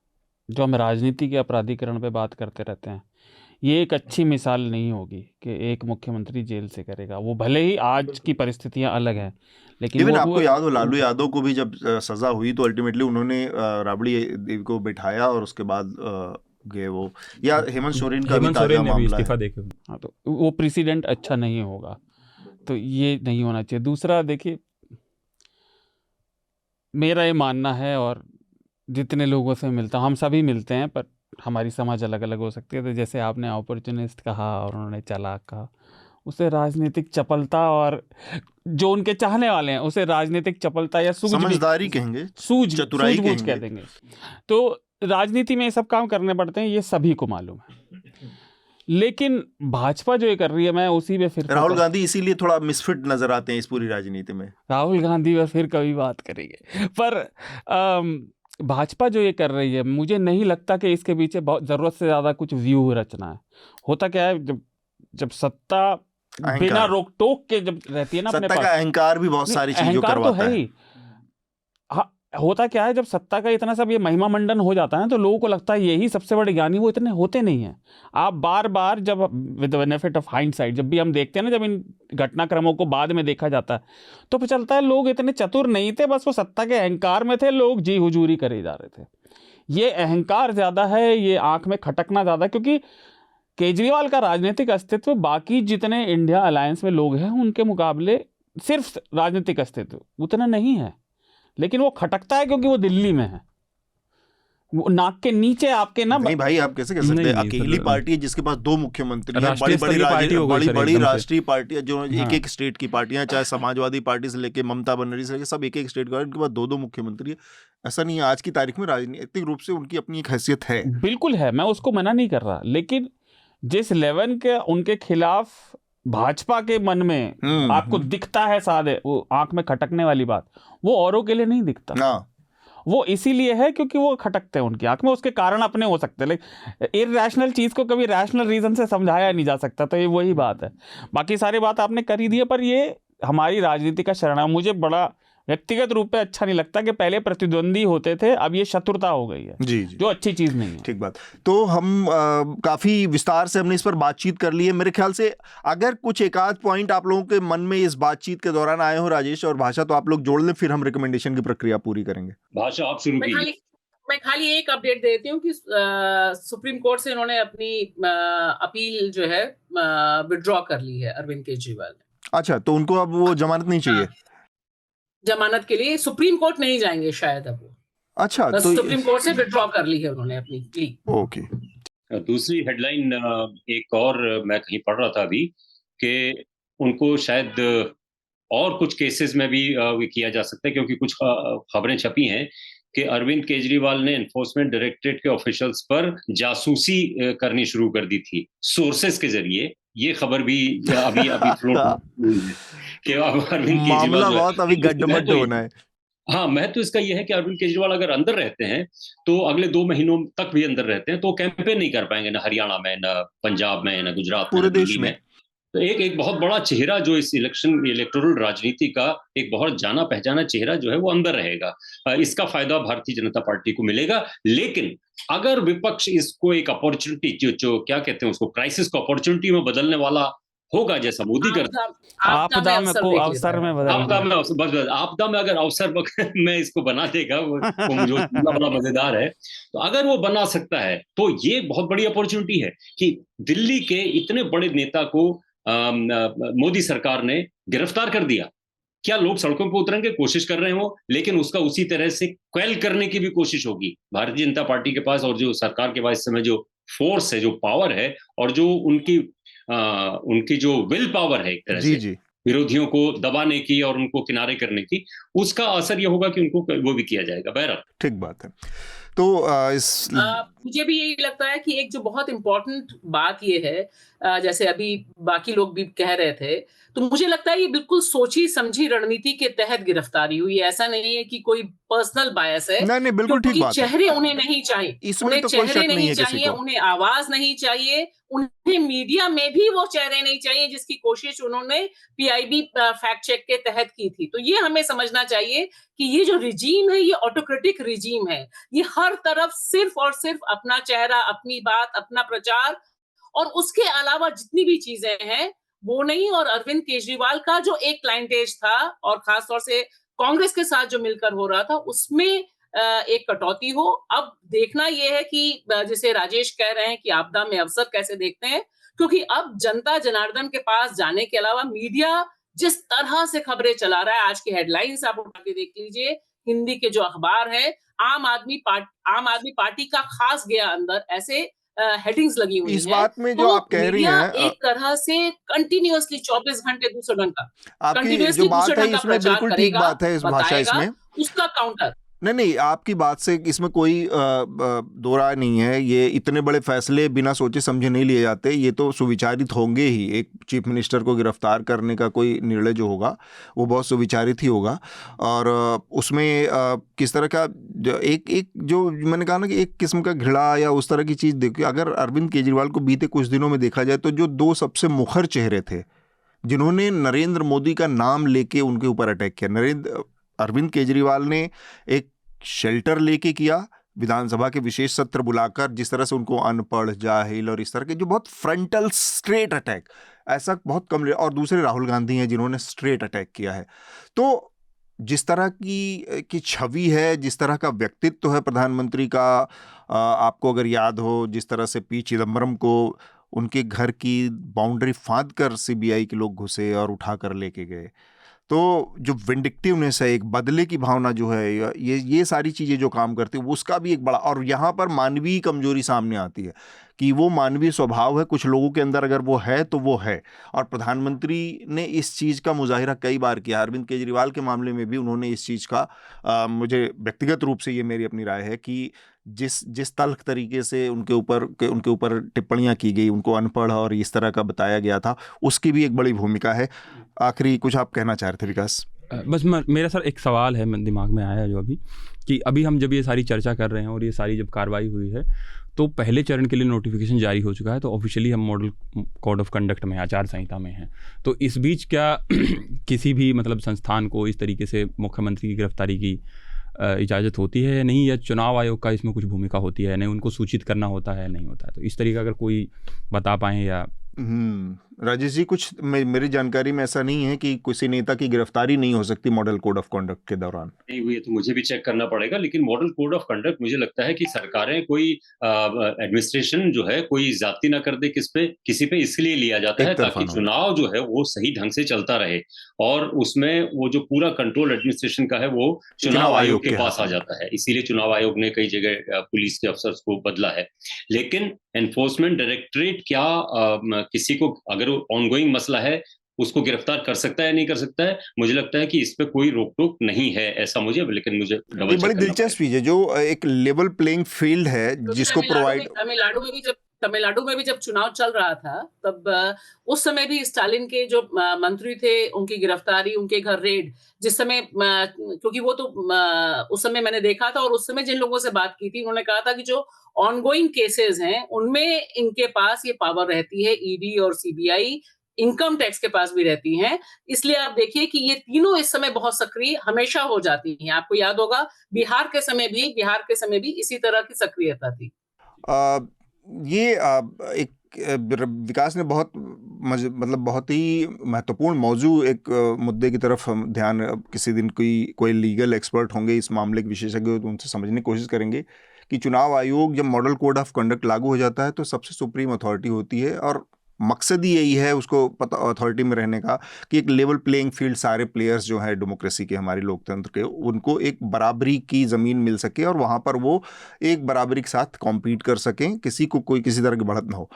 जो हम राजनीति के अपराधीकरण पे बात करते रहते हैं, ये एक अच्छी मिसाल नहीं होगी कि एक मुख्यमंत्री जेल से करेगा। वो भले ही आज की परिस्थितियां अलग हैं, लेकिन आपको याद हो लालू यादव को भी जब सजा हुई तो अल्टीमेटली उन्होंने राबड़ी देवी को बिठाया और उसके बाद गए वो, या हेमंत सोरेन का भी ताजा मामला है। हाँ, तो वो प्रेसिडेंट अच्छा नहीं होगा, तो ये नहीं होना चाहिए। दूसरा, देखिए, मेरा ये मानना है और जितने लोगों से मिलता हूँ, हम सभी मिलते हैं, पर हमारी समझ अलग अलग हो सकती है। तो जैसे आपने अपॉर्चुनिस्ट कहा और उन्होंने चालाक कहा, उसे राजनीतिक चपलता, और जो उनके चाहने वाले हैं उसे राजनीतिक चपलता या समझदारी कहेंगे, चतुराई सूझबूझ कह कहेंगे। देंगे। तो राजनीति में ये सब काम करने पड़ते हैं, ये सभी को मालूम है। लेकिन भाजपा जो ये कर रही है, मैं उसी पे फिर राहुल गांधी इसीलिए थोड़ा मिसफिट नजर आते हैं इस पूरी राजनीति में। राहुल गांधी पर फिर कभी बात करेंगे, पर भाजपा जो ये कर रही है, मुझे नहीं लगता कि इसके पीछे बहुत ज़रूरत से ज़्यादा कुछ व्यू रचना है। होता क्या है, जब सत्ता बिना रोक टोक के जब रहती है ना अपने सत्ता पास, का अहंकार भी बहुत सारी चीजों अहंकार तो करवाता है है। ही। हाँ, होता क्या है, जब सत्ता का इतना सब ये महिमा मंडन हो जाता है तो लोगों को लगता है यही सबसे बड़े ज्ञानी, वो इतने होते नहीं हैं। आप बार बार जब with the benefit of hindsight, जब भी हम देखते हैं ना, जब इन घटनाक्रमों को बाद में देखा जाता है, तो पता चलता है लोग इतने चतुर नहीं थे, बस वो सत्ता के अहंकार में थे, लोग जी हुजूरी करे जा रहे थे। ये अहंकार ज्यादा है, ये आंख में खटकना ज्यादा, क्योंकि केजरीवाल का राजनीतिक अस्तित्व बाकी जितने इंडिया अलायंस में लोग हैं उनके मुकाबले सिर्फ राजनीतिक अस्तित्व उतना नहीं है, लेकिन वो खटकता है क्योंकि वो दिल्ली में है, वो नाक के नीचे आपके ना। नहीं भाई, आप कैसे कह सकते हैं? अकेली पार्टी है जिसके पास 2 मुख्यमंत्री हैं, राष्ट्रीय स्तर की पार्टी हो गई सर बड़ी एकदम से। राष्ट्रीय पार्टियां जो एक एक स्टेट की पार्टियां, चाहे समाजवादी पार्टी से लेके ममता बनर्जी से लेके सब एक एक स्टेट का, उनके पास 2 मुख्यमंत्री है। ऐसा नहीं है, आज की तारीख में राजनीतिक रूप से उनकी अपनी एक हैसियत है। बिल्कुल है, मैं उसको मना नहीं कर रहा, लेकिन जिस लेवल के उनके खिलाफ भाजपा के मन में आपको दिखता है सादे वो आंख में खटकने वाली बात, वो औरों के लिए नहीं दिखता ना। वो इसीलिए है क्योंकि वो खटकते हैं उनकी आंख में, उसके कारण अपने हो सकते हैं, लेकिन इरैशनल चीज को कभी रैशनल रीजन से समझाया नहीं जा सकता। तो ये वही बात है, बाकी सारी बात आपने कर ही दी है, पर ये हमारी राजनीति का शरण है। मुझे बड़ा व्यक्तिगत रूप पे अच्छा नहीं लगता कि पहले प्रतिद्वंदी होते थे, अब ये शत्रुता हो गई है, जी, जो अच्छी चीज नहीं है। ठीक बात। तो हम काफी विस्तार से हमने इस पर बातचीत कर ली है। मेरे ख्याल से अगर कुछ एक आध पॉइंट आप लोगों के मन में इस बातचीत के दौरान आए हो राजेश और भाषा, तो आप लोग जोड़ लें, फिर हम रिकमेंडेशन की प्रक्रिया पूरी करेंगे। भाषा आप शुरू कीजिए। मैं खाली एक अपडेट देती हूँ कि सुप्रीम कोर्ट से इन्होंने अपनी अपील जो है विड्रॉ कर ली है अरविंद केजरीवाल ने। अच्छा, तो उनको अब वो जमानत नहीं चाहिए? जमानत के लिए सुप्रीम कोर्ट नहीं जाएंगे शायद अब वो। अच्छा, बस तो सुप्रीम कोर्ट से विड्रॉ कर ली है उन्होंने अपनी प्ली। ओके। दूसरी हेडलाइन एक और मैं कहीं पढ़ रहा था अभी कि उनको शायद और कुछ केसेस में भी किया जा सकता है, क्योंकि कुछ खबरें छपी हैं कि अरविंद केजरीवाल ने एनफोर्समेंट डायरेक्टरेट के ऑफिशियल्स पर जासूसी करनी शुरू कर दी थी सोर्सेस के जरिए। ये खबर भी अभी फ्लोट हुई है कि अरविंद केजरीवाल मामला बहुत अभी गड्ढमड्ढ होना है। हाँ, महत्व इसका यह है कि अरविंद केजरीवाल अगर अंदर रहते हैं तो अगले 2 महीनों तक भी अंदर रहते हैं तो कैंपेन नहीं कर पाएंगे, ना हरियाणा में, ना पंजाब में, ना गुजरात में, पूरे देश में। तो एक बहुत बड़ा चेहरा जो इस इलेक्टोरल राजनीति का एक बहुत जाना पहचाना चेहरा जो है वो अंदर रहेगा। इसका फायदा भारतीय जनता पार्टी को मिलेगा। लेकिन अगर विपक्ष इसको एक अपॉर्चुनिटी जो क्या कहते हैं उसको क्राइसिस को अपॉर्चुनिटी में बदलने वाला होगा, जैसा मोदी करता है, आपदा में को अवसर में बदल, आपदा में अगर अवसर में इसको बना देगा वो मुझे बड़ा मजेदार है। तो अगर वो बना सकता है तो ये बहुत बड़ी अपॉर्चुनिटी है कि दिल्ली के इतने बड़े नेता को मोदी सरकार ने गिरफ्तार कर दिया। क्या लोग सड़कों पर उतरने की कोशिश कर रहे हो, लेकिन उसका उसी तरह से क्वेल करने की भी कोशिश होगी भारतीय जनता पार्टी के पास, और जो सरकार के पास इस समय जो फोर्स है, जो पावर है, और जो उनकी जो विल पावर है एक तरह से विरोधियों को दबाने की और उनको किनारे करने की, उसका असर ये होगा कि उनको वो भी किया जाएगा। बहरहाल ठीक बात है। तो मुझे भी यही लगता है कि एक जो बहुत इंपॉर्टेंट बात ये है, जैसे अभी बाकी लोग भी कह रहे थे, तो मुझे लगता है ये बिल्कुल सोची समझी रणनीति के तहत गिरफ्तारी हुई। ऐसा नहीं है कि कोई पर्सनल बायस है। नहीं, बिल्कुल ठीक बात है। चेहरे उन्हें नहीं चाहिए, उन्हें तो चेहरे नहीं चाहिए, उन्हें आवाज नहीं चाहिए, उन्हें मीडिया में भी वो चेहरे नहीं चाहिए जिसकी कोशिश उन्होंने पीआईबी फैक्ट चेक के तहत की थी। तो ये हमें समझना चाहिए कि ये जो रिजीम है ये ऑटोक्रेटिक रिजीम है। ये हर तरफ सिर्फ और सिर्फ अपना चेहरा, अपनी बात, अपना प्रचार, और उसके अलावा जितनी भी चीजें हैं वो नहीं। और अरविंद केजरीवाल का जो एक क्लाइंटेज था और खासतौर से कांग्रेस के साथ जो मिलकर हो रहा था उसमें एक कटौती हो। अब देखना यह है कि जैसे राजेश कह रहे हैं कि आपदा में अवसर कैसे देखते हैं, क्योंकि अब जनता जनार्दन के पास जाने के अलावा मीडिया जिस तरह से खबरें चला रहा है, आज की हेडलाइंस आप उठा के देख लीजिए हिंदी के जो अखबार है, आम आदमी पार्टी का खास गया अंदर, ऐसे हेडिंग्स लगी हुई इस हैं। बात में जो तो आप कह रही मीडिया हैं एक तरह से कंटिन्यूअसली 24 घंटे दूसरे ढंग का आपकी जो कंटिन्यूअसली दूसरे बात है ढंग का इसमें प्रचार बिल्कुल ठीक करेगा, बात है, इस भाषा बताएगा, इसमें उसका काउंटर। नहीं, आपकी बात से इसमें कोई दो राय नहीं है। ये इतने बड़े फैसले बिना सोचे समझे नहीं लिए जाते, ये तो सुविचारित होंगे ही। एक चीफ मिनिस्टर को गिरफ्तार करने का कोई निर्णय जो होगा वो बहुत सुविचारित ही होगा। और उसमें किस तरह का एक जो मैंने कहा ना कि एक किस्म का घृणा या उस तरह की चीज़ देखिए, अगर अरविंद केजरीवाल को बीते कुछ दिनों में देखा जाए तो जो दो सबसे मुखर चेहरे थे जिन्होंने नरेंद्र मोदी का नाम लेके उनके ऊपर अटैक किया, अरविंद केजरीवाल ने एक शेल्टर लेके किया, विधानसभा के विशेष सत्र बुलाकर जिस तरह से उनको अनपढ़, जाहिल और इस तरह के जो बहुत फ्रंटल स्ट्रेट अटैक, ऐसा बहुत कम। और दूसरे राहुल गांधी हैं जिन्होंने स्ट्रेट अटैक किया है। तो जिस तरह की छवि है, जिस तरह का व्यक्तित्व है प्रधानमंत्री का, आपको अगर याद हो जिस तरह से पी चिदम्बरम को उनके घर की बाउंड्री फांद कर सीबीआई के लोग घुसे और उठा कर लेके गए, तो जो विंडिक्टिवनेस है, एक बदले की भावना जो है, ये सारी चीज़ें जो काम करती है उसका भी एक बड़ा, और यहाँ पर मानवीय कमजोरी सामने आती है कि वो मानवीय स्वभाव है कुछ लोगों के अंदर, अगर वो है तो वो है। और प्रधानमंत्री ने इस चीज़ का मुजाहिरा कई बार किया। अरविंद केजरीवाल के मामले में भी उन्होंने इस चीज़ का मुझे व्यक्तिगत रूप से ये मेरी अपनी राय है कि जिस तल्ख तरीके से उनके ऊपर टिप्पणियां की गई, उनको अनपढ़ और इस तरह का बताया गया था, उसकी भी एक बड़ी भूमिका है। आखिरी कुछ आप कहना चाह रहे थे विकास? बस मेरा सर एक सवाल है दिमाग में आया जो अभी हम जब ये सारी चर्चा कर रहे हैं और ये सारी जब कार्रवाई हुई है तो पहले चरण के लिए नोटिफिकेशन जारी हो चुका है, तो ऑफिशियली हम मॉडल कोड ऑफ कंडक्ट में, आचार संहिता में हैं। तो इस बीच क्या किसी भी मतलब संस्थान को इस तरीके से मुख्यमंत्री की गिरफ्तारी की इजाज़त होती है या नहीं, या चुनाव आयोग का इसमें कुछ भूमिका होती है, नहीं उनको सूचित करना होता है, नहीं होता है? तो इस तरीके अगर कोई बता पाएँ या राजेश जी, कुछ मेरी जानकारी में ऐसा नहीं है कि किसी नेता की गिरफ्तारी नहीं हो सकती मॉडल कोड ऑफ कंडक्ट के दौरान। नहीं हुई तो मुझे भी चेक करना पड़ेगा, लेकिन मॉडल कोड ऑफ कंडक्ट मुझे लगता है कि सरकारें कोई एडमिनिस्ट्रेशन जो है कोई ज्यादती ना कर दे किसी पे, इसलिए लिया जाता है ताकि चुनाव जो है वो सही ढंग से चलता रहे, और उसमें वो जो पूरा कंट्रोल एडमिनिस्ट्रेशन का है वो चुनाव आयोग के पास आ जाता है। इसीलिए चुनाव आयोग ने कई जगह पुलिस के अफसर्स को बदला है। लेकिन एनफोर्समेंट डायरेक्टरेट क्या किसी को अगर ऑनगोइंग मसला है उसको गिरफ्तार कर सकता है, नहीं कर सकता है? मुझे लगता है कि इस पे कोई रोक टोक नहीं है, ऐसा मुझे डबल बड़ी दिलचस्प चीज है जो एक लेवल प्लेइंग फील्ड है जिसको प्रोवाइड। तमिलनाडु में भी जब चुनाव चल रहा था तब उस समय भी स्टालिन के जो मंत्री थे उनकी गिरफ्तारी, उनके घर रेड, जिस समय क्योंकि वो तो उस समय मैंने देखा था और उस समय जिन लोगों से बात की थी उन्होंने कहा था कि जो ऑनगोइंग केसेस हैं उनमें इनके पास ये पावर रहती है, ईडी और सीबीआई, इनकम टैक्स के पास भी रहती हैं। इसलिए आप देखिए कि ये तीनों इस समय बहुत सक्रिय हमेशा हो जाती हैं। आपको याद होगा बिहार के समय भी इसी तरह की सक्रियता थी। ये एक विकास ने बहुत ही महत्वपूर्ण मौजू, एक मुद्दे की तरफ हम ध्यान, किसी दिन कोई लीगल एक्सपर्ट होंगे इस मामले के विशेषज्ञ तो उनसे समझने की कोशिश करेंगे कि चुनाव आयोग जब मॉडल कोड ऑफ कंडक्ट लागू हो जाता है तो सबसे सुप्रीम अथॉरिटी होती है, और मकसद ही यही है उसको पता अथॉरिटी में रहने का कि एक लेवल प्लेइंग फील्ड, सारे प्लेयर्स जो हैं डेमोक्रेसी के, हमारे लोकतंत्र के, उनको एक बराबरी की ज़मीन मिल सके और वहाँ पर वो एक बराबरी के साथ कॉम्पीट कर सकें, किसी को कोई किसी तरह की बढ़त ना हो।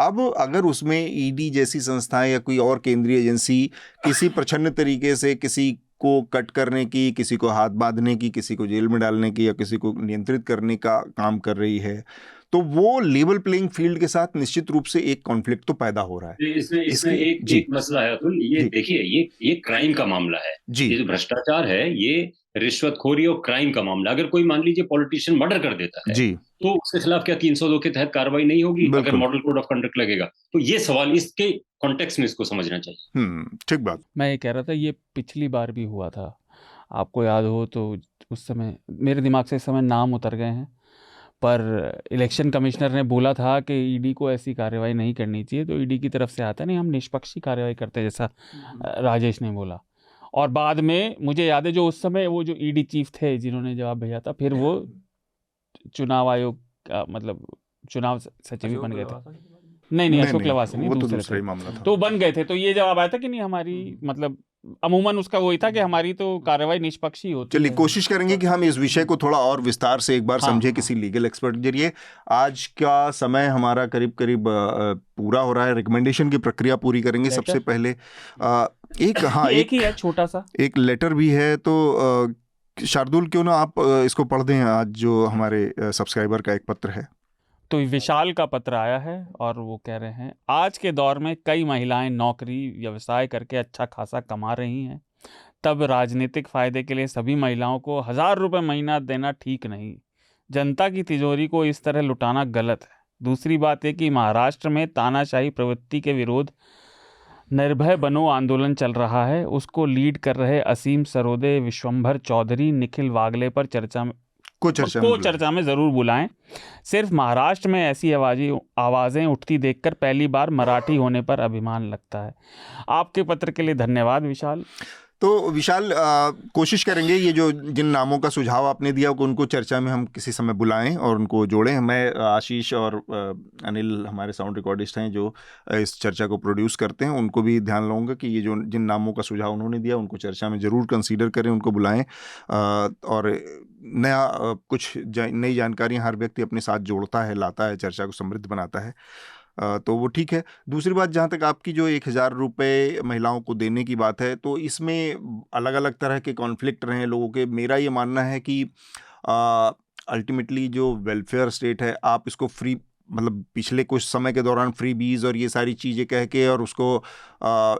अब अगर उसमें ईडी जैसी संस्थाएं या कोई और केंद्रीय एजेंसी किसी प्रच्छन्न तरीके से किसी को कट करने की, किसी को हाथ बांधने की, किसी को जेल में डालने की या किसी को नियंत्रित करने का काम कर रही है, तो वो लेवल प्लेइंग फील्ड के साथ निश्चित रूप से एक कॉन्फ्लिक्ट तो पैदा हो रहा है। इसमें एक मसला है अतुल, ये देखिए ये क्राइम का मामला है जी। ये जो भ्रष्टाचार है ये रिश्वतखोरी और क्राइम का मामला। अगर कोई मान लीजिए पॉलिटिशियन मर्डर कर देता है जी, तो उसके खिलाफ क्या 302 के तहत कार्रवाई नहीं होगी? अगर मॉडल कोड ऑफ कंडक्ट लगेगा तो ये सवाल, इसके कॉन्टेक्स्ट में इसको समझना चाहिए। ठीक बात। मैं ये कह रहा था ये पिछली बार भी हुआ था, आपको याद हो तो उस समय मेरे दिमाग से इस समय नाम उतर गए हैं, पर इलेक्शन कमिश्नर ने बोला था कि ईडी को ऐसी कार्रवाई नहीं करनी चाहिए, तो ईडी की तरफ से आता नहीं, हम निष्पक्ष कार्रवाई करते हैं, जैसा राजेश ने बोला। और बाद में मुझे याद है जो उस समय वो जो ईडी चीफ थे जिन्होंने जवाब भेजा था, फिर वो चुनाव आयोग का मतलब चुनाव सचिव बन गए थे। नहीं अशोक लवासा नहीं, वो तो दूसरा ही मामला था, तो बन गए थे। तो ये जवाब आया था कि नहीं हमारी मतलब अमूमन उसका वही था कि हमारी तो कार्रवाई निष्पक्ष ही होती चलिए है। कोशिश करेंगे कि हम इस विषय को थोड़ा और विस्तार से एक बार हाँ, समझे हाँ। किसी लीगल एक्सपर्ट के जरिए। आज का समय हमारा करीब करीब पूरा हो रहा है। रिकमेंडेशन की प्रक्रिया पूरी करेंगे। लेटर? सबसे पहले एक ही है छोटा सा। एक लेटर भी है, तो शार्दुल क्यों ना आप इसको पढ़ दें, आज जो हमारे सब्सक्राइबर का एक पत्र है। तो विशाल का पत्र आया है और वो कह रहे हैं, आज के दौर में कई महिलाएं नौकरी व्यवसाय करके अच्छा खासा कमा रही हैं, तब राजनीतिक फायदे के लिए सभी महिलाओं को 1000 रुपये महीना देना ठीक नहीं। जनता की तिजोरी को इस तरह लुटाना गलत है। दूसरी बात यह कि महाराष्ट्र में तानाशाही प्रवृत्ति के विरोध निर्भय बनो आंदोलन चल रहा है। उसको लीड कर रहे असीम सरोदे, विश्वंभर चौधरी, निखिल वागले पर चर्चा में जरूर बुलाएं। सिर्फ महाराष्ट्र में ऐसी आवाजें उठती देखकर पहली बार मराठी होने पर अभिमान लगता है। आपके पत्र के लिए धन्यवाद विशाल। तो विशाल, कोशिश करेंगे ये जो जिन नामों का सुझाव आपने दिया उनको चर्चा में हम किसी समय बुलाएं और उनको जोड़ें। मैं आशीष और अनिल हमारे साउंड रिकॉर्डिस्ट हैं जो इस चर्चा को प्रोड्यूस करते हैं, उनको भी ध्यान लाऊंगा कि ये जो जिन नामों का सुझाव उन्होंने दिया उनको चर्चा में ज़रूर कंसीडर करें, उनको बुलाएं। और कुछ नई जानकारियाँ हर व्यक्ति अपने साथ जोड़ता है, लाता है, चर्चा को समृद्ध बनाता है, तो वो ठीक है। दूसरी बात, जहाँ तक आपकी जो 1000 रुपये महिलाओं को देने की बात है, तो इसमें अलग अलग तरह के कॉन्फ्लिक्ट रहे हैं लोगों के। मेरा ये मानना है कि अल्टीमेटली जो वेलफेयर स्टेट है, आप इसको फ्री, मतलब पिछले कुछ समय के दौरान फ्री बीज और ये सारी चीज़ें कह के और उसको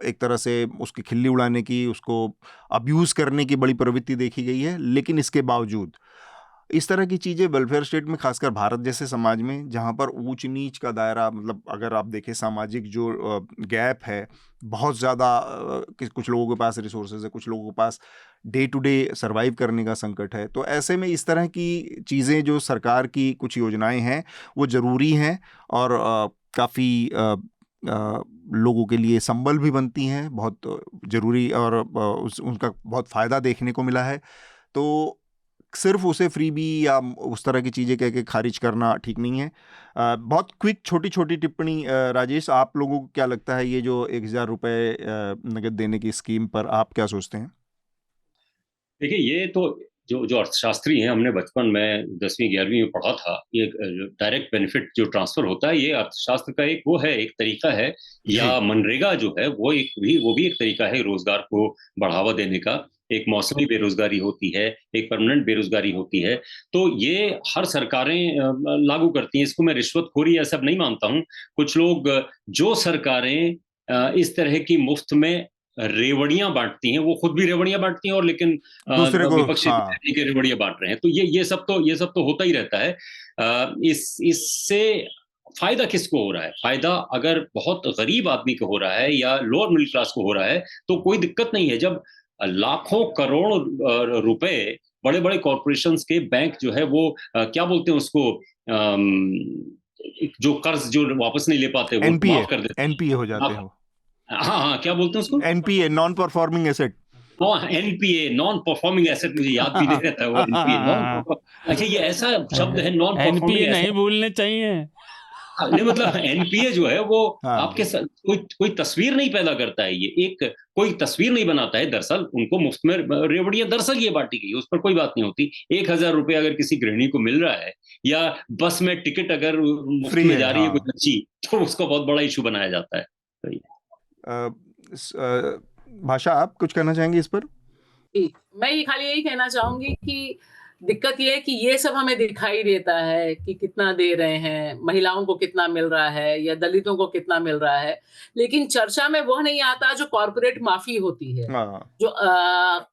एक तरह से उसकी खिल्ली उड़ाने की, उसको अब्यूज़ करने की बड़ी प्रवृत्ति देखी गई है। लेकिन इसके बावजूद इस तरह की चीज़ें वेलफेयर स्टेट में, खासकर भारत जैसे समाज में जहाँ पर ऊंच नीच का दायरा, मतलब अगर आप देखें सामाजिक जो गैप है बहुत ज़्यादा, कुछ लोगों के पास रिसोर्सेज है, कुछ लोगों के पास डे टू डे सर्वाइव करने का संकट है, तो ऐसे में इस तरह की चीज़ें, जो सरकार की कुछ योजनाएं हैं वो ज़रूरी हैं और काफ़ी लोगों के लिए संबल भी बनती हैं, बहुत ज़रूरी, और उनका बहुत फ़ायदा देखने को मिला है। तो सिर्फ उसे फ्रीबी या उस तरह की चीज़ें कह के खारिज करना ठीक नहीं है। बहुत क्विक छोटी छोटी टिप्पणी, राजेश, आप लोगों को क्या लगता है ये जो 1000 रुपये नगद देने की स्कीम पर आप क्या सोचते हैं? देखिए, ये तो जो अर्थशास्त्री हैं, हमने बचपन में 10वीं 11वीं में पढ़ा था, ये डायरेक्ट बेनिफिट जो ट्रांसफर होता है, ये अर्थशास्त्र का एक वो है, एक तरीका है। या मनरेगा जो है वो भी एक तरीका है रोजगार को बढ़ावा देने का। एक मौसमी बेरोजगारी होती है, एक परमानेंट बेरोजगारी होती है। तो ये हर सरकारें लागू करती हैं। इसको मैं रिश्वतखोरी ऐसा नहीं मानता हूँ। कुछ लोग, जो सरकारें इस तरह की मुफ्त में रेवड़ियां बांटती हैं, वो खुद भी रेवड़ियां बांटती हैं और लेकिन दूसरे को, विपक्षी के रेवड़ियां बांट रहे हैं। तो ये सब तो होता ही रहता है। इससे फायदा किसको हो रहा है? फायदा अगर बहुत गरीब आदमी को हो रहा है या लोअर मिडिल क्लास को हो रहा है तो कोई दिक्कत नहीं है। जब लाखों करोड़ रुपए बड़े बड़े कॉर्पोरेशंस के बैंक जो है वो क्या बोलते हैं उसको, जो कर्ज जो वापस नहीं ले पाते वो माफ कर देते हैं। एनपीए हो जाते हो। हाँ, क्या बोलते हैं उसको? NPA, non performing asset. NPA, non performing asset, मुझे याद भी नहीं रहता वो एनपीए। अच्छा, ये ऐसा शब्द है, नॉन परफॉर्मिंग एनपीए एसेट। नहीं भूलने चाहिए। नहीं, मतलब एनपीए जो है वो आपके कोई तस्वीर नहीं पैदा करता है। ये कोई तस्वीर नहीं बनाता है। दरअसल उनको मुफ्त में रेवड़ियां दरअसल ये बांटी गई, उस पर कोई बात नहीं होती। 1000 रुपए अगर किसी गृहिणी को मिल रहा है या बस में टिकट अगर मुफ्त में जा रही है कोई बच्ची, तो उसको बहुत बड़ा इशू बनाया जाता है। भाषा, आप कुछ कहना चाहेंगे इस पर? मैं ये खाली यही कहना चाहूंगी कि दिक्कत ये है कि ये सब हमें दिखाई देता है कि कितना दे रहे हैं, महिलाओं को कितना मिल रहा है या दलितों को कितना मिल रहा है, लेकिन चर्चा में वो नहीं आता जो कॉर्पोरेट माफी होती है, जो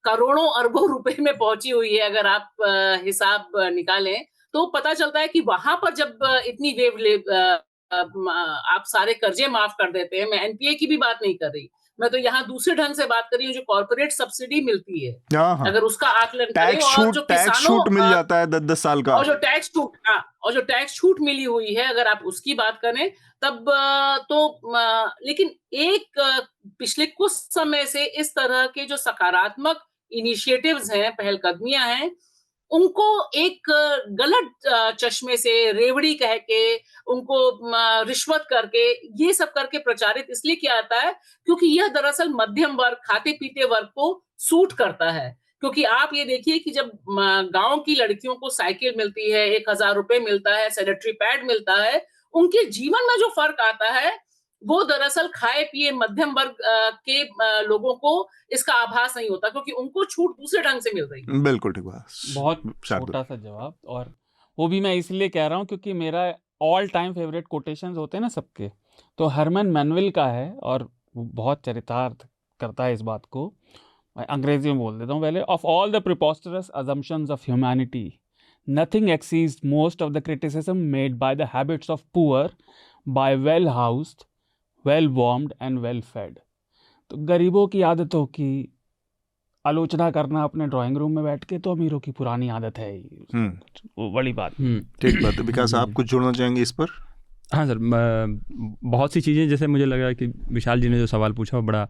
करोड़ों अरबों रुपए में पहुंची हुई है। अगर आप हिसाब निकालें तो पता चलता है कि वहां पर जब इतनी आप सारे कर्जे माफ कर देते हैं। मैं एनपीए की भी बात नहीं कर रही, मैं तो यहाँ दूसरे ढंग से बात कर रही हूँ, जो कॉर्पोरेट सब्सिडी मिलती है, अगर उसका आकलन करें, और जो टैक्स छूट मिल जाता है 10-10 साल का, और जो टैक्स छूट मिली हुई है, अगर आप उसकी बात करें तब लेकिन पिछले कुछ समय से इस तरह के जो सकारात्मक इनिशिएटिव्स हैं, पहलकदमियां हैं, उनको एक गलत चश्मे से रेवड़ी कह के उनको रिश्वत करके ये सब करके प्रचारित इसलिए किया जाता है क्योंकि यह दरअसल मध्यम वर्ग खाते पीते वर्ग को सूट करता है। क्योंकि आप ये देखिए कि जब गांव की लड़कियों को साइकिल मिलती है, 1000 रुपए मिलता है, सैनिटरी पैड मिलता है, उनके जीवन में जो फर्क आता है वो दरअसल खाए पिए मध्यम वर्ग के लोगों को इसका आभास नहीं होता क्योंकि उनको छूट दूसरे ढंग से मिल रही है। बिल्कुल ठीक बात। बहुत शार्दुल। छोटा सा जवाब, और वो भी मैं इसलिए कह रहा हूँ क्योंकि मेरा ऑल टाइम फेवरेट कोटेशंस होते हैं ना सबके, तो हरमन मैनुअल का है और वो बहुत चरितार्थ करता है इस बात को। मैं अंग्रेजी में बोल देता हूँ पहले। Of all the preposterous assumptions of humanity nothing exceeds most of the criticism made by the habits of poor by well housed, well warmed and well fed। तो गरीबों की आदतों की आलोचना करना अपने ड्राइंग रूम में बैठ के तो अमीरों की पुरानी आदत है ही। वो बड़ी बात। ठीक बात है। विकास, आप कुछ जोड़ना चाहेंगे इस पर? हाँ सर, बहुत सी चीज़ें, जैसे मुझे लगा कि विशाल जी ने जो सवाल पूछा वो बड़ा,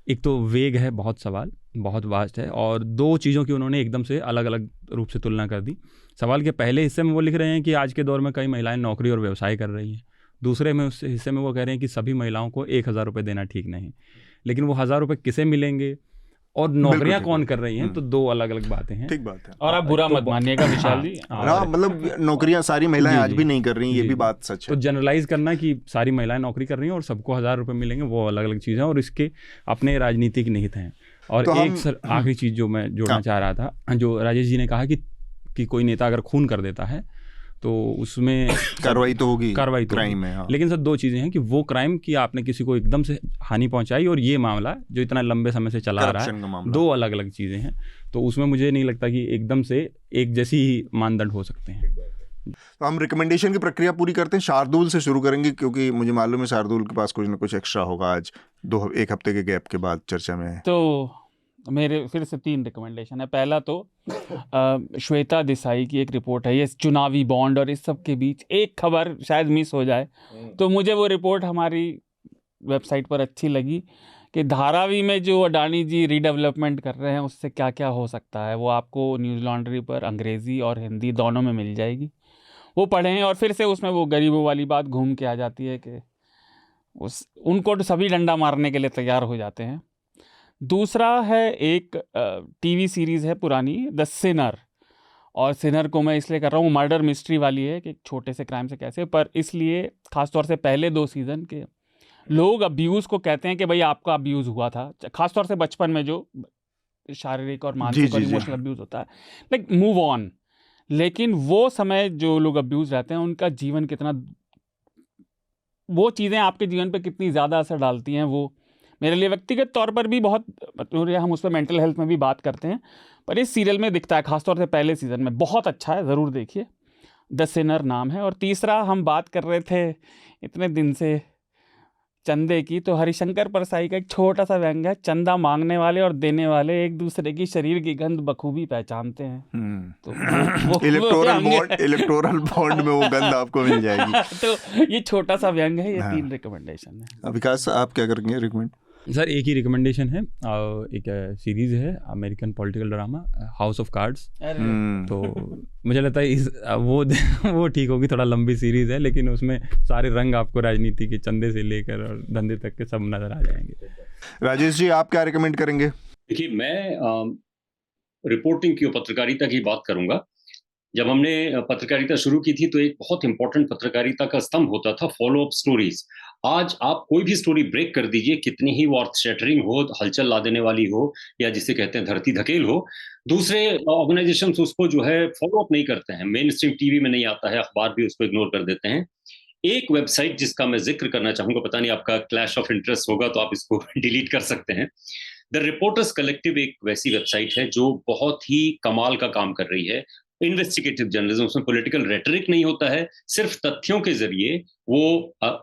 एक तो वेग है, बहुत सवाल बहुत वास्ट है, और दो चीज़ों की उन्होंने एकदम से अलग अलग रूप से तुलना कर दी। सवाल के पहले हिस्से में वो लिख रहे हैं कि आज के दौर में कई महिलाएं नौकरी और व्यवसाय कर रही हैं। दूसरे में उस हिस्से में वो कह रहे हैं कि सभी महिलाओं को 1000 रुपये देना ठीक नहीं, लेकिन वो 1000 रुपये किसे मिलेंगे और नौकरियां कौन कर रही हैं, तो दो अलग अलग बातें हैं। ठीक बात है। और आप बुरा मत मानिएगा विशाल जी। हाँ, मतलब नौकरियां सारी महिलाएं जी, आज भी नहीं कर रही, ये जी, भी बात सच तो है। जनरलाइज करना कि सारी महिलाएं नौकरी कर रही हैं और सबको 1000 रुपये मिलेंगे, वो अलग अलग चीज़ है और इसके अपने राजनीतिक निहित हैं। और तो एक सर आखिरी चीज़ जो मैं जोड़ना चाह रहा था, जो राजेश जी ने कहा कि कोई नेता अगर खून कर देता है तो उसमें कार्रवाई तो होगी, कार्रवाई तो क्राइम होगी। है। हाँ। लेकिन सर दो चीज़ें हैं कि वो क्राइम कि आपने किसी को एकदम से हानि पहुंचाई, और ये मामला जो इतना लंबे समय से चला आ रहा करप्शन का है, मामला। दो अलग अलग चीज़ें हैं। तो उसमें मुझे नहीं लगता कि एकदम से एक जैसी ही मानदंड हो सकते हैं। तो हम रिकमेंडेशन की प्रक्रिया पूरी करते हैं। शार्दुल से शुरू करेंगे क्योंकि मुझे मालूम है शार्दुल के पास कुछ ना कुछ एक्स्ट्रा होगा आज, एक हफ्ते के गैप के बाद चर्चा में। तो मेरे फिर से 3 रिकमेंडेशन है। पहला तो श्वेता देसाई की एक रिपोर्ट है, ये चुनावी बॉन्ड और इस सब के बीच एक खबर शायद मिस हो जाए, तो मुझे वो रिपोर्ट हमारी वेबसाइट पर अच्छी लगी कि धारावी में जो अडानी जी रीडेवलपमेंट कर रहे हैं उससे क्या क्या हो सकता है। वो आपको न्यूज़ लॉन्ड्री पर अंग्रेज़ी और हिंदी दोनों में मिल जाएगी, वो पढ़ें। और फिर से उसमें वो गरीबों वाली बात घूम के आ जाती है कि उनको तो सभी डंडा मारने के लिए तैयार हो जाते हैं। दूसरा है एक टीवी सीरीज़ है पुरानी, द सिनर। और सिनर को मैं इसलिए कर रहा हूँ, मर्डर मिस्ट्री वाली है कि छोटे से क्राइम से कैसे, पर इसलिए ख़ासतौर से पहले 2 सीज़न के लोग अब्यूज़ को कहते हैं कि भाई आपका अब्यूज़ हुआ था, ख़ासतौर से बचपन में जो शारीरिक और मानसिक और इमोशनल अब्यूज़ होता है, लाइक मूव ऑन। लेकिन वो समय जो लोग अब्यूज़ रहते हैं उनका जीवन कितना, वो चीज़ें आपके जीवन पे कितनी ज़्यादा असर डालती हैं, वो मेरे लिए व्यक्तिगत तौर पर भी बहुत, हम उस पर मेंटल हेल्थ में भी बात करते हैं, पर इस सीरियल में दिखता है, खासतौर से पहले सीज़न में। बहुत अच्छा है, ज़रूर देखिए, द सिनर नाम है। और तीसरा, हम बात कर रहे थे इतने दिन से चंदे की, तो हरिशंकर परसाई का एक छोटा सा व्यंग्य है, चंदा मांगने वाले और देने वाले एक दूसरे की शरीर की गंध बखूबी पहचानते हैं। तो इलेक्टोरल बॉन्ड में वो गंध आपको मिल जाएगी। तो ये छोटा सा व्यंग्य है, ये 3 रिकमेंडेशन है। विकास, आप क्या करेंगे रिकमेंड? सर एक ही रिकमेंडेशन है, एक सीरीज़ है American political drama house of cards. तो मुझे लगता है वो ठीक होगी, थोड़ा लंबी सीरीज़ है लेकिन उसमें सारे रंग आपको राजनीति के चंदे से लेकर और धंधे तक के सब नज़र आ जाएंगे। राजेश जी, आप क्या रिकमेंड करेंगे? देखिए, मैं रिपोर्टिंग की और पत्रकारिता की बात करूंगा। जब हमने पत्रकारिता शुरू की थी तो एक बहुत इंपॉर्टेंट पत्रकारिता का स्तंभ होता था फॉलो अप स्टोरीज। आज आप कोई भी स्टोरी ब्रेक कर दीजिए, कितनी ही वो अर्थ शेटरिंग हो, हलचल ला देने वाली हो, या जिसे कहते हैं धरती धकेल हो, दूसरे ऑर्गेनाइजेशंस उसको जो है फॉलो अप नहीं करते हैं। मेन स्ट्रीम टीवी में नहीं आता है, अखबार भी उसको इग्नोर कर देते हैं। एक वेबसाइट जिसका मैं जिक्र करना चाहूंगा, पता नहीं आपका क्लैश ऑफ इंटरेस्ट होगा तो आप इसको डिलीट कर सकते हैं। द रिपोर्टर्स कलेक्टिव एक वैसी वेबसाइट है जो बहुत ही कमाल का काम कर रही है। इन्वेस्टिगेटिव जर्नलिज्म, उसमें पॉलिटिकल रेटरिक नहीं होता है, सिर्फ तथ्यों के जरिए वो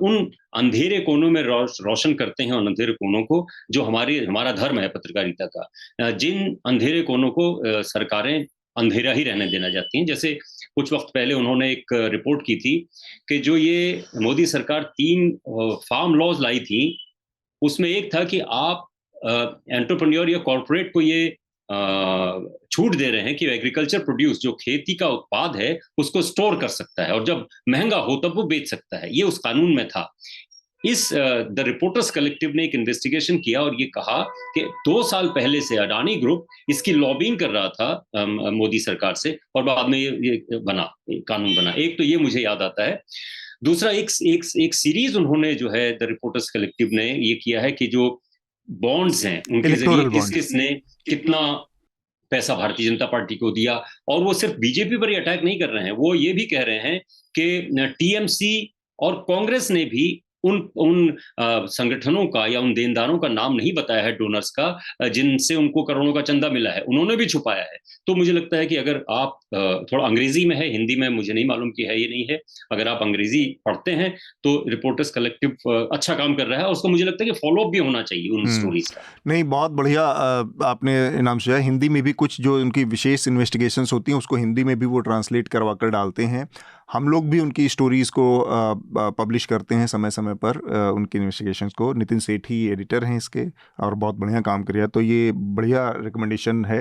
उन अंधेरे कोनों में रोशन करते हैं, उन अंधेरे कोनों को जो हमारा धर्म है पत्रकारिता का। जिन अंधेरे कोनों को सरकारें अंधेरा ही रहने देना चाहती हैं। जैसे कुछ वक्त पहले उन्होंने एक रिपोर्ट की थी कि जो ये मोदी सरकार 3 फार्म लॉज लाई थी, उसमें एक था कि आप एंटरप्रेन्योर या कॉर्पोरेट को ये छूट दे रहे हैं कि एग्रीकल्चर प्रोड्यूस, जो खेती का उत्पाद है, उसको स्टोर कर सकता है और जब महंगा हो तब वो बेच सकता है। ये उस कानून में था। इस द रिपोर्टर्स कलेक्टिव ने एक इन्वेस्टिगेशन किया और ये कहा कि 2 साल पहले से अडानी ग्रुप इसकी लॉबिंग कर रहा था मोदी सरकार से, और बाद में ये कानून बना। एक तो ये मुझे याद आता है। दूसरा, एक सीरीज उन्होंने जो है द रिपोर्टर्स कलेक्टिव ने ये किया है कि जो बॉन्ड्स हैं उनके जरिए Electoral किस bonds. किसने कितना पैसा भारतीय जनता पार्टी को दिया। और वो सिर्फ बीजेपी पर ही अटैक नहीं कर रहे हैं, वो ये भी कह रहे हैं कि टीएमसी और कांग्रेस ने भी उन संगठनों का या उन देनदारों का नाम नहीं बताया है, डोनर्स का, जिनसे उनको करोड़ों का चंदा मिला है, उन्होंने भी छुपाया है। तो मुझे लगता है कि अगर आप थोड़ा अंग्रेजी में है, हिंदी में मुझे नहीं मालूम कि है ये नहीं है, अगर आप अंग्रेजी पढ़ते हैं तो रिपोर्टर्स कलेक्टिव अच्छा काम कर रहा है और उसको मुझे लगता है कि फॉलो अप भी होना चाहिए उन स्टोरीज का। नहीं, बहुत बढ़िया आपने इनाम से हिंदी में भी कुछ जो उनकी विशेष इन्वेस्टिगेशंस होती हैं उसको हिंदी में भी वो ट्रांसलेट करवा कर डालते हैं। हम लोग भी उनकी स्टोरीज़ को पब्लिश करते हैं समय समय पर, उनकी इन्वेस्टिगेशंस को। नितिन सेठी एडिटर हैं इसके और बहुत बढ़िया काम कर रहा है, तो ये बढ़िया रिकमेंडेशन है।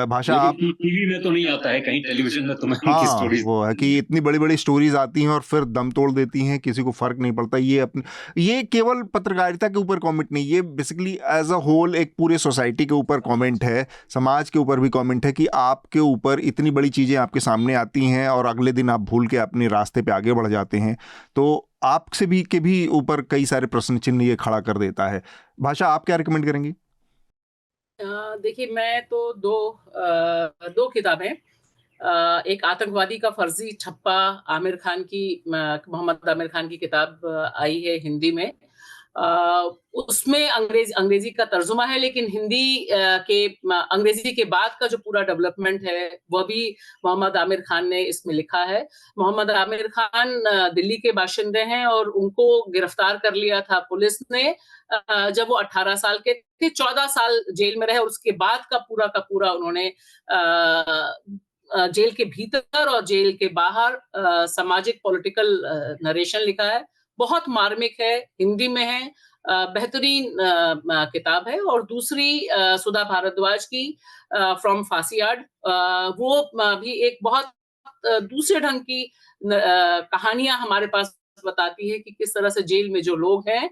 भाषा, आप टीवी में तो नहीं आता है, कहीं टेलीविजन में तो मैं उनकी हाँ, स्टोरीज वो है कि इतनी बड़ी बड़ी स्टोरीज आती हैं और फिर दम तोड़ देती हैं, किसी को फर्क नहीं पड़ता। ये केवल पत्रकारिता के ऊपर कमेंट नहीं, ये बेसिकली एज अ होल एक पूरे सोसाइटी के ऊपर कमेंट है, समाज के ऊपर भी कमेंट है कि आपके ऊपर इतनी बड़ी चीज़ें आपके सामने आती हैं और अगले दिन आप भूल के अपने रास्ते पे आगे बढ़ जाते हैं, तो आपसे भी के भी ऊपर कई सारे प्रश्न चिन्ह ये खड़ा कर देता है। भाषा, आप क्या रिकमेंड करेंगी? देखिए, मैं तो दो किताबें, एक आतंकवादी का फर्जी ठप्पा, आमिर खान की, मोहम्मद आमिर खान की किताब आई है हिंदी में। उसमें अंग्रेजी का तर्जुमा है, लेकिन हिंदी अंग्रेजी के बाद का जो पूरा डेवलपमेंट है वह भी मोहम्मद आमिर खान ने इसमें लिखा है। मोहम्मद आमिर खान दिल्ली के बाशिंदे हैं और उनको गिरफ्तार कर लिया था पुलिस ने जब वो 18 साल के थे। 14 साल जेल में रहे और उसके बाद का पूरा उन्होंने जेल के भीतर और जेल के बाहर सामाजिक पॉलिटिकल नरेशन लिखा है। बहुत मार्मिक है, हिंदी में है, बेहतरीन किताब है। और दूसरी सुधा भारद्वाज की फ्रॉम फांसी यार्ड, वो भी एक बहुत दूसरे ढंग की कहानियां हमारे पास बताती है कि किस तरह से जेल में जो लोग हैं।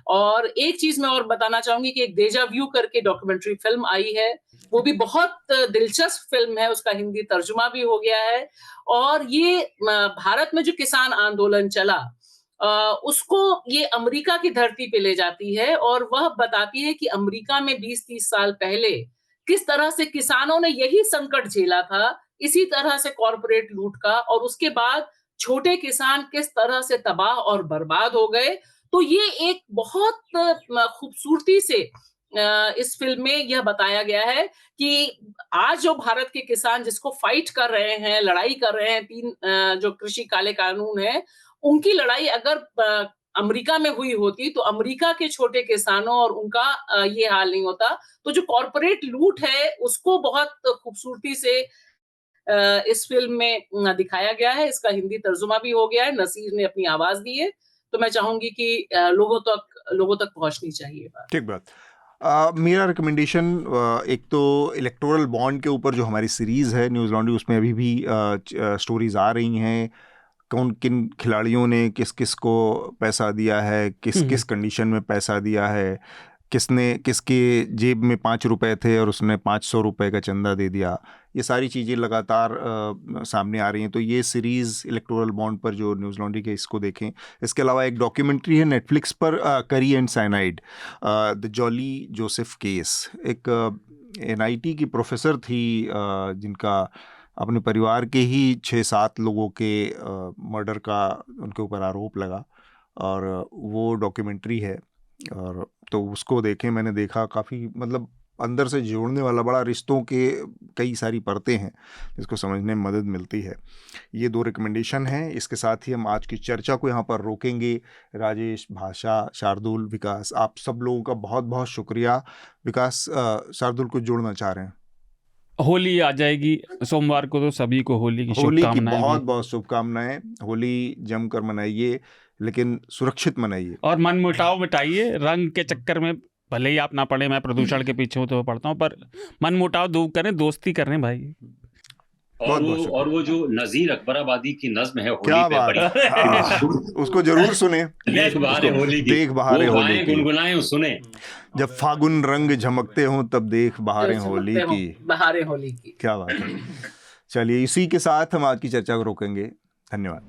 और एक चीज मैं और बताना चाहूंगी कि एक देजा व्यू करके डॉक्यूमेंट्री फिल्म आई है, वो भी बहुत दिलचस्प फिल्म है, उसका हिंदी तर्जुमा भी हो गया है। और ये भारत में जो किसान आंदोलन चला उसको ये अमेरिका की धरती पे ले जाती है और वह बताती है कि अमेरिका में 20-30 साल पहले किस तरह से किसानों ने यही संकट झेला था, इसी तरह से कॉर्पोरेट लूट का, और उसके बाद छोटे किसान किस तरह से तबाह और बर्बाद हो गए। तो ये एक बहुत खूबसूरती से इस फिल्म में यह बताया गया है कि आज जो भारत के किसान जिसको फाइट कर रहे हैं, लड़ाई कर रहे हैं, 3 जो कृषि काले कानून है, उनकी लड़ाई अगर अमेरिका में हुई होती तो अमेरिका के छोटे किसानों और उनका ये हाल नहीं होता। तो जो कॉर्पोरेट लूट है उसको बहुत खूबसूरती से इस फिल्म में दिखाया गया है। इसका हिंदी तर्जुमा भी हो गया है, नसीर ने अपनी आवाज दी है। तो मैं चाहूंगी कि लोगों तक पहुंचनी चाहिए बात। ठीक बात। मेरा रिकमेंडेशन एक तो इलेक्टोरल बॉन्ड के ऊपर जो हमारी सीरीज़ है न्यूज़ लॉन्ड्री, उसमें अभी भी स्टोरीज़ आ रही हैं, कौन किन खिलाड़ियों ने किस किस को पैसा दिया है, किस किस कंडीशन में पैसा दिया है, किसके जेब में 5 रुपए थे और उसने 500 रुपए का चंदा दे दिया। ये सारी चीज़ें लगातार सामने आ रही हैं। तो ये सीरीज़ इलेक्टोरल बॉन्ड पर जो न्यूज़ लॉन्ड्री के, इसको देखें। इसके अलावा एक डॉक्यूमेंट्री है नेटफ्लिक्स पर, करी and cyanide, the jolly Joseph case. एक NIT की प्रोफेसर थी जिनका अपने परिवार के ही 6-7 लोगों के मर्डर का उनके ऊपर आरोप लगा, और वो डॉक्यूमेंट्री है। और तो उसको देखें, मैंने देखा, काफ़ी मतलब अंदर से जोड़ने वाला, बड़ा रिश्तों के कई सारी परतें हैं जिसको समझने में मदद मिलती है। ये 2 रिकमेंडेशन हैं। इसके साथ ही हम आज की चर्चा को यहाँ पर रोकेंगे। राजेश, भाषा, शार्दुल, विकास, आप सब लोगों का बहुत बहुत शुक्रिया। विकास, शार्दुल को जोड़ना चाह रहे हैं? होली आ जाएगी सोमवार को, तो सभी को होली की शुभकामनाएं। बहुत बहुत शुभकामनाएं। होली जमकर मनाइए, लेकिन सुरक्षित मनाइए और मन मुटाव मिटाइए। रंग के चक्कर में भले ही आप ना पढ़े, मैं प्रदूषण के पीछे हूँ तो पढ़ता हूँ, पर मन मुटाव दूर करें, दोस्ती करें भाई। और वो जो नजीर अकबराबादी की नज्म है होली क्या पे, बात बड़ी है, हाँ, उसको जरूर सुने। देख बहारे होली की, देख बहारे वो होली गाएं की, गुनगुनाएं सुने, जब फागुन रंग झमकते हों तब देख बहारें होली की। बहारें होली की। क्या बात है। चलिए, इसी के साथ हम आज की चर्चा को रोकेंगे। धन्यवाद।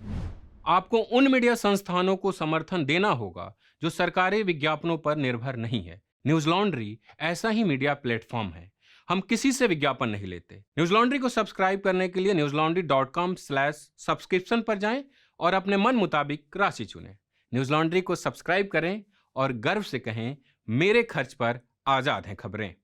आपको उन मीडिया संस्थानों को समर्थन देना होगा जो सरकारी विज्ञापनों पर निर्भर नहीं है। न्यूज लॉन्ड्री ऐसा ही मीडिया प्लेटफॉर्म है। हम किसी से विज्ञापन नहीं लेते। न्यूज लॉन्ड्री को सब्सक्राइब करने के लिए newslaundry.com/subscription पर जाएं और अपने मन मुताबिक राशि चुनें। न्यूज लॉन्ड्री को सब्सक्राइब करें और गर्व से कहें, मेरे खर्च पर आजाद हैं खबरें।